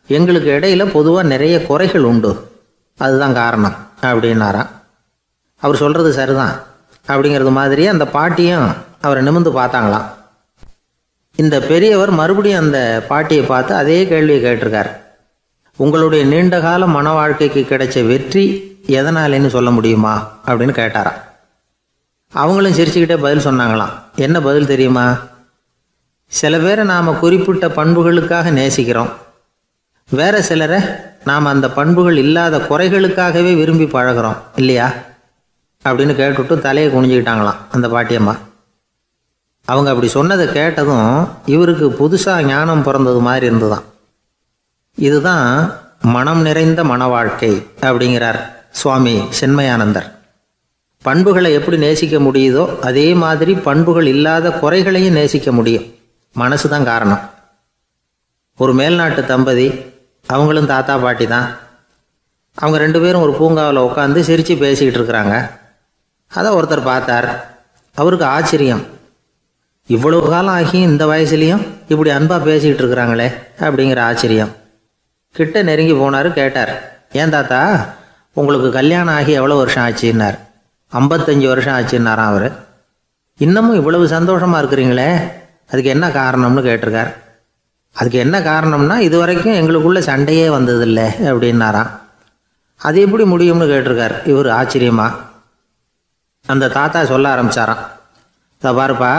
எங்களுக்கு இடையில பொதுவாக நிறைய குறைகள் உண்டு, அதுதான் காரணம் அப்படின்னாராம். அவர் சொல்கிறது சரிதான் அப்படிங்கிறது மாதிரியே அந்த பாட்டியும் அவரை நிமிர்ந்து பார்த்தாங்களாம். இந்த பெரியவர் மறுபடியும் அந்த பாட்டியை பார்த்து அதே கேள்வியை கேட்டிருக்கார். உங்களுடைய நீண்டகால மன வாழ்க்கைக்கு கிடைச்ச வெற்றி எதனாலேன்னு சொல்ல முடியுமா அப்படின்னு கேட்டாராம். அவங்களும் சிரிச்சுக்கிட்டே பதில் சொன்னாங்களாம். என்ன பதில் தெரியுமா? சில பேரை நாம் குறிப்பிட்ட பண்புகளுக்காக நேசிக்கிறோம், வேற சிலரை நாம் அந்த பண்புகள் இல்லாத குறைகளுக்காகவே விரும்பி பழகிறோம் இல்லையா அப்படின்னு கேட்டுவிட்டு தலையை குனிஞ்சிக்கிட்டாங்களாம் அந்த பாட்டியம்மா. அவங்க அப்படி சொன்னதை கேட்டதும் இவருக்கு புதுசாக ஞானம் பிறந்தது மாதிரி இருந்துதான். இதுதான் மனம் நிறைந்த மன வாழ்க்கை அப்படிங்கிறார் சுவாமி சென்மயானந்தர். பண்புகளை எப்படி நேசிக்க முடியுதோ அதே மாதிரி பண்புகள் இல்லாத குறைகளையும் நேசிக்க முடியும். மனசு தான் காரணம். ஒரு மேல்நாட்டு தம்பதி, அவங்களும் தாத்தா பாட்டி தான். அவங்க 2 பேரும் ஒரு பூங்காவில் உட்காந்து சிரித்து பேசிக்கிட்டு இருக்கிறாங்க. அதை ஒருத்தர் பார்த்தார். அவருக்கு ஆச்சரியம், இவ்வளவு காலம் ஆகி இந்த வயசுலேயும் இப்படி அன்பாக பேசிக்கிட்டு இருக்கிறாங்களே அப்படிங்கிற ஆச்சரியம். கிட்ட நெருங்கி போனார். கேட்டார், ஏன் தாத்தா உங்களுக்கு கல்யாணம் ஆகி எவ்வளோ வருஷம் ஆச்சுன்னார். 55 வருஷம் ஆச்சுன்னாராம் அவர். இன்னமும் இவ்வளவு சந்தோஷமாக இருக்கிறீங்களே, அதுக்கு என்ன காரணம்னு கேட்டிருக்கார். அதுக்கு என்ன காரணம்னா, இது வரைக்கும் எங்களுக்குள்ள சண்டையே வந்ததில்லை அப்படின்னாராம். அது எப்படி முடியும்னு கேட்டிருக்கார் இவர் ஆச்சரியமா. அந்த தாத்தா சொல்ல ஆரம்பித்தாராம், இதை பாருப்பா,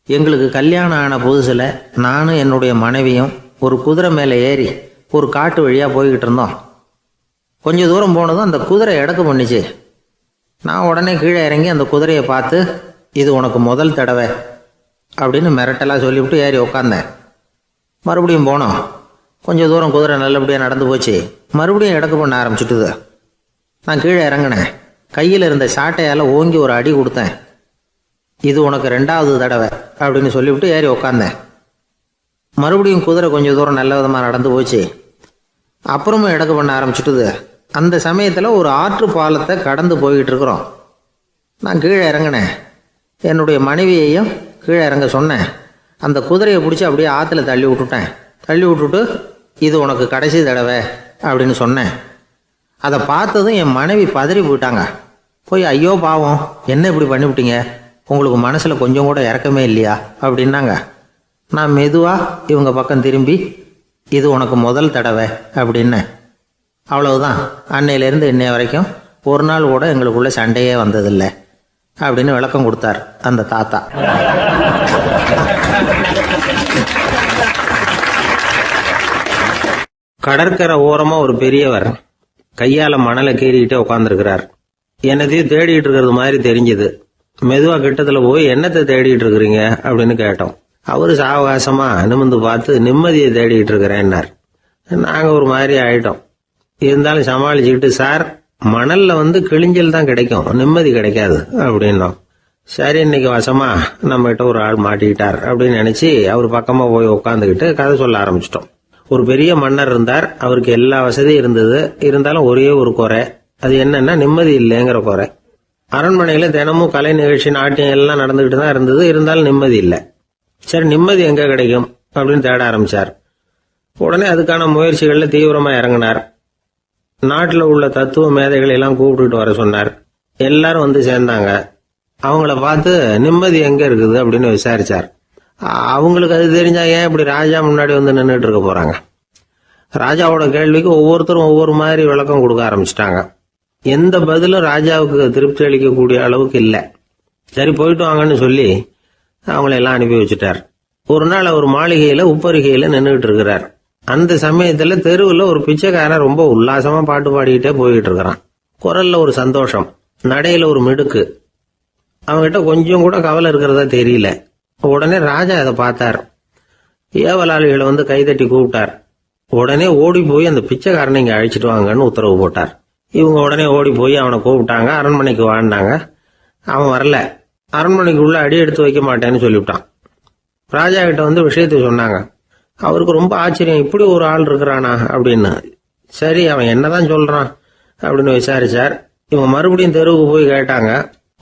எங்களுக்கு கல்யாணம் ஆன புதுசில் நானும் என்னுடைய மனைவியும் ஒரு குதிரை மேலே ஏறி ஒரு காட்டு வழியாக போய்கிட்டு இருந்தோம். கொஞ்சம் தூரம் போனதும் அந்த குதிரை எடக்கு பண்ணிச்சு. நான் உடனே கீழே இறங்கி அந்த குதிரையை பார்த்து, இது உனக்கு முதல் தடவை அப்படின்னு மிரட்டலாக சொல்லிவிட்டு ஏறி உக்காந்தேன். மறுபடியும் போனோம். கொஞ்சம் தூரம் குதிரை நல்லபடியாக நடந்து போச்சு. மறுபடியும் எடக்கு பண்ண ஆரம்பிச்சுட்டுது. நான் கீழே இறங்கினேன். கையில் இருந்த சாட்டையால் ஓங்கி ஒரு அடி கொடுத்தேன். இது உனக்கு 2வது தடவை அப்படின்னு சொல்லிவிட்டு ஏறி உக்காந்தேன். மறுபடியும் குதிரை கொஞ்சம் தூரம் நல்ல விதமாக நடந்து போச்சு. அப்புறமும் எடக்கு பண்ண ஆரம்பிச்சுட்டுது. அந்த சமயத்தில் ஒரு ஆற்று பாலத்தை கடந்து போய்கிட்டு இருக்கிறோம். நான் கீழே இறங்கினேன். என்னுடைய மனைவியையும் கீழே இறங்க சொன்னேன். அந்த குதிரையை பிடிச்சி அப்படியே ஆற்றுல தள்ளி விட்டுட்டேன். தள்ளி விட்டுட்டு, இது உனக்கு கடைசி தடவை அப்படின்னு சொன்னேன். அதை பார்த்ததும் என் மனைவி பதறி போயிட்டாங்க. போய், ஐயோ பாவம், என்ன இப்படி பண்ணிவிட்டீங்க, உங்களுக்கு மனசில் கொஞ்சம் கூட இறக்கமே இல்லையா அப்படின்னாங்க. நான் மெதுவாக இவங்க பக்கம் திரும்பி, இது உனக்கு முதல் தடவை அப்படின்னேன். அவ்வளவுதான், அன்னையிலேருந்து இன்னைய வரைக்கும் ஒரு நாள் கூட எங்களுக்குள்ள சண்டையே வந்ததில்லை அப்படின்னு விளக்கம் கொடுத்தார் அந்த தாத்தா. கடற்கரை ஓரமாக ஒரு பெரியவர் கையால் மணலை கீறிக்கிட்டே உட்காந்துருக்கிறார். என்னத்தையும் தேடிட்டு இருக்கிறது மாதிரி தெரிஞ்சுது. மெதுவாக கிட்டத்தில் போய், என்னத்தை தேடிட்டு இருக்கிறீங்க அப்படின்னு கேட்டோம். அவரு சாவகாசமாக நிமிர்ந்து பார்த்து, நிம்மதியை தேடிட்டு இருக்கிறேன்னார். நாங்கள் ஒரு மாதிரி ஆயிட்டோம். இருந்தாலும் சமாளிச்சுக்கிட்டு, சார், மணல்ல கிழிஞ்சல் தான் கிடைக்கும், நிம்மதி கிடைக்காது அப்படின்னோம். சரி, இன்னைக்கு வசமா நம்மகிட்ட ஒரு ஆள் மாட்டிக்கிட்டார் அப்படின்னு நினைச்சு அவர் பக்கமா போய் உட்காந்துக்கிட்டு கதை சொல்ல ஆரம்பிச்சிட்டோம். ஒரு பெரிய மன்னர் இருந்தார். அவருக்கு எல்லா வசதியும் இருந்தது. இருந்தாலும் ஒரே ஒரு குறை. அது என்னன்னா, நிம்மதி இல்லைங்கிற குறை. அரண்மனையில தினமும் கலை நிகழ்ச்சி, நாட்டியம் எல்லாம் நடந்துகிட்டு தான் இருந்தது. இருந்தாலும் நிம்மதி இல்லை. சரி, நிம்மதி எங்க கிடைக்கும் அப்படின்னு தேட ஆரம்பிச்சார். உடனே அதுக்கான முயற்சிகள்ல தீவிரமா இறங்கினார். நாட்டில் உள்ள தத்துவ மேதைகளை எல்லாம் கூப்பிட்டுட்டு வர சொன்னார். எல்லாரும் சேர்ந்தாங்க. அவங்கள பார்த்து, நிம்மதி எங்க இருக்குது அப்படின்னு விசாரிச்சார். அவங்களுக்கு அது தெரிஞ்சா ஏன் இப்படி ராஜா முன்னாடி நின்றுட்டு இருக்க போறாங்க? ராஜாவோட கேள்விக்கு ஒவ்வொருத்தரும் ஒவ்வொரு மாதிரி விளக்கம் கொடுக்க ஆரம்பிச்சிட்டாங்க. எந்த பதிலும் ராஜாவுக்கு திருப்தி அளிக்கக்கூடிய அளவுக்கு இல்லை. சரி, போயிட்டு வாங்கன்னு சொல்லி அவங்கள எல்லாம் அனுப்பி வச்சுட்டார். ஒரு நாள் அவர் மாளிகையில உப்பருகையில நின்றுட்டு இருக்கிறார். அந்த சமயத்துல தெருவில் ஒரு பிச்சைக்காரன் ரொம்ப உல்லாசமா பாட்டு பாடிக்கிட்டே போயிட்டு இருக்கிறான். குரல்ல ஒரு சந்தோஷம், நடையில ஒரு மிடுக்கு. அவன்கிட்ட கொஞ்சம் கூட கவலை இருக்கிறதா தெரியல. உடனே ராஜா அதை பார்த்தார். ஏவலாளிகளை வந்து கைதட்டி கூப்பிட்டார். உடனே ஓடி போய் அந்த பிச்சைக்காரனை இங்க அழைச்சிட்டு வாங்கன்னு உத்தரவு போட்டார். இவங்க உடனே ஓடி போய் அவனை கூப்பிட்டாங்க. அரண்மனைக்கு வாழ்ந்தாங்க. அவன் வரல. அரண்மனைக்கு உள்ள அடி எடுத்து வைக்க மாட்டேன்னு சொல்லிவிட்டான். ராஜா கிட்ட வந்து விஷயத்தை சொன்னாங்க. அவருக்கு ரொம்ப ஆச்சரியம், இப்படி ஒரு ஆள் இருக்கிறானா அப்படின்னு. சரி, அவன் என்னதான் சொல்றான் அப்படின்னு விசாரிச்சார். இவங்க மறுபடியும் தெருவுக்கு போய் கேட்டாங்க.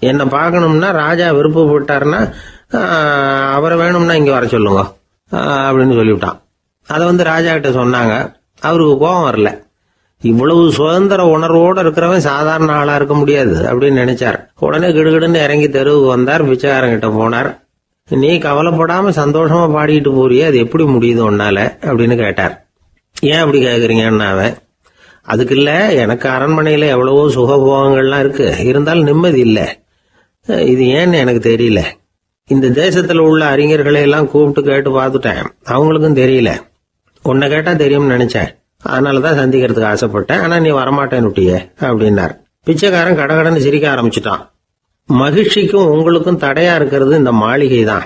என்ன பார்க்கணும்னா ராஜா விருப்பப்பட்டாருன்னா அவரை வேணும்னா இங்க வர சொல்லுங்க அப்படின்னு சொல்லிவிட்டான். அதை வந்து ராஜா கிட்ட சொன்னாங்க. அவருக்கு கோபம் வரல. இவ்வளவு சுதந்திர உணர்வோடு இருக்கிறவன் சாதாரண ஆளா இருக்க முடியாது அப்படின்னு நினைச்சார். உடனே கிடுகிடுன்னு இறங்கி தெருவுக்கு வந்தார். பிச்சைக்காரங்கிட்ட போனார். நீ கவலைப்படாம சந்தோஷமா பாடிட்டு போறியே, அது எப்படி முடியுது உன்னால அப்படின்னு கேட்டார். ஏன் அப்படி கேக்குறீங்கன்னு அவன், அதுக்கு இல்ல, எனக்கு அரண்மனையில எவ்வளவோ சுகபோகங்கள்லாம் இருக்கு, இருந்தாலும் நிம்மதி இல்லை. இது ஏன்னு எனக்கு தெரியல. இந்த தேசத்துல உள்ள அறிஞர்களை எல்லாம் கூப்பிட்டு கேட்டு பார்த்துட்டேன், அவங்களுக்கும் தெரியல. உன்னை கேட்டா தெரியும்னு நினைச்சேன், அதனாலதான் சந்திக்கிறதுக்கு ஆசைப்பட்டேன். ஆனா நீ வரமாட்டேன்னுட்டியே அப்படின்னார். பிச்சைக்காரன் கடகடன்னு சிரிக்க ஆரம்பிச்சுட்டான். மகிழ்ச்சிக்கும் உங்களுக்கும் தடையா இருக்கிறது இந்த மாளிகை தான்.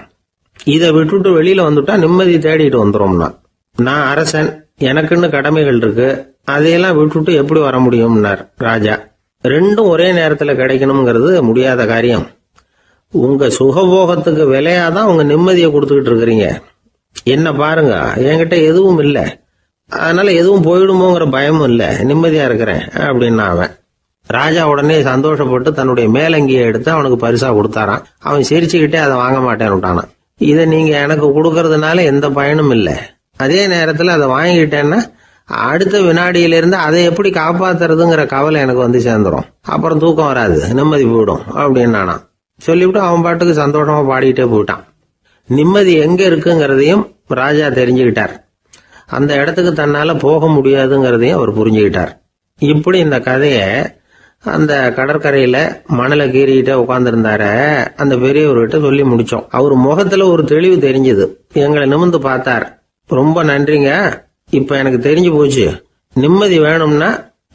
இதை விட்டுட்டு வெளியில வந்துட்டா நிம்மதி தேடிட்டு வந்துடும்னா. நான் அரசன், எனக்குன்னு கடமைகள் இருக்கு, அதையெல்லாம் விட்டுட்டு எப்படி வர முடியும்னார் ராஜா. ரெண்டும் ஒரே நேரத்துல கிடைக்கணுங்கிறது முடியாத காரியம். உங்க சுகபோகத்துக்கு விலையாதான் உங்க நிம்மதியை கொடுத்துக்கிட்டு இருக்கிறீங்க. என்ன பாருங்க, என்கிட்ட எதுவும் இல்லை, அதனால எதுவும் போயிடுமோங்கிற பயமும் இல்லை, நிம்மதியா இருக்கிறேன் அப்படின்னா அவன். ராஜா உடனே சந்தோஷப்பட்டு தன்னுடைய மேலங்கியை எடுத்து அவனுக்கு பரிசா கொடுத்தாரான். அவன் சிரிச்சுக்கிட்டே அதை வாங்க மாட்டேன்னுட்டானான். இதை நீங்க எனக்கு கொடுக்கறதுனால எந்த பயனும் இல்லை, அதே நேரத்துல அதை வாங்கிட்டேன்னா அடுத்த வினாடியிலிருந்து அதை எப்படி காப்பாத்துறதுங்கிற கவலை எனக்கு வந்து சேர்ந்துரும், அப்புறம் தூக்கம் வராது, நிம்மதி போயிடும் அப்படின்னானா. சொல்லிவிட்டு அவன் பாட்டுக்கு சந்தோஷமா பாடிக்கிட்டே போயிட்டான். நிம்மதி எங்க இருக்குங்கிறதையும் ராஜா தெரிஞ்சுக்கிட்டார். அந்த இடத்துக்கு தன்னால போக முடியாதுங்கிறதையும் அவர் புரிஞ்சுக்கிட்டார். இப்படி இந்த கதைய அந்த கடற்கரையில மணலை கீறிக்கிட்டே உட்கார்ந்துருந்தார அந்த பெரியவர்கிட்ட சொல்லி முடிச்சோம். அவர் முகத்துல ஒரு தெளிவு தெரிஞ்சது. எங்களை நிமிர்ந்து பார்த்தார். ரொம்ப நன்றிங்க, இப்ப எனக்கு தெரிஞ்சு போச்சு, நிம்மதி வேணும்னா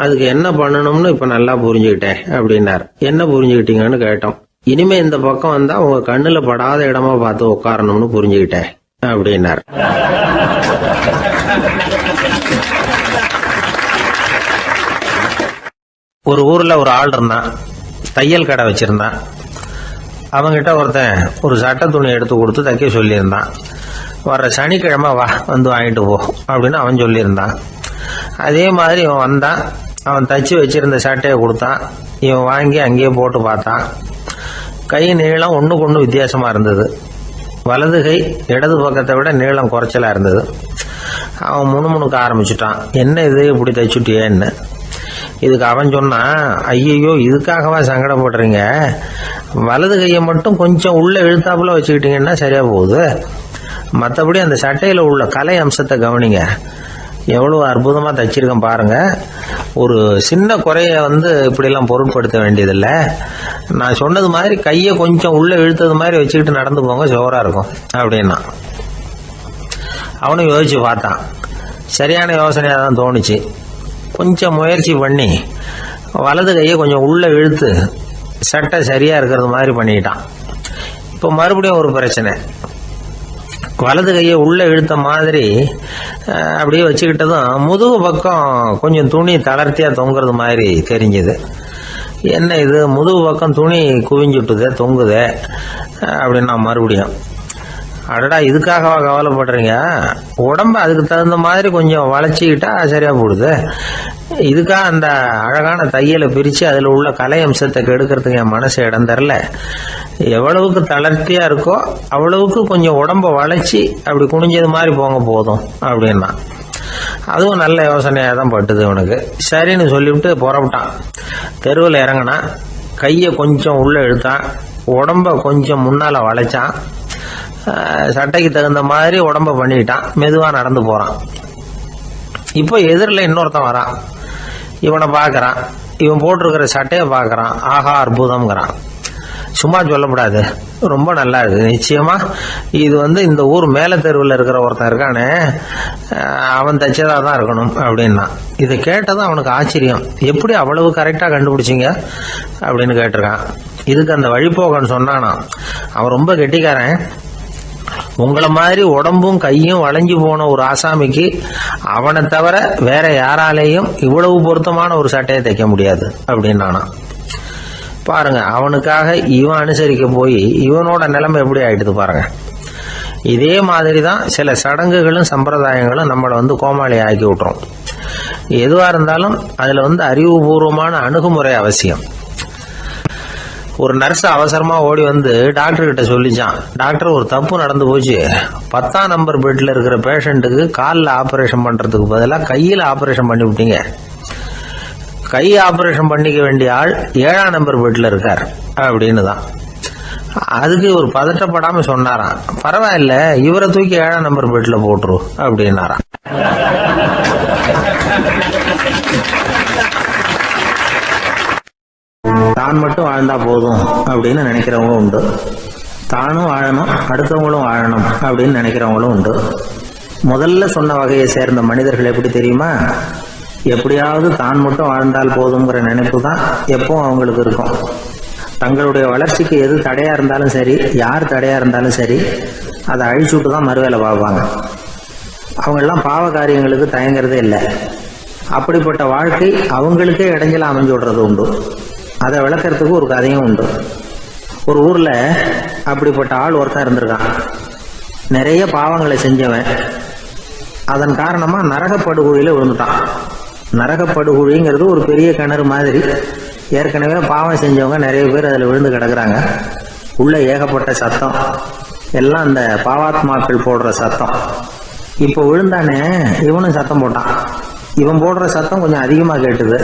அதுக்கு என்ன பண்ணணும்னு இப்ப நல்லா புரிஞ்சுக்கிட்டேன் அப்படின்னார். என்ன புரிஞ்சுக்கிட்டீங்கன்னு கேட்டோம். இனிமே இந்த பக்கம் வந்தா உங்க கண்ணுல படாத இடமா பார்த்து உட்காரணும்னு புரிஞ்சுக்கிட்டேன் அப்படின்னார். ஒரு ஊர்ல ஒரு ஆள் இருந்தான், தையல் கடை வச்சிருந்தான். அவங்கிட்ட ஒருத்தன் ஒரு சட்டை துணி எடுத்து கொடுத்து தைக்க சொல்லியிருந்தான். வர்ற சனிக்கிழமை வா, வந்து வாங்கிட்டு போ அப்படின்னு அவன் சொல்லியிருந்தான். அதே மாதிரி இவன் வந்தான். அவன் தச்சு வச்சிருந்த சட்டையை கொடுத்தான். இவன் வாங்கி அங்கேயே போட்டு பார்த்தான். கை நீளம் ஒண்ணுக்கு ஒண்ணு வித்தியாசமா இருந்தது. வலது கை இடது பக்கத்தை விட நீளம் குறைச்சலா இருந்தது. அவன் முணுமுணுக்க ஆரம்பிச்சுட்டான். என்ன இது இப்படி தைச்சுட்டியேன்னு. இதுக்கு அவன் சொன்னான், ஐயோ இதுக்காகவா சங்கடப்படுறீங்க, வலது கையை மட்டும் கொஞ்சம் உள்ள இழுத்தாப்புல வச்சுக்கிட்டீங்கன்னா சரியா போகுது, மற்றபடி அந்த சட்டையில உள்ள கலை அம்சத்தை கவனிங்க, எவ்வளவு அற்புதமா தச்சிருக்கேன் பாருங்க, ஒரு சின்ன குறைய வந்து இப்படி எல்லாம் பொருட்படுத்த வேண்டியதில்லை, நான் சொன்னது மாதிரி கையை கொஞ்சம் உள்ள இழுத்தது மாதிரி வச்சுக்கிட்டு நடந்து போங்க, ஜோரா இருக்கும் அப்படின்னா. அவனும் யோசிச்சு பார்த்தான். சரியான யோசனையா தான் தோணுச்சு. கொஞ்சம் முயற்சி பண்ணி வலது கையை கொஞ்சம் உள்ள இழுத்து சட்டை சரியா இருக்கிறது மாதிரி பண்ணிட்டான். இப்போ மறுபடியும் ஒரு பிரச்சனை. வலது கையை உள்ள இழுத்த மாதிரி அப்படியே வச்சுக்கிட்டதும் முதுகு பக்கம் கொஞ்சம் துணி தளர்த்தியா தொங்குறது மாதிரி தெரிஞ்சது. என்ன இது, முதுகு பக்கம் துணி குவிஞ்சுட்டுதே, தொங்குதே அப்படின்னா மறுபடியும், அடடா இதுக்காகவா கவலைப்படுறீங்க, உடம்ப அதுக்கு தகுந்த மாதிரி கொஞ்சம் வளைச்சிக்கிட்டா சரியா போடுது, இதுக்காக அந்த அழகான தையலை பிரிச்சு அதுல உள்ள கலை அம்சத்தை கெடுக்கிறதுக்கு என் மனசு இடம் தரல, எவ்வளவுக்கு தளர்த்தியா இருக்கோ அவ்வளவுக்கு கொஞ்சம் உடம்ப வளைச்சி அப்படி குனிஞ்சது மாதிரி போங்க போதும் அப்படின்னா. அதுவும் நல்ல யோசனையா தான் பட்டுது அவனுக்கு. சரின்னு சொல்லிவிட்டு புறப்பட்டான். தெருவில் இறங்கினான். கையை கொஞ்சம் உள்ள இழுத்தான். உடம்ப கொஞ்சம் முன்னால வளைச்சான். சட்டைக்கு தகுந்த மாதிரி உடம்ப பண்ணிட்டான். மெதுவா நடந்து போறான். இப்போ எதிரில் இன்னொருத்தன் வரான். இவனை பாக்குறான். இவன் போட்டிருக்கிற சட்டையை பாக்குறான். ஆஹா அற்புதம்ங்கிறான். சும்மா சொல்லக்கூடாது, ரொம்ப நல்லா இருக்கு. நிச்சயமா இது இந்த ஊர் மேல தெருவில் இருக்கிற ஒருத்தன் இருக்கானே, அவன் தைச்சதா தான் இருக்கணும் அப்படின்னா. இதை கேட்டதும் அவனுக்கு ஆச்சரியம். எப்படி அவ்வளவு கரெக்டாக கண்டுபிடிச்சிங்க அப்படின்னு கேட்டிருக்கான். இதுக்கு அந்த வழிபோகன்னு சொன்னானா, அவன் ரொம்ப கெட்டிக்காரன். உங்களை மாதிரி உடம்பும் கையும் வளைஞ்சு போன ஒரு ஆசாமிக்கு அவனை தவிர வேற யாராலேயும் இவ்வளவு பொருத்தமான ஒரு சட்டையை தைக்க முடியாது அப்படின்னானா. பாருங்க, அவனுக்காக இவன் அனுசரிக்க போய் இவனோட நிலைமை எப்படி ஆயிடுது பாருங்க. இதே மாதிரி தான் சில சடங்குகளும் சம்பிரதாயங்களும் நம்மளை கோமாளி ஆக்கி விட்டுரும். எதுவாக இருந்தாலும் அதில் அறிவுபூர்வமான அணுகுமுறை அவசியம். ஒரு நர்ஸ் அவசரமா ஓடி டாக்டர் கிட்ட சொல்லிச்சான், டாக்டர் ஒரு தப்பு நடந்து போச்சு, 10ஆம் நம்பர் பெட்ல இருக்கிற பேஷண்ட்டுக்கு காலில் ஆபரேஷன் பண்றதுக்கு பதிலாக கையில் ஆபரேஷன் பண்ணி விட்டீங்க. கை ஆபரேஷன் பண்ணிக்க வேண்டிய ஆள் 7ஆம் நம்பர் பெட்ல இருக்கார் அப்படின்னு தான். அதுக்கு ஒரு பதட்டப்படாம சொன்னாராம், பரவாயில்ல இவரை தூக்கி 7ஆம் நம்பர் பெட்ல போட்டுரு அப்படின்னாராம். தான் மட்டும் வாழ்ந்தா போதும் அப்படின்னு நினைக்கிறவங்க உண்டு. தானும் வாழணும், அடுத்தவங்களும் வாழணும் அப்படின்னு நினைக்கிறவங்களும் உண்டு. முதல்ல சொன்ன வகையை சேர்ந்த மனிதர்கள் எப்படி தெரியுமா? எப்படியாவது தான் மட்டும் வாழ்ந்தால் போதுங்கிற நினைப்பு தான் எப்பவும் அவங்களுக்கு இருக்கும். தங்களுடைய வளர்ச்சிக்கு எது தடையா இருந்தாலும் சரி, யார் தடையா இருந்தாலும் சரி, அதை அழிச்சுட்டு தான் மறுவேலை பார்ப்பாங்க. அவங்கெல்லாம் பாவ காரியங்களுக்கு தயங்குறதே இல்லை. அப்படிப்பட்ட வாழ்க்கை அவங்களுக்கே இடைஞ்சல அமைஞ்சு விடுறது உண்டு. அதை விளக்கறதுக்கு ஒரு கதையும் உண்டு. ஒரு ஊர்ல அப்படிப்பட்ட ஆள் ஒருத்தன் இருந்திருக்கான். நிறைய பாவங்களை செஞ்சவன். அதன் காரணமா நரகப்படுகொழியில விழுந்துட்டான். நரகப்படுகொழிங்கிறது ஒரு பெரிய கிணறு மாதிரி. ஏற்கனவே பாவம் செஞ்சவங்க நிறைய பேர் அதில் விழுந்து கிடக்குறாங்க. உள்ள ஏகப்பட்ட சத்தம், எல்லாம் அந்த பாவாத்மாக்கள் போடுற சத்தம். இப்போ விழுந்தானே இவனும் சத்தம் போட்டான். இவன் போடுற சத்தம் கொஞ்சம் அதிகமா கேட்டுது.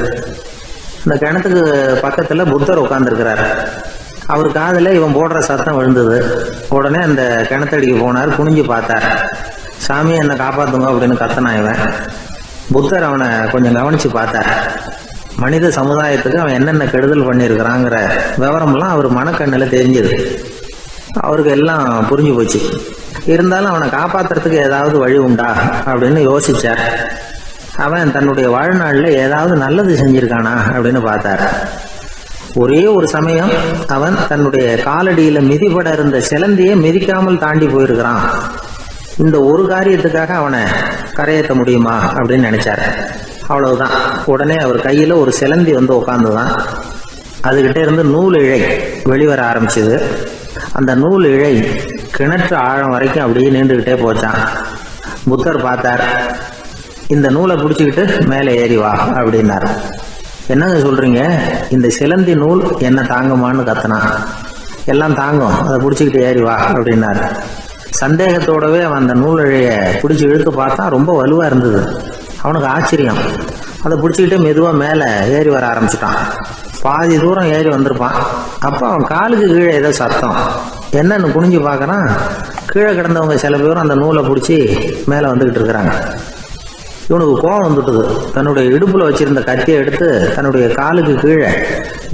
இந்த கிணத்துக்கு பக்கத்துல புத்தர் உட்கார்ந்துருக்கிறார். அவர் காதுல இவன் போடுற சத்தம் விழுந்தது. உடனே அந்த கிணத்தடிக்கு போனார். குனிஞ்சு பார்த்தார். சாமி என்னை காப்பாத்துங்க அப்படின்னு கத்தனான் இவன். புத்தர் அவனை கொஞ்சம் கவனிச்சு பார்த்தார். மனித சமுதாயத்துக்கு அவன் என்னென்ன கெடுதல் பண்ணியிருக்கிறாங்கிற விவரம்லாம் அவர் மனக்கண்ணில் தெரிஞ்சது. அவருக்கு எல்லாம் புரிஞ்சு போச்சு. இருந்தாலும் அவனை காப்பாத்துறதுக்கு ஏதாவது வழி உண்டா அப்படின்னு யோசிச்சார். அவன் தன்னுடைய வாழ்நாளில் ஏதாவது நல்லது செஞ்சிருக்கானா அப்படின்னு பார்த்தார். ஒரே ஒரு சமயம் அவன் தன்னுடைய காலடியில மிதிபட இருந்த சிலந்தியை மிதிக்காமல் தாண்டி போயிருக்கிறான். இந்த ஒரு காரியத்துக்காக அவனை கரையேற்ற முடியுமா அப்படின்னு நினைச்சாரு. அவ்வளவுதான். உடனே அவர் கையில ஒரு சிலந்தி உட்கார்ந்துதான். அதுகிட்ட இருந்து நூல் இழை வெளிவர ஆரம்பிச்சது. அந்த நூல் இழை கிணற்று ஆழம் வரைக்கும் அப்படியே நீண்டுகிட்டே போச்சான். புத்தர் பார்த்தார். இந்த நூலை பிடிச்சிக்கிட்டு மேலே ஏறி வா அப்படின்னாரு. என்னங்க சொல்றீங்க, இந்த சிலந்தி நூல் என்ன தாங்குமான்னு கத்தனா. எல்லாம் தாங்கும், அதை பிடிச்சிக்கிட்டு ஏறி வா அப்படின்னாரு. சந்தேகத்தோடவே அவன் அந்த நூல் இழைய பிடிச்சி இழுத்து பார்த்தா ரொம்ப வலுவா இருந்தது. அவனுக்கு ஆச்சரியம். அதை பிடிச்சிக்கிட்டு மெதுவா மேலே ஏறி வர ஆரம்பிச்சுட்டான். பாதி தூரம் ஏறி வந்திருப்பான். அப்போ அவன் காலுக்கு கீழே ஏதோ சத்தம். என்னன்னு குனிஞ்சு பார்க்கறான். கீழே கிடந்தவங்க சில பேரும் அந்த நூலை பிடிச்சி மேலே வந்துகிட்டு இருக்கிறாங்க. இவனுக்கு கோபம் வந்துட்டுது. தன்னுடைய இடுப்புல வச்சிருந்த கத்தியை எடுத்து தன்னுடைய காலுக்கு கீழே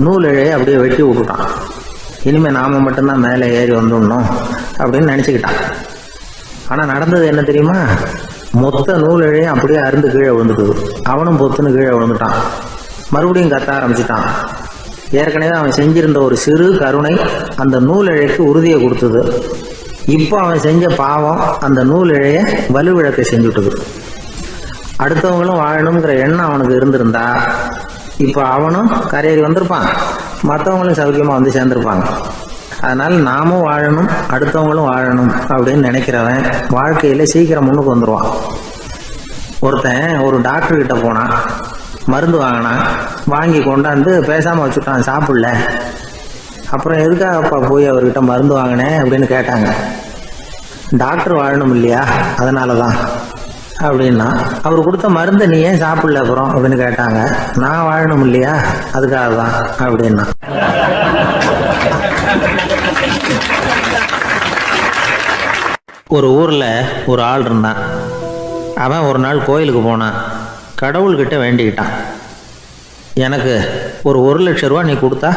நூல் இழையை அப்படியே வெட்டி விட்டுட்டான். இனிமே நாம மட்டும்தான் மேலே ஏறி வந்துடணும் அப்படின்னு நினைச்சுக்கிட்டான். ஆனா நடந்தது என்ன தெரியுமா? மொத்த நூல் இழையும் அப்படியே அருந்து கீழே விழுந்துட்டுது. அவனும் பொத்துன்னு கீழே விழுந்துட்டான். மறுபடியும் கத்த ஆரம்பிச்சுட்டான். ஏற்கனவே அவன் செஞ்சிருந்த ஒரு சிறு கருணை அந்த நூல் இழைக்கு உறுதியை கொடுத்தது. இப்போ அவன் செஞ்ச பாவம் அந்த நூல் இழைய வலுவிழக்க செஞ்சுட்டுது. அடுத்தவங்களும் வாழணுங்கிற எண்ணம் அவனுக்கு இருந்திருந்தா இப்போ அவனும் கரையேறி வந்திருப்பான், மற்றவங்களும் சௌக்கியமா சேர்ந்திருப்பாங்க. அதனால நாமும் வாழணும், அடுத்தவங்களும் வாழணும் அப்படின்னு நினைக்கிறவன் வாழ்க்கையில சீக்கிரம் முன்னுக்கு வந்துருவான். ஒருத்தன் ஒரு டாக்டர் கிட்ட போனான். மருந்து வாங்கினான். வாங்கி கொண்டாந்து பேசாம வச்சுட்டான், சாப்பிடல. அப்புறம் எதுக்காகப்பா போய் அவர்கிட்ட மருந்து வாங்கினேன் அப்படின்னு கேட்டாங்க. டாக்டர் வாழணும் இல்லையா, அதனாலதான் அப்படின்னா. அவர் கொடுத்த மருந்து நீ ஏன் சாப்பிடல அப்புறம் அப்படின்னு கேட்டாங்க. நான் வாழணும் இல்லையா, அதுக்காக தான் அப்படின்னா. ஒரு ஊர்ல ஒரு ஆள் இருந்தான். அவன் ஒரு நாள் கோயிலுக்கு போனான். கடவுள்கிட்ட வேண்டிக்கிட்டான், எனக்கு ஒரு 1 லட்ச ரூபா நீ கொடுத்தா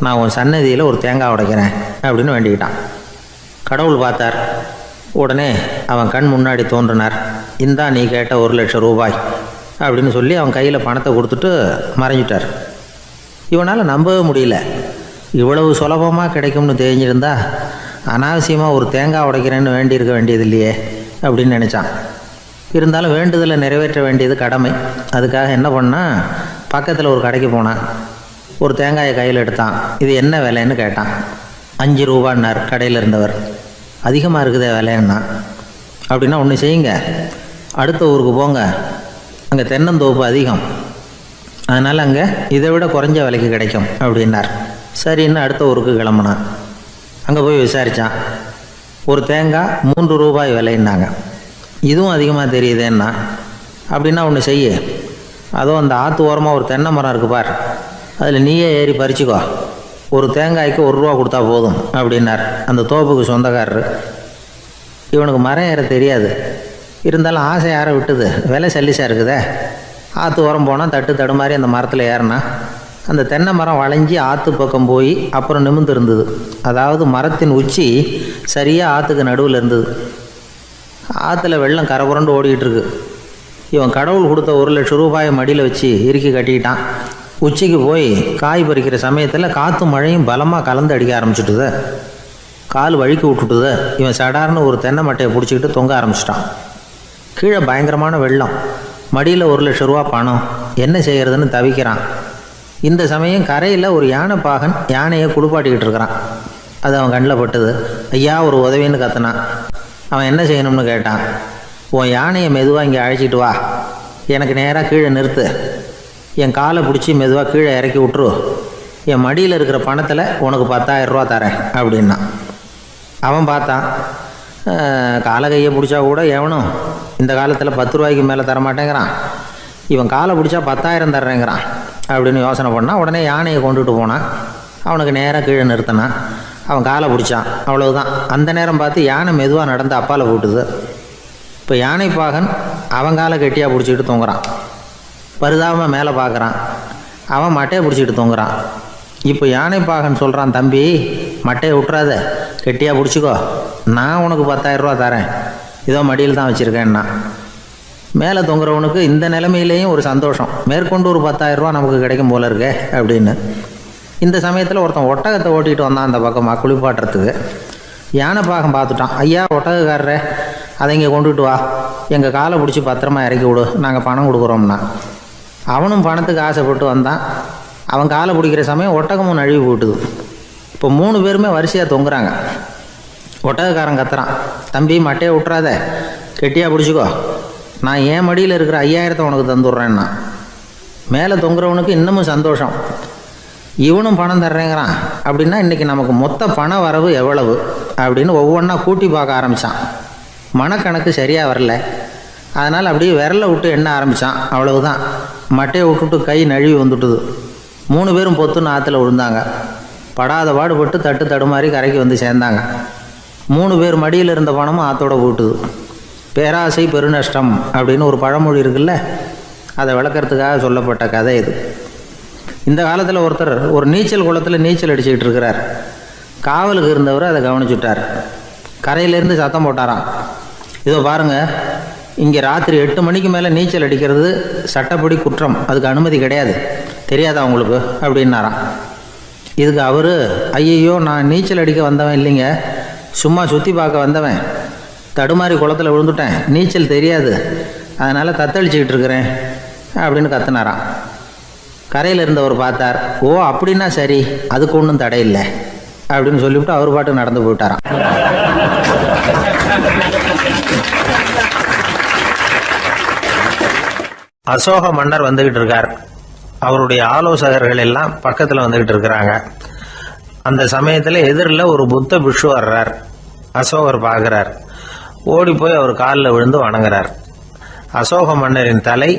நான் உன் சன்னதியில் ஒரு தேங்காய் உடைக்கிறேன் அப்படின்னு வேண்டிக்கிட்டான். கடவுள் பார்த்தார். உடனே அவன் கண் முன்னாடி தோன்றினார். இந்தா நீ கேட்ட 1,00,000 ரூபாய் அப்படின்னு சொல்லி அவன் கையில் பணத்தை கொடுத்துட்டு மறைஞ்சிட்டார். இவனால் நம்பவே முடியல. இவ்வளவு சுலபமாக கிடைக்கும்னு தெரிஞ்சிருந்தா அனாவசியமாக ஒரு தேங்காய் உடைக்கிறேன்னு வேண்டியிருக்க வேண்டியது இல்லையே அப்படின்னு நினச்சான். இருந்தாலும் வேண்டுதலை நிறைவேற்ற வேண்டியது கடமை. அதுக்காக என்ன பண்ணால் பக்கத்தில் ஒரு கடைக்கு போனான். ஒரு தேங்காயை கையில் எடுத்தான். இது என்ன விலைன்னு கேட்டான். 5 ரூபான்னார் கடையில் இருந்தவர். அதிகமாக இருக்குதே விலைன்னா. அப்படின்னா ஒன்று செய்யுங்க, அடுத்த ஊருக்கு போங்க, அங்கே தென்னந்தோப்பு அதிகம், அதனால் அங்கே இதை விட குறைஞ்ச விலைக்கு கிடைக்கும் அப்படின்னார். சரின்னு அடுத்த ஊருக்கு கிளம்புனான். அங்கே போய் விசாரித்தான். ஒரு தேங்காய் 3 ரூபாய் விலைன்னாங்க. இதுவும் அதிகமாக தெரியுதேன்னா. அப்படின்னா ஒன்று செய்ய, அதுவும் அந்த ஆற்று ஓரமாக ஒரு தென்னை மரம் இருக்குது பார், அதில் நீயே ஏறி பறிச்சுக்கோ, ஒரு தேங்காய்க்கு 1 ரூபா கொடுத்தா போதும் அப்படின்னார் அந்த தோப்புக்கு சொந்தக்காரர். இவனுக்கு மரம் ஏற தெரியாது. இருந்தாலும் ஆசை யார விட்டுது, விலை சல்லிசாக இருக்குதே. ஆற்று ஓரம் போனால் தட்டு தடுமாறி அந்த மரத்தில் ஏறினா அந்த தென்னை மரம் வளைஞ்சி ஆற்று பக்கம் போய் அப்புறம் நிமிர்ந்து இருந்தது. அதாவது மரத்தின் உச்சி சரியாக ஆற்றுக்கு நடுவில் இருந்தது. ஆற்றுல வெள்ளம் கரை புரண்டு ஓடிக்கிட்டு இருக்கு. இவன் கடவுள் கொடுத்த 1,00,000 ரூபாயை மடியில் வச்சு இறுக்கி கட்டிக்கிட்டான். உச்சிக்கு போய் காய் பறிக்கிற சமயத்தில் காற்றும் மழையும் பலமாக கலந்து அடிக்க ஆரம்பிச்சுட்டுது. கால் வழுக்கி விட்டுட்டுது. இவன் சடார்னு ஒரு தென்னை மட்டையை பிடிச்சிக்கிட்டு தொங்க ஆரம்பிச்சிட்டான். கீழே பயங்கரமான வெள்ளம். மடியில் 1,00,000 ரூபா பணம். என்ன செய்கிறதுன்னு தவிக்கிறான். இந்த சமயம் கரையில் ஒரு யானைப்பாகன் யானையை குளிப்பாட்டிக்கிட்டு இருக்கிறான். அது அவன் கண்ணில் பட்டுது. ஐயா ஒரு உதவின்னு கத்துனான். அவன் என்ன செய்யணும்னு கேட்டான். உன் யானையை மெதுவாக இங்கே அழைச்சிட்டு வா, எனக்கு நேராக கீழே நிறுத்து, என் காலை பிடிச்சி மெதுவாக கீழே இறக்கி விட்ரு, என் மடியில் இருக்கிற பணத்தில் உனக்கு 10,000 ரூபா தரேன் அப்படின்னா. அவன் பார்த்தான். காலை கையை பிடிச்சா கூட எவனும் இந்த காலத்தில் 10 ரூபாய்க்கு மேலே தரமாட்டேங்கிறான். இவன் காலை பிடிச்சா 10,000 தர்றேங்கிறான் அப்படின்னு யோசனை பண்ணான். உடனே யானையை கொண்டுட்டு போனான். அவனுக்கு நேராக கீழே நிறுத்தினான். அவன் காலை பிடிச்சான். அவ்வளவுதான். அந்த நேரம் பார்த்து யானை மெதுவாக நடந்து அப்பால் போட்டுது. இப்போ யானைப்பாகன் அவன் காலை கெட்டியாக பிடிச்சிக்கிட்டு தொங்குறான். பரிதாபமாக மேலே பார்க்குறான். அவன் மட்டையை பிடிச்சிக்கிட்டு தொங்குறான். இப்போ யானைப்பாகன் சொல்கிறான், தம்பி மட்டையை விட்டுறாத, கெட்டியாக பிடிச்சிக்கோ, நான் உனக்கு 10,000 ரூபா தரேன், இதோ மடியில் தான் வச்சுருக்கேன்னா. மேலே தொங்குறவனுக்கு இந்த நிலைமையிலேயும் ஒரு சந்தோஷம், மேற்கொண்டு ஒரு 10,000 ரூபா நமக்கு கிடைக்கும் போல இருக்கே அப்படின்னு. இந்த சமயத்தில் ஒருத்தன் ஒட்டகத்தை ஓட்டிகிட்டு வந்தான் அந்த பக்கமாக குளிப்பாட்டுறதுக்கு. யானைப்பாகன் பார்த்துட்டான். ஐயா ஒட்டகக்காரரே, அதை இங்கே கொண்டுட்டு வா, எங்கள் காலை பிடிச்சி பத்திரமா இறக்கி விடு, நாங்கள் பணம் கொடுக்குறோம்னா. அவனும் பணத்துக்கு ஆசைப்பட்டு வந்தான். அவன் காலை பிடிக்கிற சமயம் ஒட்டகமும் நழுவி போட்டுது. இப்போ 3 பேருமே வரிசையாக தொங்குறாங்க. ஒட்டகக்காரன் கத்துறான், தம்பி மட்டையை விட்டுறாத, கெட்டியாக பிடிச்சிக்கோ, நான் என் மடியில் இருக்கிற 5,000 உனக்கு தந்துடுறேன்னா. மேலே தொங்குறவனுக்கு இன்னமும் சந்தோஷம், இவனும் பணம் தர்றேங்கிறான். அப்படின்னா இன்றைக்கி நமக்கு மொத்த பண வரவு எவ்வளவு அப்படின்னு ஒவ்வொன்றா கூட்டி பார்க்க ஆரம்பித்தான். மனக்கணக்கு சரியாக வரல. அதனால் அப்படியே விரலை விட்டு எண்ண ஆரம்பித்தான். அவ்வளவுதான். மட்டையை விட்டுட்டு கை நழுவி வந்துட்டுது. 3 பேரும் பொத்துன்னு ஆற்றுல விழுந்தாங்க. படாத பாடுபட்டு தட்டு தடுமாறி கரைக்கு வந்து சேர்ந்தாங்க. 3 பேர் மடியில் இருந்த பணமும் ஆற்றோட போட்டுது. பேராசை பெருநஷ்டம் அப்படின்னு ஒரு பழமொழி இருக்குல்ல, அதை விளக்கறதுக்காக சொல்லப்பட்ட கதை இது. இந்த காலத்தில் ஒருத்தர் ஒரு நீச்சல் குளத்தில் நீச்சல் அடிச்சுக்கிட்டு இருக்கிறார். காவலுக்கு இருந்தவர் அதை கவனிச்சுட்டார். கரையிலேருந்து சத்தம் போட்டாராம், இதோ பாருங்கள், இங்கே ராத்திரி 8 மணிக்கு மேலே நீச்சல் அடிக்கிறது சட்டப்படி குற்றம், அதுக்கு அனுமதி கிடையாது, தெரியாதா உங்களுக்கு அப்படின்னாராம். இதுக்கு அவர், ஐயையோ நான் நீச்சல் அடிக்க வந்தவன் இல்லைங்க, சும்மா சுற்றி பார்க்க வந்தவன், தடுமாறி குளத்தில் விழுந்துட்டேன், நீச்சல் தெரியாது, அதனால் தத்தளிச்சுக்கிட்டு இருக்கிறேன் அப்படின்னு கத்துனாராம். கரையில் இருந்தவர் பார்த்தார். ஓ அப்படின்னா சரி, அதுக்கு ஒன்றும் தடை இல்லை அப்படின்னு சொல்லிவிட்டு அவர் பாட்டு நடந்து போயிட்டாராம். அசோக மன்னர் வந்துகிட்டு இருக்கார். அவருடைய ஆலோசகர்கள் எல்லாம் பக்கத்தில் வந்துகிட்டு இருக்கிறாங்க. அந்த சமயத்தில் எதிரில் ஒரு புத்த பிக்ஷு வர்றார். அசோகர் பார்க்குறார். ஓடி போய் அவர் காலில் விழுந்து வணங்குறார். அசோக மன்னரின் தலை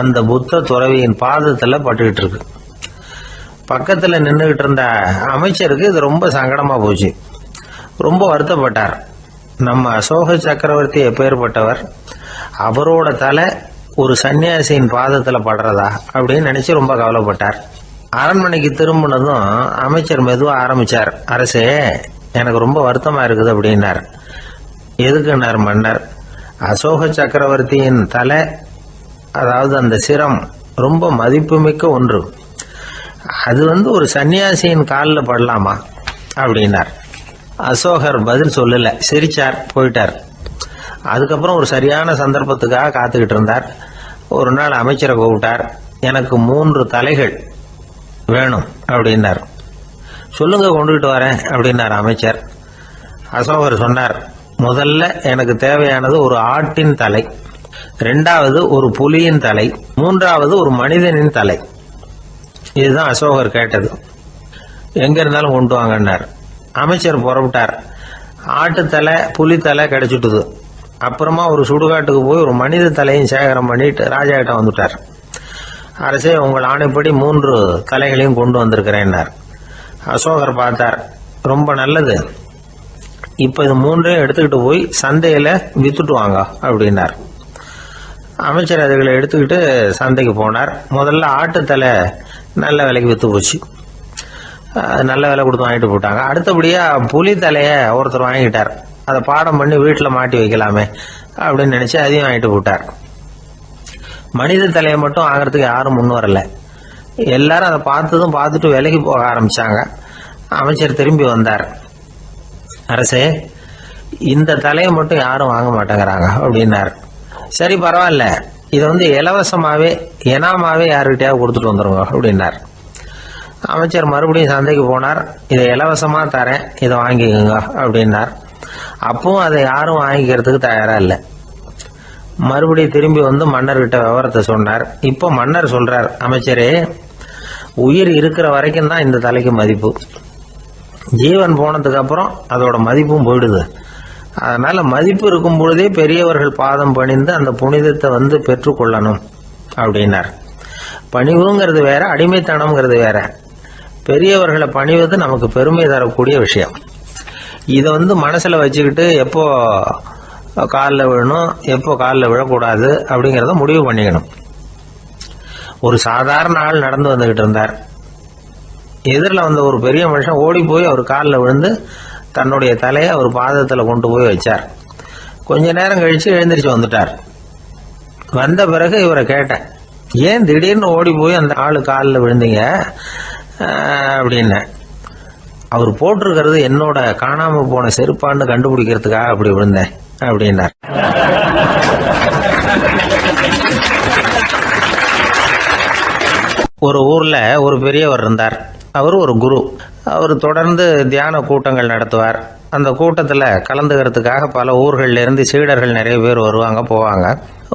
அந்த புத்த துறவியின் பாதத்தில் பட்டுக்கிட்டு இருக்கு. பக்கத்தில் நின்றுக்கிட்டு இருந்த அமைச்சருக்கு இது ரொம்ப சங்கடமாக போச்சு. ரொம்ப வருத்தப்பட்டார். நம்ம அசோக சக்கரவர்த்தி எப்பேற்பட்டவர், அவரோட தலை ஒரு சன்னியாசியின் பாதத்தில் படுறதா அப்படின்னு நினச்சி ரொம்ப கவலைப்பட்டார். அரண்மனைக்கு திரும்பினதும் அமைச்சர் மெதுவாக ஆரம்பித்தார். அரசே, எனக்கு ரொம்ப வருத்தமாக இருக்குது அப்படின்னார். எதுக்குன்னார் மன்னர். அசோக சக்கரவர்த்தியின் தலை, அதாவது அந்த சிரம், ரொம்ப மதிப்புமிக்க ஒன்று. அது ஒரு சன்னியாசியின் காலில் படலாமா அப்படின்னார். அசோகர் பதில் சொல்லலை, சிரிச்சார், போயிட்டார். அதுக்கப்புறம் ஒரு சரியான சந்தர்ப்பத்துக்காக காத்துக்கிட்டு இருந்தார். ஒரு நாள் அமைச்சரை கூப்பிட்டார். எனக்கு 3 தலைகள் வேணும் அப்படின்னார். சொல்லுங்க, கொண்டுகிட்டு வரேன் அப்படின்னார் அமைச்சர். அசோகர் சொன்னார், முதல்ல எனக்கு தேவையானது ஒரு ஆட்டின் தலை, 2வது ஒரு புலியின் தலை, 3வது ஒரு மனிதனின் தலை. இதுதான் அசோகர் கேட்டது. எங்க இருந்தாலும் கொண்டு வாங்கன்னார். அமைச்சர் புறப்பட்டார். ஆட்டுத்தலை, புலித்தலை கிடைச்சிட்டுது. அப்புறமா ஒரு சுடுகாட்டுக்கு போய் ஒரு மனித தலையும் சேகரம் பண்ணிட்டு ராஜா கிட்ட வந்துட்டார். அரசே, உங்கள் ஆணைப்படி 3 தலைகளையும் கொண்டு வந்திருக்கிறேன்னார். அசோகர் பார்த்தார். ரொம்ப நல்லது, இப்போ இது 3ஐயும் எடுத்துக்கிட்டு போய் சந்தையில் வித்துட்டு வாங்க அப்படின்னார். அமைச்சர் அதுகளை எடுத்துக்கிட்டு சந்தைக்கு போனார். முதல்ல ஆட்டுத்தலை நல்ல விலைக்கு விற்று போச்சு. நல்ல விலை கொடுத்து வாங்கிட்டு போட்டாங்க. அடுத்தபடியாக புலி தலையை ஒருத்தர் வாங்கிட்டார். அதை பாடம் பண்ணி வீட்டில் மாட்டி வைக்கலாமே அப்படின்னு நினச்சி அதையும் வாங்கிட்டு போட்டார். மனித தலையை மட்டும் வாங்குறதுக்கு யாரும் முன் வரல. எல்லாரும் அதை பார்த்துட்டு விலைக்கு போக ஆரம்பிச்சாங்க. அமைச்சர் திரும்பி வந்தார். அரசே, இந்த தலையை மட்டும் யாரும் வாங்க மாட்டேங்கிறாங்க அப்படின்னார். சரி, பரவாயில்ல, இதை இலவசமாகவே எனாமாவே யாருக்கிட்டையாவது கொடுத்துட்டு வந்துருங்க அப்படின்னார். அமைச்சர் மறுபடியும் சந்தைக்கு போனார். இதை இலவசமாக தரேன், இதை வாங்கிக்கோங்க அப்படின்னார். அப்பவும் அதை யாரும் வாங்கிக்கிறதுக்கு தயாராக இல்லை. மறுபடியும் திரும்பி மன்னர்கிட்ட விவரத்தை சொன்னார். இப்போ மன்னர் சொல்றார், அமைச்சரே, உயிர் இருக்கிற வரைக்கும் தான் இந்த தலைக்கு மதிப்பு. ஜீவன் போனதுக்கு அப்புறம் அதோட மதிப்பும் போயிடுது. அதனால மதிப்பு இருக்கும் பொழுதே பெரியவர்கள் பாதம் பணிந்து அந்த புனிதத்தை பெற்றுக்கொள்ளணும் அப்படின்னார். பணிவுங்கிறது வேற, அடிமைத்தனம்ங்கிறது வேற. பெரியவர்களை பணிவது நமக்கு பெருமை தரக்கூடிய விஷயம். இதை மனசுல வச்சுக்கிட்டு எப்போ காலில் விழணும், எப்போ காலில் விழக்கூடாது அப்படிங்கிறத முடிவு பண்ணிக்கணும். ஒரு சாதாரண ஆள் நடந்து வந்துகிட்டு இருந்தார். எதிரில் வந்த ஒரு பெரிய மனுஷன் ஓடி போய் அவர் காலில் விழுந்து தன்னுடைய தலையை அவர் பாதத்தில் கொண்டு போய் வச்சார். கொஞ்ச நேரம் கழிச்சு எழுந்திரிச்சு வந்துட்டார். வந்த பிறகு இவரை கேட்டேன், ஏன் திடீர்னு ஓடி போய் அந்த ஆளு காலில் விழுந்தீங்க அப்படின்னு. அவர் போட்டிருக்கிறது என்னோட காணாம போன செருப்பான்னு கண்டுபிடிக்கிறதுக்காக அப்படி விழுந்தேன் அப்படின்னார். ஒரு ஊர்ல ஒரு பெரியவர் இருந்தார். அவர் ஒரு குரு. அவர் தொடர்ந்து தியான கூட்டங்கள் நடத்துவார். அந்த கூட்டத்தில் கலந்துக்கிறதுக்காக பல ஊர்களில் இருந்து சீடர்கள் நிறைய பேர் வருவாங்க போவாங்க.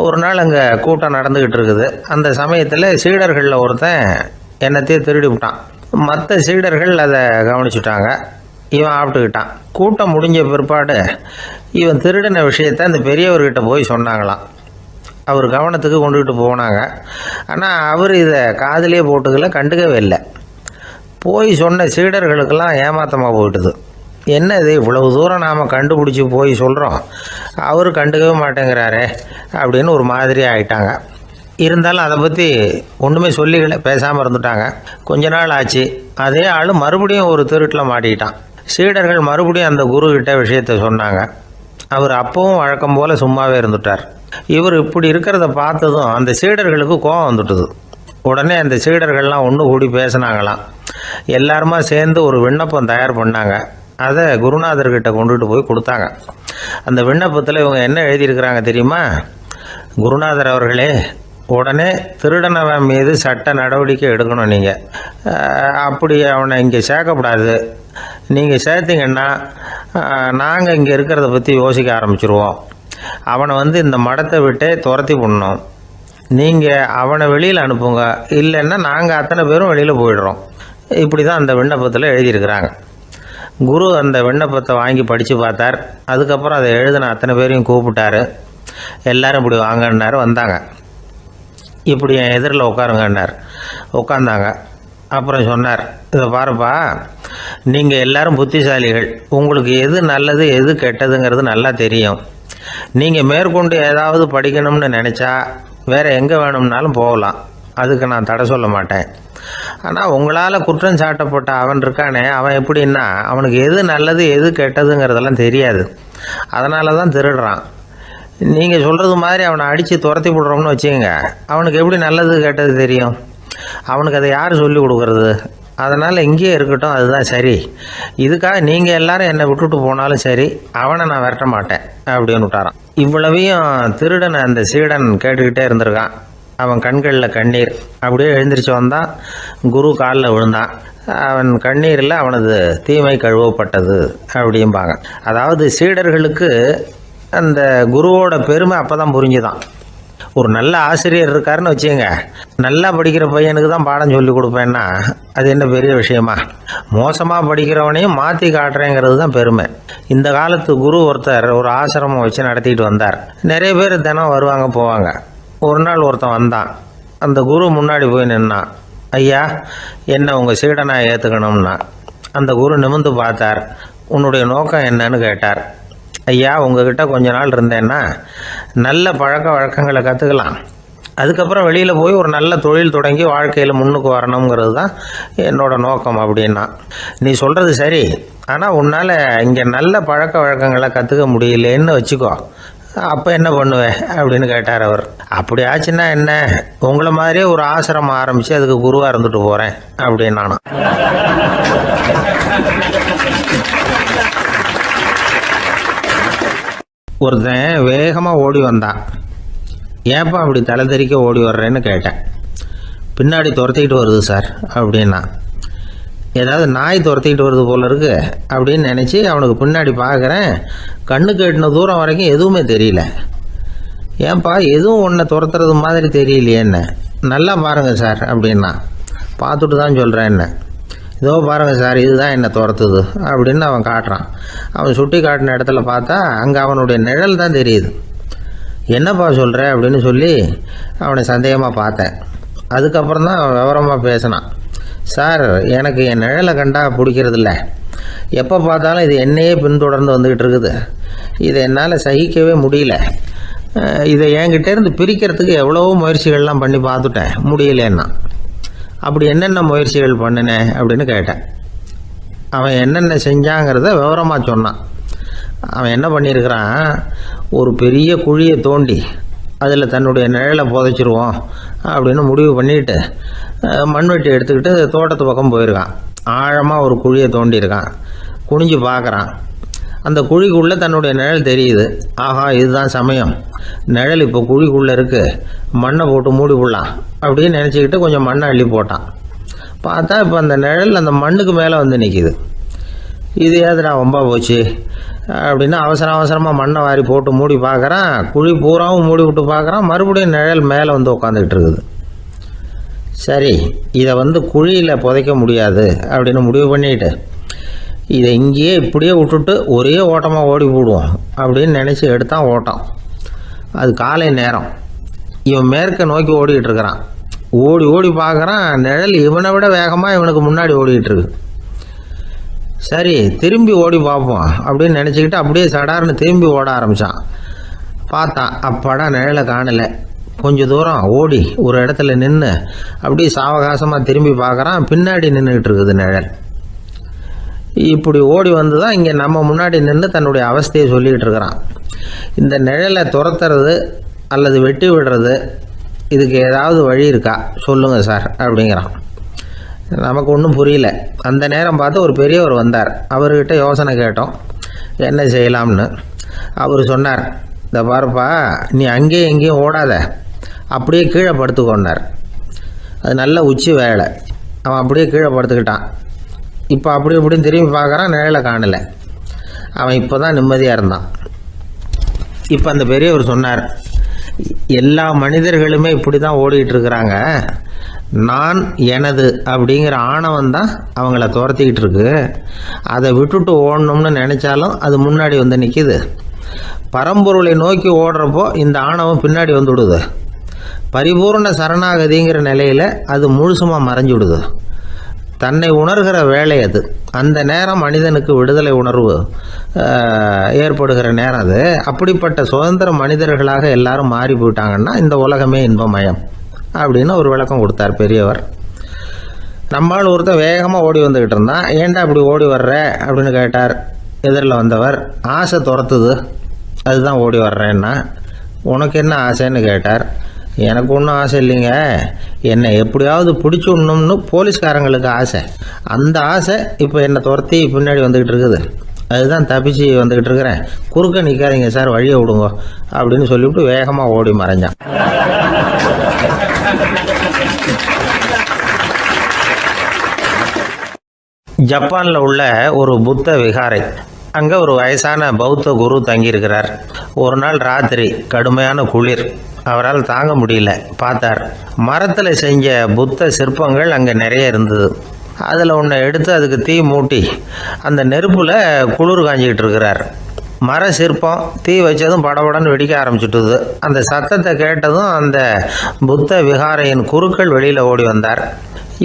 ஒரு நாள் அங்கே கூட்டம் நடந்துக்கிட்டு இருக்குது. அந்த சமயத்தில் சீடர்களில் ஒருத்தன் என்னத்தையும் திருடி விட்டான். மற்ற சீடர்கள் அதை கவனிச்சுட்டாங்க. இவன் ஆப்பிட்டுக்கிட்டான். கூட்டம் முடிஞ்ச பிற்பாடு இவன் திருடின விஷயத்தை அந்த பெரியவர்கிட்ட போய் சொன்னாங்களாம். அவர் கவனத்துக்கு கொண்டுகிட்டு போனாங்க. ஆனால் அவர் இதை காதிலே போட்டுக்கல, கண்டுக்கவே இல்லை. போய் சொன்ன சீடர்களுக்கெல்லாம் ஏமாத்தமாக போயிட்டுது. என்ன இது, இவ்வளவு தூரம் நாம் கண்டுபிடிச்சி போய் சொல்கிறோம், அவர் கண்டுக்கவே மாட்டேங்கிறாரே அப்படின்னு ஒரு மாதிரி ஆயிட்டாங்க. இருந்தாலும் அதை பற்றி ஒன்றுமே சொல்லிக்கல, பேசாமல் இருந்துட்டாங்க. கொஞ்ச நாள் ஆச்சு. அதே ஆள் மறுபடியும் ஒரு திருட்டில் மாட்டிக்கிட்டான். சீடர்கள் மறுபடியும் அந்த குருக்கிட்ட விஷயத்தை சொன்னாங்க. அவர் அப்பவும் வழக்கம் போல் சும்மாவே இருந்துட்டார். இவர் இப்படி இருக்கிறத பார்த்ததும் அந்த சீடர்களுக்கு கோபம் வந்துட்டுது. உடனே அந்த சீடர்கள்லாம் ஒன்று கூடி பேசினாங்களாம். எல்லாருமா சேர்ந்து ஒரு விண்ணப்பம் தயார் பண்ணாங்க. அதை குருநாதர்கிட்ட கொண்டுட்டு போய் கொடுத்தாங்க. அந்த விண்ணப்பத்தில் இவங்க என்ன எழுதியிருக்கிறாங்க தெரியுமா? குருநாதர் அவர்களே, உடனே திருடனவன் மீது சட்ட நடவடிக்கை எடுக்கணும். நீங்கள் அப்படி அவனை இங்கே சேர்க்கக்கூடாது. நீங்கள் சேர்த்திங்கன்னா நாங்கள் இங்கே இருக்கிறத பற்றி யோசிக்க ஆரம்பிச்சிருவோம். அவனை இந்த மடத்தை விட்டே துரத்தி பண்ணணும். நீங்கள் அவனை வெளியில் அனுப்புங்க, இல்லைன்னா நாங்கள் அத்தனை பேரும் வெளியில் போயிடுறோம். இப்படி தான் அந்த விண்ணப்பத்தில் எழுதியிருக்கிறாங்க. குரு அந்த விண்ணப்பத்தை வாங்கி படித்து பார்த்தார். அதுக்கப்புறம் அதை எழுதின அத்தனை பேரையும் கூப்பிட்டாரு. எல்லாரும் இப்படி வாங்கன்னாரு. வந்தாங்க. இப்படி என் எதிரில் உட்காருங்கன்னார். உட்காந்தாங்க. அப்புறம் சொன்னார், இதை பாருப்பா, நீங்கள் எல்லாரும் புத்திசாலிகள். உங்களுக்கு எது நல்லது எது கெட்டதுங்கிறது நல்லா தெரியும். நீங்கள் மேற்கொண்டு ஏதாவது படிக்கணும்னு நினச்சா வேறு எங்கே வேணும்னாலும் போகலாம். அதுக்கு நான் தடை சொல்ல மாட்டேன். ஆனால் உங்களால் குற்றம் சாட்டப்பட்ட அவன் இருக்கானே, அவன் எப்படின்னா அவனுக்கு எது நல்லது எது கெட்டதுங்கிறதெல்லாம் தெரியாது. அதனால தான் திருடுறான். நீங்கள் சொல்கிறது மாதிரி அவனை அடித்து துரத்தி விடுறோம்னு வச்சுக்கோங்க, அவனுக்கு எப்படி நல்லது கெட்டது தெரியும்? அவனுக்கு அதை யார் சொல்லி கொடுக்குறது? அதனால் இங்கேயே இருக்கட்டும், அதுதான் சரி. இதுக்காக நீங்கள் எல்லாரும் என்னை விட்டுட்டு போனாலும் சரி, அவனை நான் விரட்ட மாட்டேன் அப்படின்னு விட்டாரான். இவ்வளவையும் திருடனை அந்த சீடன் கேட்டுக்கிட்டே இருந்திருக்கான். அவன் கண்களில் கண்ணீர். அப்படியே எழுந்திரிச்சு வந்தான். குரு காலில் விழுந்தான். அவன் கண்ணீரில் அவனது தீமை கழுவப்பட்டது அப்படிம்பாங்க. அதாவது சீடர்களுக்கு அந்த குருவோட பெருமை அப்போ தான் புரிஞ்சுதான். ஒரு நல்ல ஆசிரியர் இருக்காருன்னு வச்சுக்கோங்க, நல்லா படிக்கிற பையனுக்கு தான் பாடம் சொல்லி கொடுப்பேன்னா அது என்ன பெரிய விஷயமா? மோசமாக படிக்கிறவனையும் மாற்றி காட்டுறேங்கிறது தான் பெருமை. இந்த காலத்து குரு ஒருத்தர் ஒரு ஆசிரமம் வச்சு நடத்திட்டு வந்தார். நிறைய பேர் தினம் வருவாங்க போவாங்க. ஒரு நாள் ஒருத்தன் வந்தான். அந்த குரு முன்னாடி போய் நின்னான். ஐயா, என்ன உங்கள் சீடனாக ஏற்றுக்கணும்னா. அந்த குரு நிமிர்ந்து பார்த்தார். உன்னுடைய நோக்கம் என்னன்னு கேட்டார். ஐயா, உங்ககிட்ட கொஞ்ச நாள் இருந்தேன்னா நல்ல பழக்க வழக்கங்களை கற்றுக்கலாம், அதுக்கப்புறம் வெளியில் போய் ஒரு நல்ல தொழில் தொடங்கி வாழ்க்கையில் முன்னுக்கு வரணுங்கிறது தான் என்னோடய நோக்கம் அப்படின்னா. நீ சொல்கிறது சரி, ஆனால் உன்னால் இங்கே நல்ல பழக்க வழக்கங்களை கற்றுக்க முடியலேன்னு வச்சுக்கோ, அப்போ என்ன பண்ணுவேன் அப்படின்னு கேட்டார் அவர். அப்படி ஆச்சுன்னா என்ன, உங்களை மாதிரியே ஒரு ஆசிரமம் ஆரம்பித்து அதுக்கு குருவாக இருந்துட்டு போகிறேன் அப்படின்னு நானும். ஒருத்தன் வேகமாக ஓடி வந்தான். ஏப்பா அப்படி தலை தெறிக்க ஓடி வர்றேன்னு கேட்டேன். பின்னாடி துரத்திக்கிட்டு வருது சார் அப்படின்னா. ஏதாவது நாய் துரத்திக்கிட்டு வருது போல இருக்கு அப்படின்னு நினச்சி அவனுக்கு பின்னாடி பார்க்குறேன். கண்ணுக்கு எட்டின தூரம் வரைக்கும் எதுவுமே தெரியல. ஏன்பா எதுவும் ஒன்றை துரத்துறது மாதிரி தெரியலையே என்ன? நல்லா பாருங்கள் சார் அப்படின்னா. பார்த்துட்டு தான் சொல்கிறேன் என்ன. இதோ பாருங்கள் சார், இதுதான் என்னை துரத்துது அப்படின்னு அவன் காட்டுறான். அவன் சுட்டி காட்டின இடத்துல பார்த்தா அங்கே அவனுடைய நிழல் தான் தெரியுது. என்னப்பா சொல்கிற அப்படின்னு சொல்லி அவனை சந்தேகமாக பார்த்தேன். அதுக்கப்புறம் தான் அவன் விவரமாக பேசினான். சார், எனக்கு என் நிழலை கண்டா பிடிக்கிறதில்ல. எப்போ பார்த்தாலும் இது என்னையே பின்தொடர்ந்து வந்துக்கிட்டு இருக்குது. இதை என்னால் சகிக்கவே முடியல. இதை என்கிட்டேருந்து பிரிக்கிறதுக்கு எவ்வளவோ முயற்சிகள்லாம் பண்ணி பார்த்துட்டேன், முடியலன்னா. அப்படி என்னென்ன முயற்சிகள் பண்ணினேன் அப்படின்னு கேட்டேன். அவன் என்னென்ன செஞ்சாங்கிறத விவரமாக சொன்னான். அவன் என்ன பண்ணியிருக்கிறான், ஒரு பெரிய குழியை தோண்டி அதில் தன்னுடைய நிழலை புதைச்சிருவோம் அப்படின்னு முடிவு பண்ணிவிட்டு மண்வெட்டி எடுத்துக்கிட்டு தோட்டத்து பக்கம் போயிருக்கான். ஆழமாக ஒரு குழியை தோண்டியிருக்கான். குனிஞ்சு பார்க்குறான். அந்த குழிக்குள்ளே தன்னுடைய நிழல் தெரியுது. ஆஹா, இதுதான் சமயம், நிழல் இப்போ குழிக்குள்ளே இருக்குது, மண்ணை போட்டு மூடி விடலாம் அப்படின்னு நினச்சிக்கிட்டு கொஞ்சம் மண்ணை அள்ளி போட்டான். பார்த்தா இப்போ அந்த நிழல் அந்த மண்ணுக்கு மேலே வந்து நிற்கிது. இது ஏதுடா ரொம்ப போச்சு அப்படின்னு அவசரமாக மண்ணை வாரி போட்டு மூடி பார்க்குறான். குழி பூராவும் மூடி விட்டு பார்க்குறான். மறுபடியும் நிழல் மேலே வந்து உட்காந்துக்கிட்டு இருக்குது. சரி, இதை குழியில் புதைக்க முடியாது அப்படின்னு முடிவு பண்ணிட்டு இதை இங்கேயே இப்படியே விட்டுட்டு ஒரே ஓட்டமாக ஓடி போடுவோம் அப்படின்னு நினச்சி எடுத்தான் ஓட்டம். அது காலை நேரம். இவன் மேற்க நோக்கி ஓடிக்கிட்டு இருக்கிறான். ஓடி ஓடி பார்க்குறான், நிழல் இவனை விட வேகமாக இவனுக்கு முன்னாடி ஓடிக்கிட்டு இருக்கு. சரி, திரும்பி ஓடி பார்ப்போம் அப்படின்னு நினச்சிக்கிட்டு அப்படியே சடார்னு திரும்பி ஓட ஆரம்பித்தான். பார்த்தான், அப்பாடா நிழலை காணலை. கொஞ்சம் தூரம் ஓடி ஒரு இடத்துல நின்று அப்படியே சாவகாசமாக திரும்பி பார்க்குறான். பின்னாடி நின்றுக்கிட்டு இருக்குது நிழல். இப்படி ஓடி வந்து தான் இங்கே நம்ம முன்னாடி நின்று தன்னுடைய அவஸ்தையை சொல்லிக்கிட்டு இருக்கிறான். இந்த நிழலை துரத்துறது அல்லது வெட்டி விடுறது, இதுக்கு ஏதாவது வழி இருக்கா சொல்லுங்கள் சார் அப்படிங்கிறான். நமக்கு ஒன்றும் புரியல. அந்த நேரம் பார்த்து ஒரு பெரியவர் வந்தார். அவர்கிட்ட யோசனை கேட்டோம், என்ன செய்யலாம்னு. அவர் சொன்னார், இந்த பாருப்பா, நீ அங்கேயும் எங்கேயும் ஓடாத, அப்படியே கீழே படுத்துக்கொண்டார். அது நல்ல உச்சி வேலை. அவன் அப்படியே கீழே படுத்துக்கிட்டான். இப்போ அப்படி இப்படின்னு திரும்பி பார்க்குறான், நிழலை காணலை. அவன் இப்போ தான் நிம்மதியாக இருந்தான். இப்போ அந்த பெரியவர் சொன்னார், எல்லா மனிதர்களுமே இப்படி தான் ஓடிக்கிட்டு இருக்கிறாங்க. நான் எனது அப்படிங்கிற ஆணவம் தான் அவங்கள துரத்திக்கிட்டு இருக்கு. அதை விட்டுட்டு ஓடணும்னு நினச்சாலும் அது முன்னாடி வந்து நிற்கிது. பரம்பொருளை நோக்கி ஓடுறப்போ இந்த ஆணவம் பின்னாடி வந்து விடுது. பரிபூர்ண சரணாகதிங்கிற நிலையில் அது முழுசுமாக மறைஞ்சு விடுது. தன்னை உணர்கிற வேலை அது. அந்த நேரம் மனிதனுக்கு விடுதலை உணர்வு ஏற்படுகிற நேரம் அது. அப்படிப்பட்ட சுதந்திர மனிதர்களாக எல்லாரும் மாறி போயிட்டாங்கன்னா இந்த உலகமே இன்பமயம் அப்படின்னு ஒரு விளக்கம் கொடுத்தார் பெரியவர். நம்மால் ஒருத்தன் வேகமாக ஓடி வந்துக்கிட்டு இருந்தான். ஏன்டா அப்படி ஓடி வர்ற அப்படின்னு கேட்டார் எதிரில் வந்தவர். ஆசை துரத்துது, அதுதான் ஓடி வர்றேன்னா. உனக்கு என்ன ஆசைன்னு கேட்டார். எனக்கு ஒன்றும் ஆசை இல்லைங்க, என்னை எப்படியாவது பிடிச்சுடணும்னு போலீஸ்காரங்களுக்கு ஆசை. அந்த ஆசை இப்போ என்னை துரத்தி பின்னாடி வந்துக்கிட்டு இருக்குது, அதுதான் தப்பிச்சு வந்துக்கிட்டு இருக்கிறேன். குறுக்க நிற்காதீங்க சார், வழியை விடுங்க அப்படின்னு சொல்லிவிட்டு வேகமாக ஓடி மறைஞ்சான். ஜப்பானில் உள்ள ஒரு புத்த விகாரை, அங்கே ஒரு வயசான பௌத்த குரு தங்கியிருக்கிறார். ஒரு நாள் ராத்திரி கடுமையான குளிர், அவரால் தாங்க முடியல. பார்த்தார், மரத்தில் செஞ்ச புத்த சிற்பங்கள் அங்கே நிறைய இருந்தது. அதில் ஒன்றை எடுத்து அதுக்கு தீ மூட்டி அந்த நெருப்பில் குளிர் காஞ்சிக்கிட்டு இருக்கிறார். மர சிற்பம் தீ வச்சதும் படபடன்னு வெடிக்க ஆரம்பிச்சுட்டுது. அந்த சத்தத்தை கேட்டதும் அந்த புத்த விகாரையின் குருக்கள் வெளியில் ஓடி வந்தார்.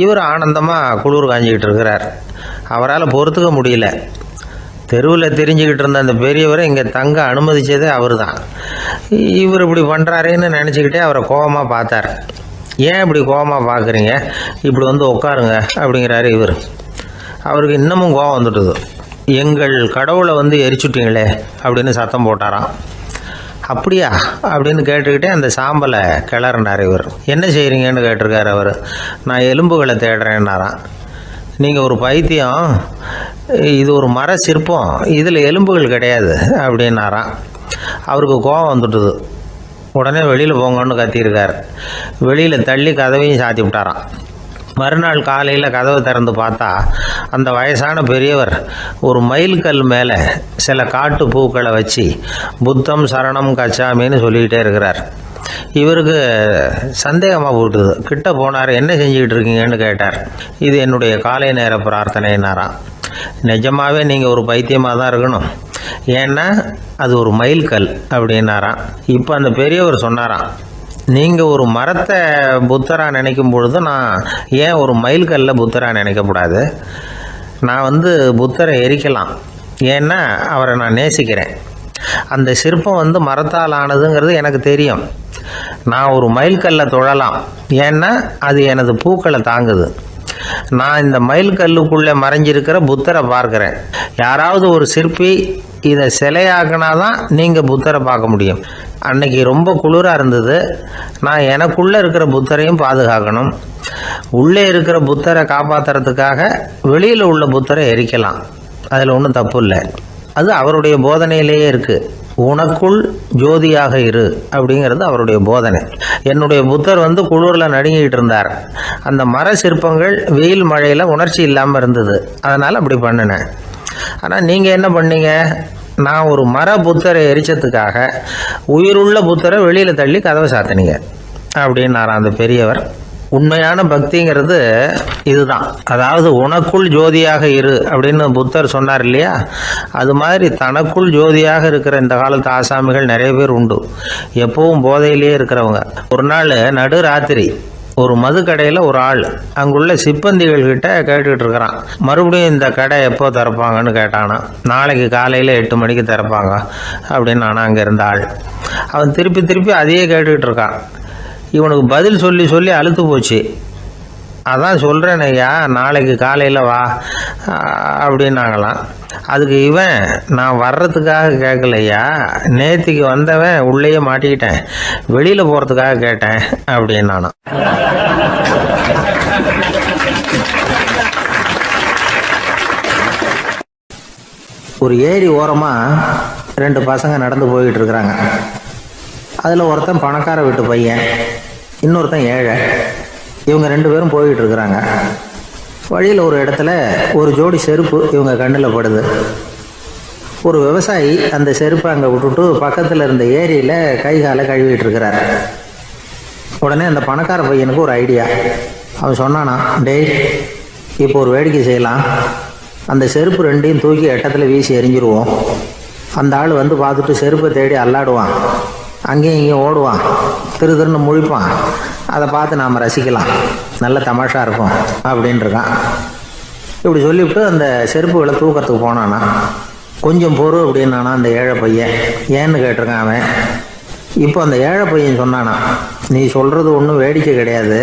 இவர் ஆனந்தமாக குளிர் காஞ்சிக்கிட்டு இருக்கிறார். அவரால் பொறுத்துக்க முடியல. தெருவில் தெரிஞ்சுக்கிட்டு இருந்த அந்த பெரியவரை இங்கே தங்க அனுமதித்ததே அவர் தான். இவர் இப்படி பண்ணுறாருன்னு நினச்சிக்கிட்டே அவரை கோபமாக பார்த்தார். ஏன் இப்படி கோபமாக பார்க்குறீங்க, இப்படி வந்து உட்காருங்க அப்படிங்கிறாரு இவர். அவருக்கு இன்னமும் கோபம் வந்துட்டுது. எங்கள் கடவுளை வந்து எரிச்சுட்டீங்களே அப்படின்னு சத்தம் போட்டாராம். அப்படியா அப்படின்னு கேட்டுக்கிட்டே அந்த சாம்பலை கிளறினார் இவர். என்ன செய்கிறீங்கன்னு கேட்டிருக்காரு அவர். நான் எலும்புகளை தேடுறேன்னாராம். நீங்கள் ஒரு பைத்தியம், இது ஒரு மர சிற்பம், இதில் எலும்புகள் கிடையாது அப்படின்னாராம். அவருக்கு கோபம் வந்துட்டுது. உடனே வெளியில் போங்கன்னு கத்தியிருக்கார். வெளியில் தள்ளி கதவையும் சாத்தி விட்டாராம். மறுநாள் காலையில் கதவை திறந்து பார்த்தா அந்த வயசான பெரியவர் ஒரு மயில்கல் மேலே சில காட்டு பூக்களை வச்சு புத்தம் சரணம் கச்சாமின்னு சொல்லிக்கிட்டே இருக்கிறார். இவருக்கு சந்தேகமாக போட்டுது. கிட்ட போனார். என்ன செஞ்சுக்கிட்டு இருக்கீங்கன்னு கேட்டார். இது என்னுடைய காலை நேர பிரார்த்தனைனாராம். நிஜமாகவே நீங்கள் ஒரு பைத்தியமாக தான் இருக்கணும், ஏன்னா அது ஒரு மயில்கல் அப்படின்னாராம். இப்போ அந்த பெரியவர் சொன்னாராம், நீங்கள் ஒரு மரத்தை புத்தராக நினைக்கும் பொழுது நான் ஏன் ஒரு மயில்கல்ல புத்தராக நினைக்கக்கூடாது? நான் வந்து புத்தரை எரிக்கலாம், ஏன்னா அவரை நான் நேசிக்கிறேன். அந்த சிற்பம் வந்து மரத்தால் ஆனதுங்கிறது எனக்கு தெரியும். நான் ஒரு மயில்கல்லை தொழலாம், ஏன்னா அது எனது பூக்களை தாங்குது. நான் இந்த மயில்கல்லுக்குள்ளே மறைஞ்சிருக்கிற புத்தரை பார்க்குறேன். யாராவது ஒரு சிற்பி இதை சிலையாக்கினா தான் நீங்கள் புத்தரை பார்க்க முடியும். அன்னைக்கு ரொம்ப குளிராக இருந்தது. நான் எனக்குள்ளே இருக்கிற புத்தரையும் பாதுகாக்கணும். உள்ளே இருக்கிற புத்தரை காப்பாற்றுறதுக்காக வெளியில் உள்ள புத்தரை எரிக்கலாம், அதில் ஒன்றும் தப்பு இல்லை. அது அவருடைய போதனையிலேயே இருக்குது. உனக்குள் ஜோதியாக இரு அப்படிங்கிறது அவருடைய போதனை. என்னுடைய புத்தர் வந்து குளிரில் நடுங்கிட்டு இருந்தார். அந்த மர சிற்பங்கள் வெயில் மழையில் உணர்ச்சி இல்லாமல் இருந்தது, அதனால் அப்படி பண்ணினேன். ஆனால் நீங்கள் என்ன பண்ணீங்க? நான் ஒரு மர புத்தரை எரிச்சதுக்காக உயிருள்ள புத்தரை வெளியில் தள்ளி கதவை சாத்தினீங்க அப்படின்னாராம் அந்த பெரியவர். உண்மையான பக்திங்கிறது இதுதான். அதாவது உனக்குள் ஜோதியாக இரு அப்படின்னு புத்தர் சொன்னார் இல்லையா, அது மாதிரி தனக்குள் ஜோதியாக இருக்கிற இந்த காலத்து ஆசாமிகள் நிறைய பேர் உண்டு. எப்பவும் போதையிலேயே இருக்கிறவங்க. ஒரு நாள் நடு ராத்திரி ஒரு மது கடையில் ஒரு ஆள் அங்குள்ள சிப்பந்திகள் கிட்ட கேட்டுக்கிட்டு இருக்கிறான். மறுபடியும் இந்த கடை எப்போ திறப்பாங்கன்னு கேட்டானா. நாளைக்கு காலையில் 8 மணிக்கு திறப்பாங்க அப்படின்னு நானும் அங்கே இருந்த ஆள். அவன் திருப்பி திருப்பி அதையே கேட்டுக்கிட்டு இருக்கான். இவனுக்கு பதில் சொல்லி சொல்லி அழுத்து போச்சு. அதான் சொல்கிறேன் ஐயா, நாளைக்கு காலையில் வா அப்படின்னாங்களாம். அதுக்கு இவன், நான் வர்றதுக்காக கேட்கலையா, நேற்றுக்கு வந்தவன் உள்ளேயே மாட்டிக்கிட்டேன், வெளியில் போகிறதுக்காக கேட்டேன் அப்படின்னானான். ஒரு ஏரி ஓரமாக 2 பசங்க நடந்து போய்கிட்டு இருக்கிறாங்க. அதில் ஒருத்தன் பணக்கார வீட்டு பையன், இன்னொருத்தன் ஏழை. இவங்க 2 பேரும் போய்கிட்டு இருக்கிறாங்க. வழியில் ஒரு இடத்துல ஒரு ஜோடி செருப்பு இவங்க கண்ணில் படுது. ஒரு விவசாயி அந்த செருப்பை அங்கே விட்டுட்டு பக்கத்தில் இருந்த ஏரியில் கை காலை கழுவிட்டு இருக்கிறார். உடனே அந்த பணக்கார பையனுக்கு ஒரு ஐடியா. அவன் சொன்னானா, டேய் இப்போ ஒரு வேடிக்கை செய்யலாம், அந்த செருப்பு 2ஐயும் தூக்கி எட்டத்தில் வீசி எரிஞ்சிருவோம். அந்த ஆள் வந்து பார்த்துட்டு செருப்பை தேடி அல்லாடுவான், அங்கேயும் இங்கேயும் ஓடுவான், திருன்னு முழிப்பான். அதை பார்த்து நாம் ரசிக்கலாம், நல்ல தமாஷா இருக்கும் அப்படின்ட்டுருக்கான். இப்படி சொல்லிவிட்டு அந்த செருப்புகளை தூக்கத்துக்கு போனானா. கொஞ்சம் பொறு அப்படின்னானா அந்த ஏழை பையன். ஏன்னு கேட்டிருக்கான் அவன். இப்போ அந்த ஏழை பையன் சொன்னானா, நீ சொல்கிறது ஒன்றும் வேடிக்கை கிடையாது,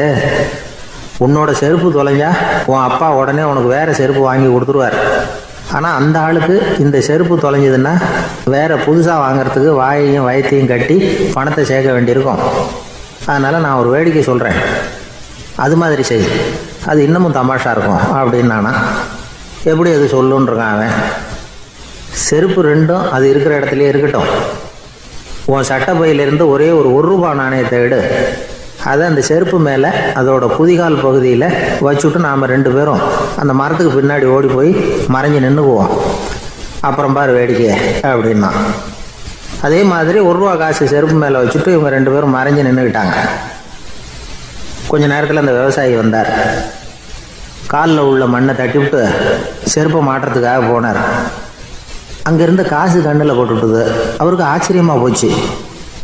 உன்னோட செருப்பு தொலைஞ்சா உன் அப்பா உடனே உனக்கு வேற செருப்பு வாங்கி கொடுத்துருவார். ஆனால் அந்த ஆளுக்கு இந்த செருப்பு தொலைஞ்சதுன்னா வேற புதுசாக வாங்கிறதுக்கு வாயையும் வயத்தையும் கட்டி பணத்தை சேர்க்க வேண்டியிருக்கும். அதனால் நான் ஒரு வேடிக்கை சொல்கிறேன், அது மாதிரி செய், அது இன்னமும் தமாஷா இருக்கும் அப்படின்னு நானா. எப்படி அது சொல்லுன்றான் அவன். செருப்பு ரெண்டும் அது இருக்கிற இடத்துலையே இருக்கட்டும். உன் சட்டை பையிலிருந்து ஒரே ஒரு ரூபா நாணயத்தை எடு, அதை அந்த செருப்பு மேலே அதோட குதிகால் பகுதியில் வச்சுட்டு நாம் 2 பேரும் அந்த மரத்துக்கு பின்னாடி ஓடி போய் மறைஞ்சு நின்றுக்குவோம். அப்புறம் பாரு வேடிக்கை அப்படின்னா. அதே மாதிரி 1 ரூபா காசு செருப்பு மேலே வச்சுட்டு இவங்க 2 பேரும் மறைஞ்சு நின்றுக்கிட்டாங்க. கொஞ்ச நேரத்தில் அந்த விவசாயி வந்தார். காலில் உள்ள மண்ணை தட்டிவிட்டு செருப்பை மாட்டுறதுக்காக போனார். அங்கேருந்து காசு கண்ணில் போட்டுவிட்டுது. அவருக்கு ஆச்சரியமாக போச்சு.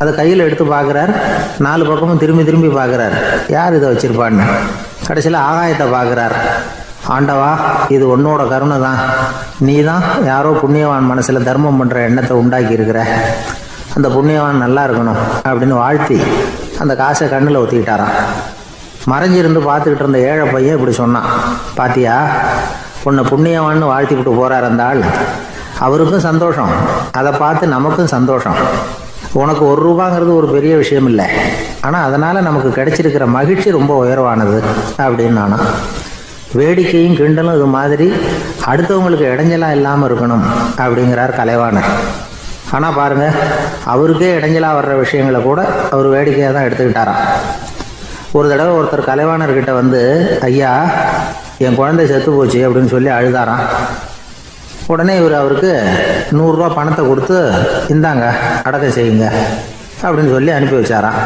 அதை கையில் எடுத்து பார்க்குறார். 4 பக்கமும் திரும்பி பார்க்குறார், யார் இதை வச்சுருப்பான்னு. கடைசியில் ஆகாயத்தை பார்க்குறார். ஆண்டவா, இது உன்னோட கருணை தான், நீ தான் யாரோ புண்ணியவான் மனசில் தர்மம் பண்ணுற எண்ணத்தை உண்டாக்கி இருக்கிற, அந்த புண்ணியவான் நல்லா இருக்கணும் அப்படின்னு வாழ்த்தி அந்த காசை கண்ணில் ஊற்றிக்கிட்டாரான். மறைஞ்சிருந்து பார்த்துக்கிட்டு இருந்த ஏழை பையன் இப்படி சொன்னான், பாத்தியா, உன்னை புண்ணியவான்னு வாழ்த்தி விட்டு போகிறார் அந்த ஆள். அவருக்கும் சந்தோஷம், அதை பார்த்து நமக்கும் சந்தோஷம். உனக்கு 1 ரூபாங்கிறது ஒரு பெரிய விஷயம் இல்லை, ஆனால் அதனால் நமக்கு கிடைச்சிருக்கிற மகிழ்ச்சி ரொம்ப உயர்வானது அப்படின்னு நானா. வேடிக்கையும் கிண்டலும் இது மாதிரி அடுத்தவங்களுக்கு இடைஞ்சலாக இல்லாமல் இருக்கணும் அப்படிங்கிறார் கலைவாணர். ஆனால் பாருங்கள், அவருக்கே இடைஞ்சலாக வர்ற விஷயங்களை கூட அவர் வேடிக்கையாக தான் எடுத்துக்கிட்டாராம். ஒரு தடவை ஒருத்தர் கலைவாணர்கிட்ட வந்து, ஐயா, என் குழந்தை செத்து போச்சு அப்படின்னு சொல்லி அழுதாராம். உடனே இவர் அவருக்கு 100 ரூபா பணத்தை கொடுத்து, இந்தாங்க அடக்கம் செய்யுங்க அப்படின்னு சொல்லி அனுப்பி வச்சாராம்.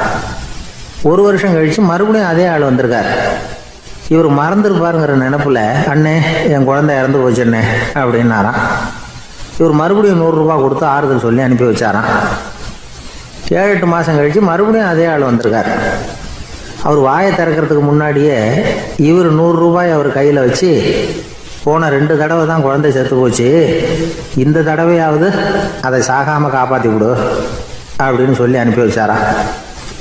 1 வருஷம் கழித்து மறுபடியும் அதே ஆள் வந்திருக்கார். இவர் மறந்துருப்பாருங்கிற நினைப்பில், அண்ணே என் குழந்தை இறந்து போச்சுண்ணே அப்படின்னாராம். இவர் மறுபடியும் 100 ரூபா கொடுத்து ஆறுதல் சொல்லி அனுப்பி வச்சாராம். 7-8 மாதம் கழித்து மறுபடியும் அதே ஆள் வந்திருக்கார். அவர் வாயை திறக்கிறதுக்கு முன்னாடியே இவர் 100 ரூபாய் அவர் கையில் வச்சு, போன 2 தடவை தான் குழந்தை செத்து போச்சு, இந்த தடவையாவது அதை சாகாமல் காப்பாற்றி விடு அப்படின்னு சொல்லி அனுப்பி வச்சாராம்.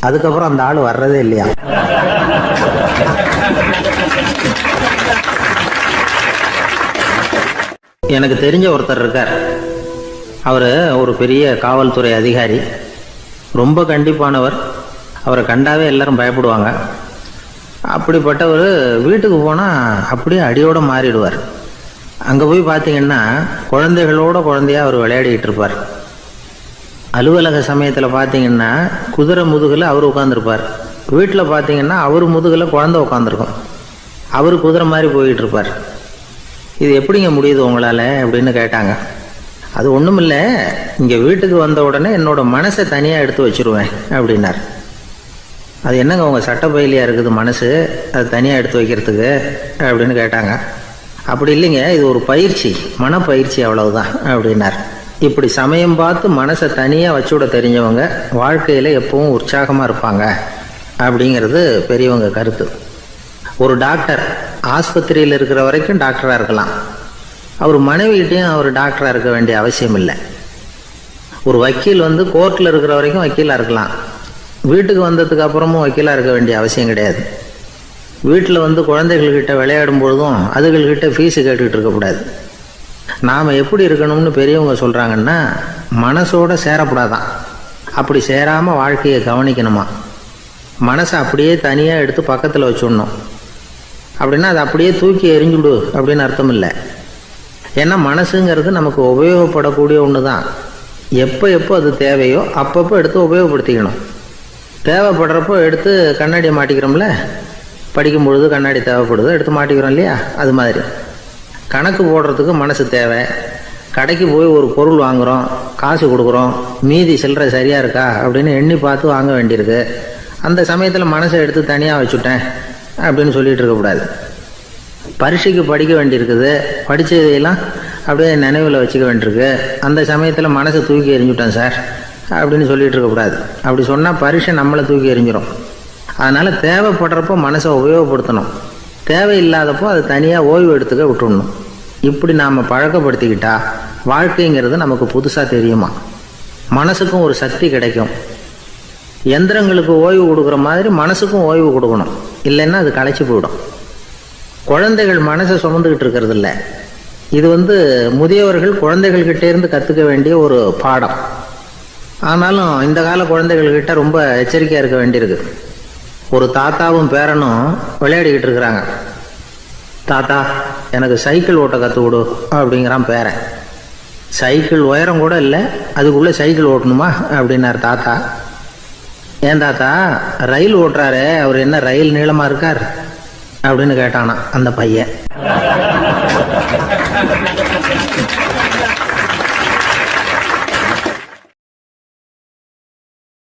அதுக்கப்புறம் அந்த ஆள் வர்றதே இல்லையா. எனக்கு தெரிஞ்ச ஒருத்தர் இருக்கார். அவர் ஒரு பெரிய காவல்துறை அதிகாரி, ரொம்ப கண்டிப்பானவர். அவரை கண்டாவே எல்லாரும் பயப்படுவாங்க. அப்படிப்பட்டவர் வீட்டுக்கு போனால் அப்படியே அடியோடு மாறிடுவார். அங்கே போய் பார்த்தீங்கன்னா குழந்தைகளோட குழந்தையாக அவர் விளையாடிக்கிட்டு இருப்பார். அலுவலக சமயத்தில் பார்த்தீங்கன்னா குதிரை முதுகில் அவர் உட்காந்துருப்பார். வீட்டில் பார்த்தீங்கன்னா அவர் முதுகில் குழந்தை உட்காந்துருக்கும். அவர் குதிரை மாதிரி போய்கிட்டு இருப்பார். இது எப்படிங்க முடியுது உங்களால் அப்படின்னு கேட்டாங்க. அது ஒன்றும் இல்லை, இங்கே வீட்டுக்கு வந்த உடனே என்னோட மனசை தனியாக எடுத்து வச்சுருவேன் அப்படின்னார். அது என்னங்க உங்கள் சட்டப்பையிலையா இருக்குது மனசு, அது தனியாக எடுத்து வைக்கிறதுக்கு அப்படின்னு கேட்டாங்க. அப்படி இல்லைங்க, இது ஒரு பயிற்சி, மனப்பயிற்சி, அவ்வளவுதான் அப்படின்னார். இப்படி சமயம் பார்த்து மனசை தனியாக வச்சுவிட தெரிஞ்சவங்க வாழ்க்கையில் எப்பவும் உற்சாகமாக இருப்பாங்க அப்படிங்கிறது பெரியவங்க கருத்து. ஒரு டாக்டர் ஆஸ்பத்திரியில் இருக்கிற வரைக்கும் டாக்டராக இருக்கலாம். அவர் மனைவிகிட்டையும் அவர் டாக்டராக இருக்க வேண்டிய அவசியம் இல்லை. ஒரு வக்கீல் கோர்ட்டில் இருக்கிற வரைக்கும் வக்கீலாக இருக்கலாம். வீட்டுக்கு வந்ததுக்கு அப்புறமும் வக்கீலாக இருக்க வேண்டிய அவசியம் கிடையாது. வீட்டில் குழந்தைகள்கிட்ட விளையாடும் பொழுதும் அதுகள்கிட்ட ஃபீஸு கேட்டுக்கிட்டு இருக்கக்கூடாது. நாம் எப்படி இருக்கணும்னு பெரியவங்க சொல்கிறாங்கன்னா, மனசோட சேரக்கூடாதான். அப்படி சேராமல் வாழ்க்கையை கவனிக்கணுமா. மனசை அப்படியே தனியாக எடுத்து பக்கத்தில் வச்சுடணும். அப்படின்னா அதை அப்படியே தூக்கி எறிஞ்சுடு அப்படின்னு அர்த்தம் இல்லை. ஏன்னா மனசுங்கிறது நமக்கு உபயோகப்படக்கூடிய ஒன்று தான். எப்போ அது தேவையோ அப்பப்போ எடுத்து உபயோகப்படுத்திக்கணும். தேவைப்படுறப்போ எடுத்து கண்ணாடியை மாட்டிக்கிறோம்ல, படிக்கும் பொழுது கண்ணாடி தேவைப்படுது, எடுத்து மாட்டிக்கிறோம் இல்லையா. அது மாதிரி கணக்கு போடுறதுக்கு மனசு தேவை. கடைக்கு போய் ஒரு பொருள் வாங்குகிறோம், காசு கொடுக்குறோம், மீதி சில்லறை சரியாக இருக்கா அப்படின்னு எண்ணி பார்த்து வாங்க வேண்டியிருக்கு. அந்த சமயத்தில் மனசை எடுத்து தனியாக வச்சுட்டேன் அப்படின்னு சொல்லிகிட்டு இருக்கக்கூடாது. பரீட்சைக்கு படிக்க வேண்டியிருக்குது, படித்ததையெல்லாம் அப்படியே நினைவில் வச்சுக்க வேண்டியிருக்கு. அந்த சமயத்தில் மனசை தூக்கி எறிஞ்சுட்டேன் சார் அப்படின்னு சொல்லிகிட்டு இருக்கக்கூடாது. அப்படி சொன்னால் பரீட்சை நம்மளை தூக்கி எறிஞ்சிடும். அதனால் தேவைப்படுறப்போ மனசை உபயோகப்படுத்தணும், தேவையில்லாதப்போ அது தனியாக ஓய்வு எடுத்துக்க விட்டுடணும். இப்படி நாம் பழக்கப்படுத்திக்கிட்டா வாழ்க்கைங்கிறது நமக்கு புதுசாக தெரியுமா. மனசுக்கும் ஒரு சக்தி கிடைக்கும். எந்திரங்களுக்கு ஓய்வு கொடுக்குற மாதிரி மனசுக்கும் ஓய்வு கொடுக்கணும், இல்லைன்னா அது களைச்சி போயிடும். குழந்தைகள் மனசை சுமந்துக்கிட்டு இருக்கிறது இல்லை. இது முதியவர்கள் குழந்தைகள்கிட்ட இருந்து கற்றுக்க வேண்டிய ஒரு பாடம். ஆனாலும் இந்த கால குழந்தைகள்கிட்ட ரொம்ப எச்சரிக்கையாக இருக்க வேண்டியிருக்கு. ஒரு தாத்தாவும் பேரனும் விளையாடிக்கிட்டு இருக்கிறாங்க. தாத்தா, எனக்கு சைக்கிள் ஓட்ட கற்றுக் கொடு அப்படிங்கிறான் பேரன். சைக்கிள் உயரம் கூட இல்லை, அதுக்குள்ளே சைக்கிள் ஓட்டணுமா அப்படின்னார் தாத்தா. ஏன் தாத்தா, ரயில் ஓட்டுறாரு, அவர் என்ன ரயில் நீளமாக இருக்கார் அப்படின்னு கேட்டானா அந்த பையன்.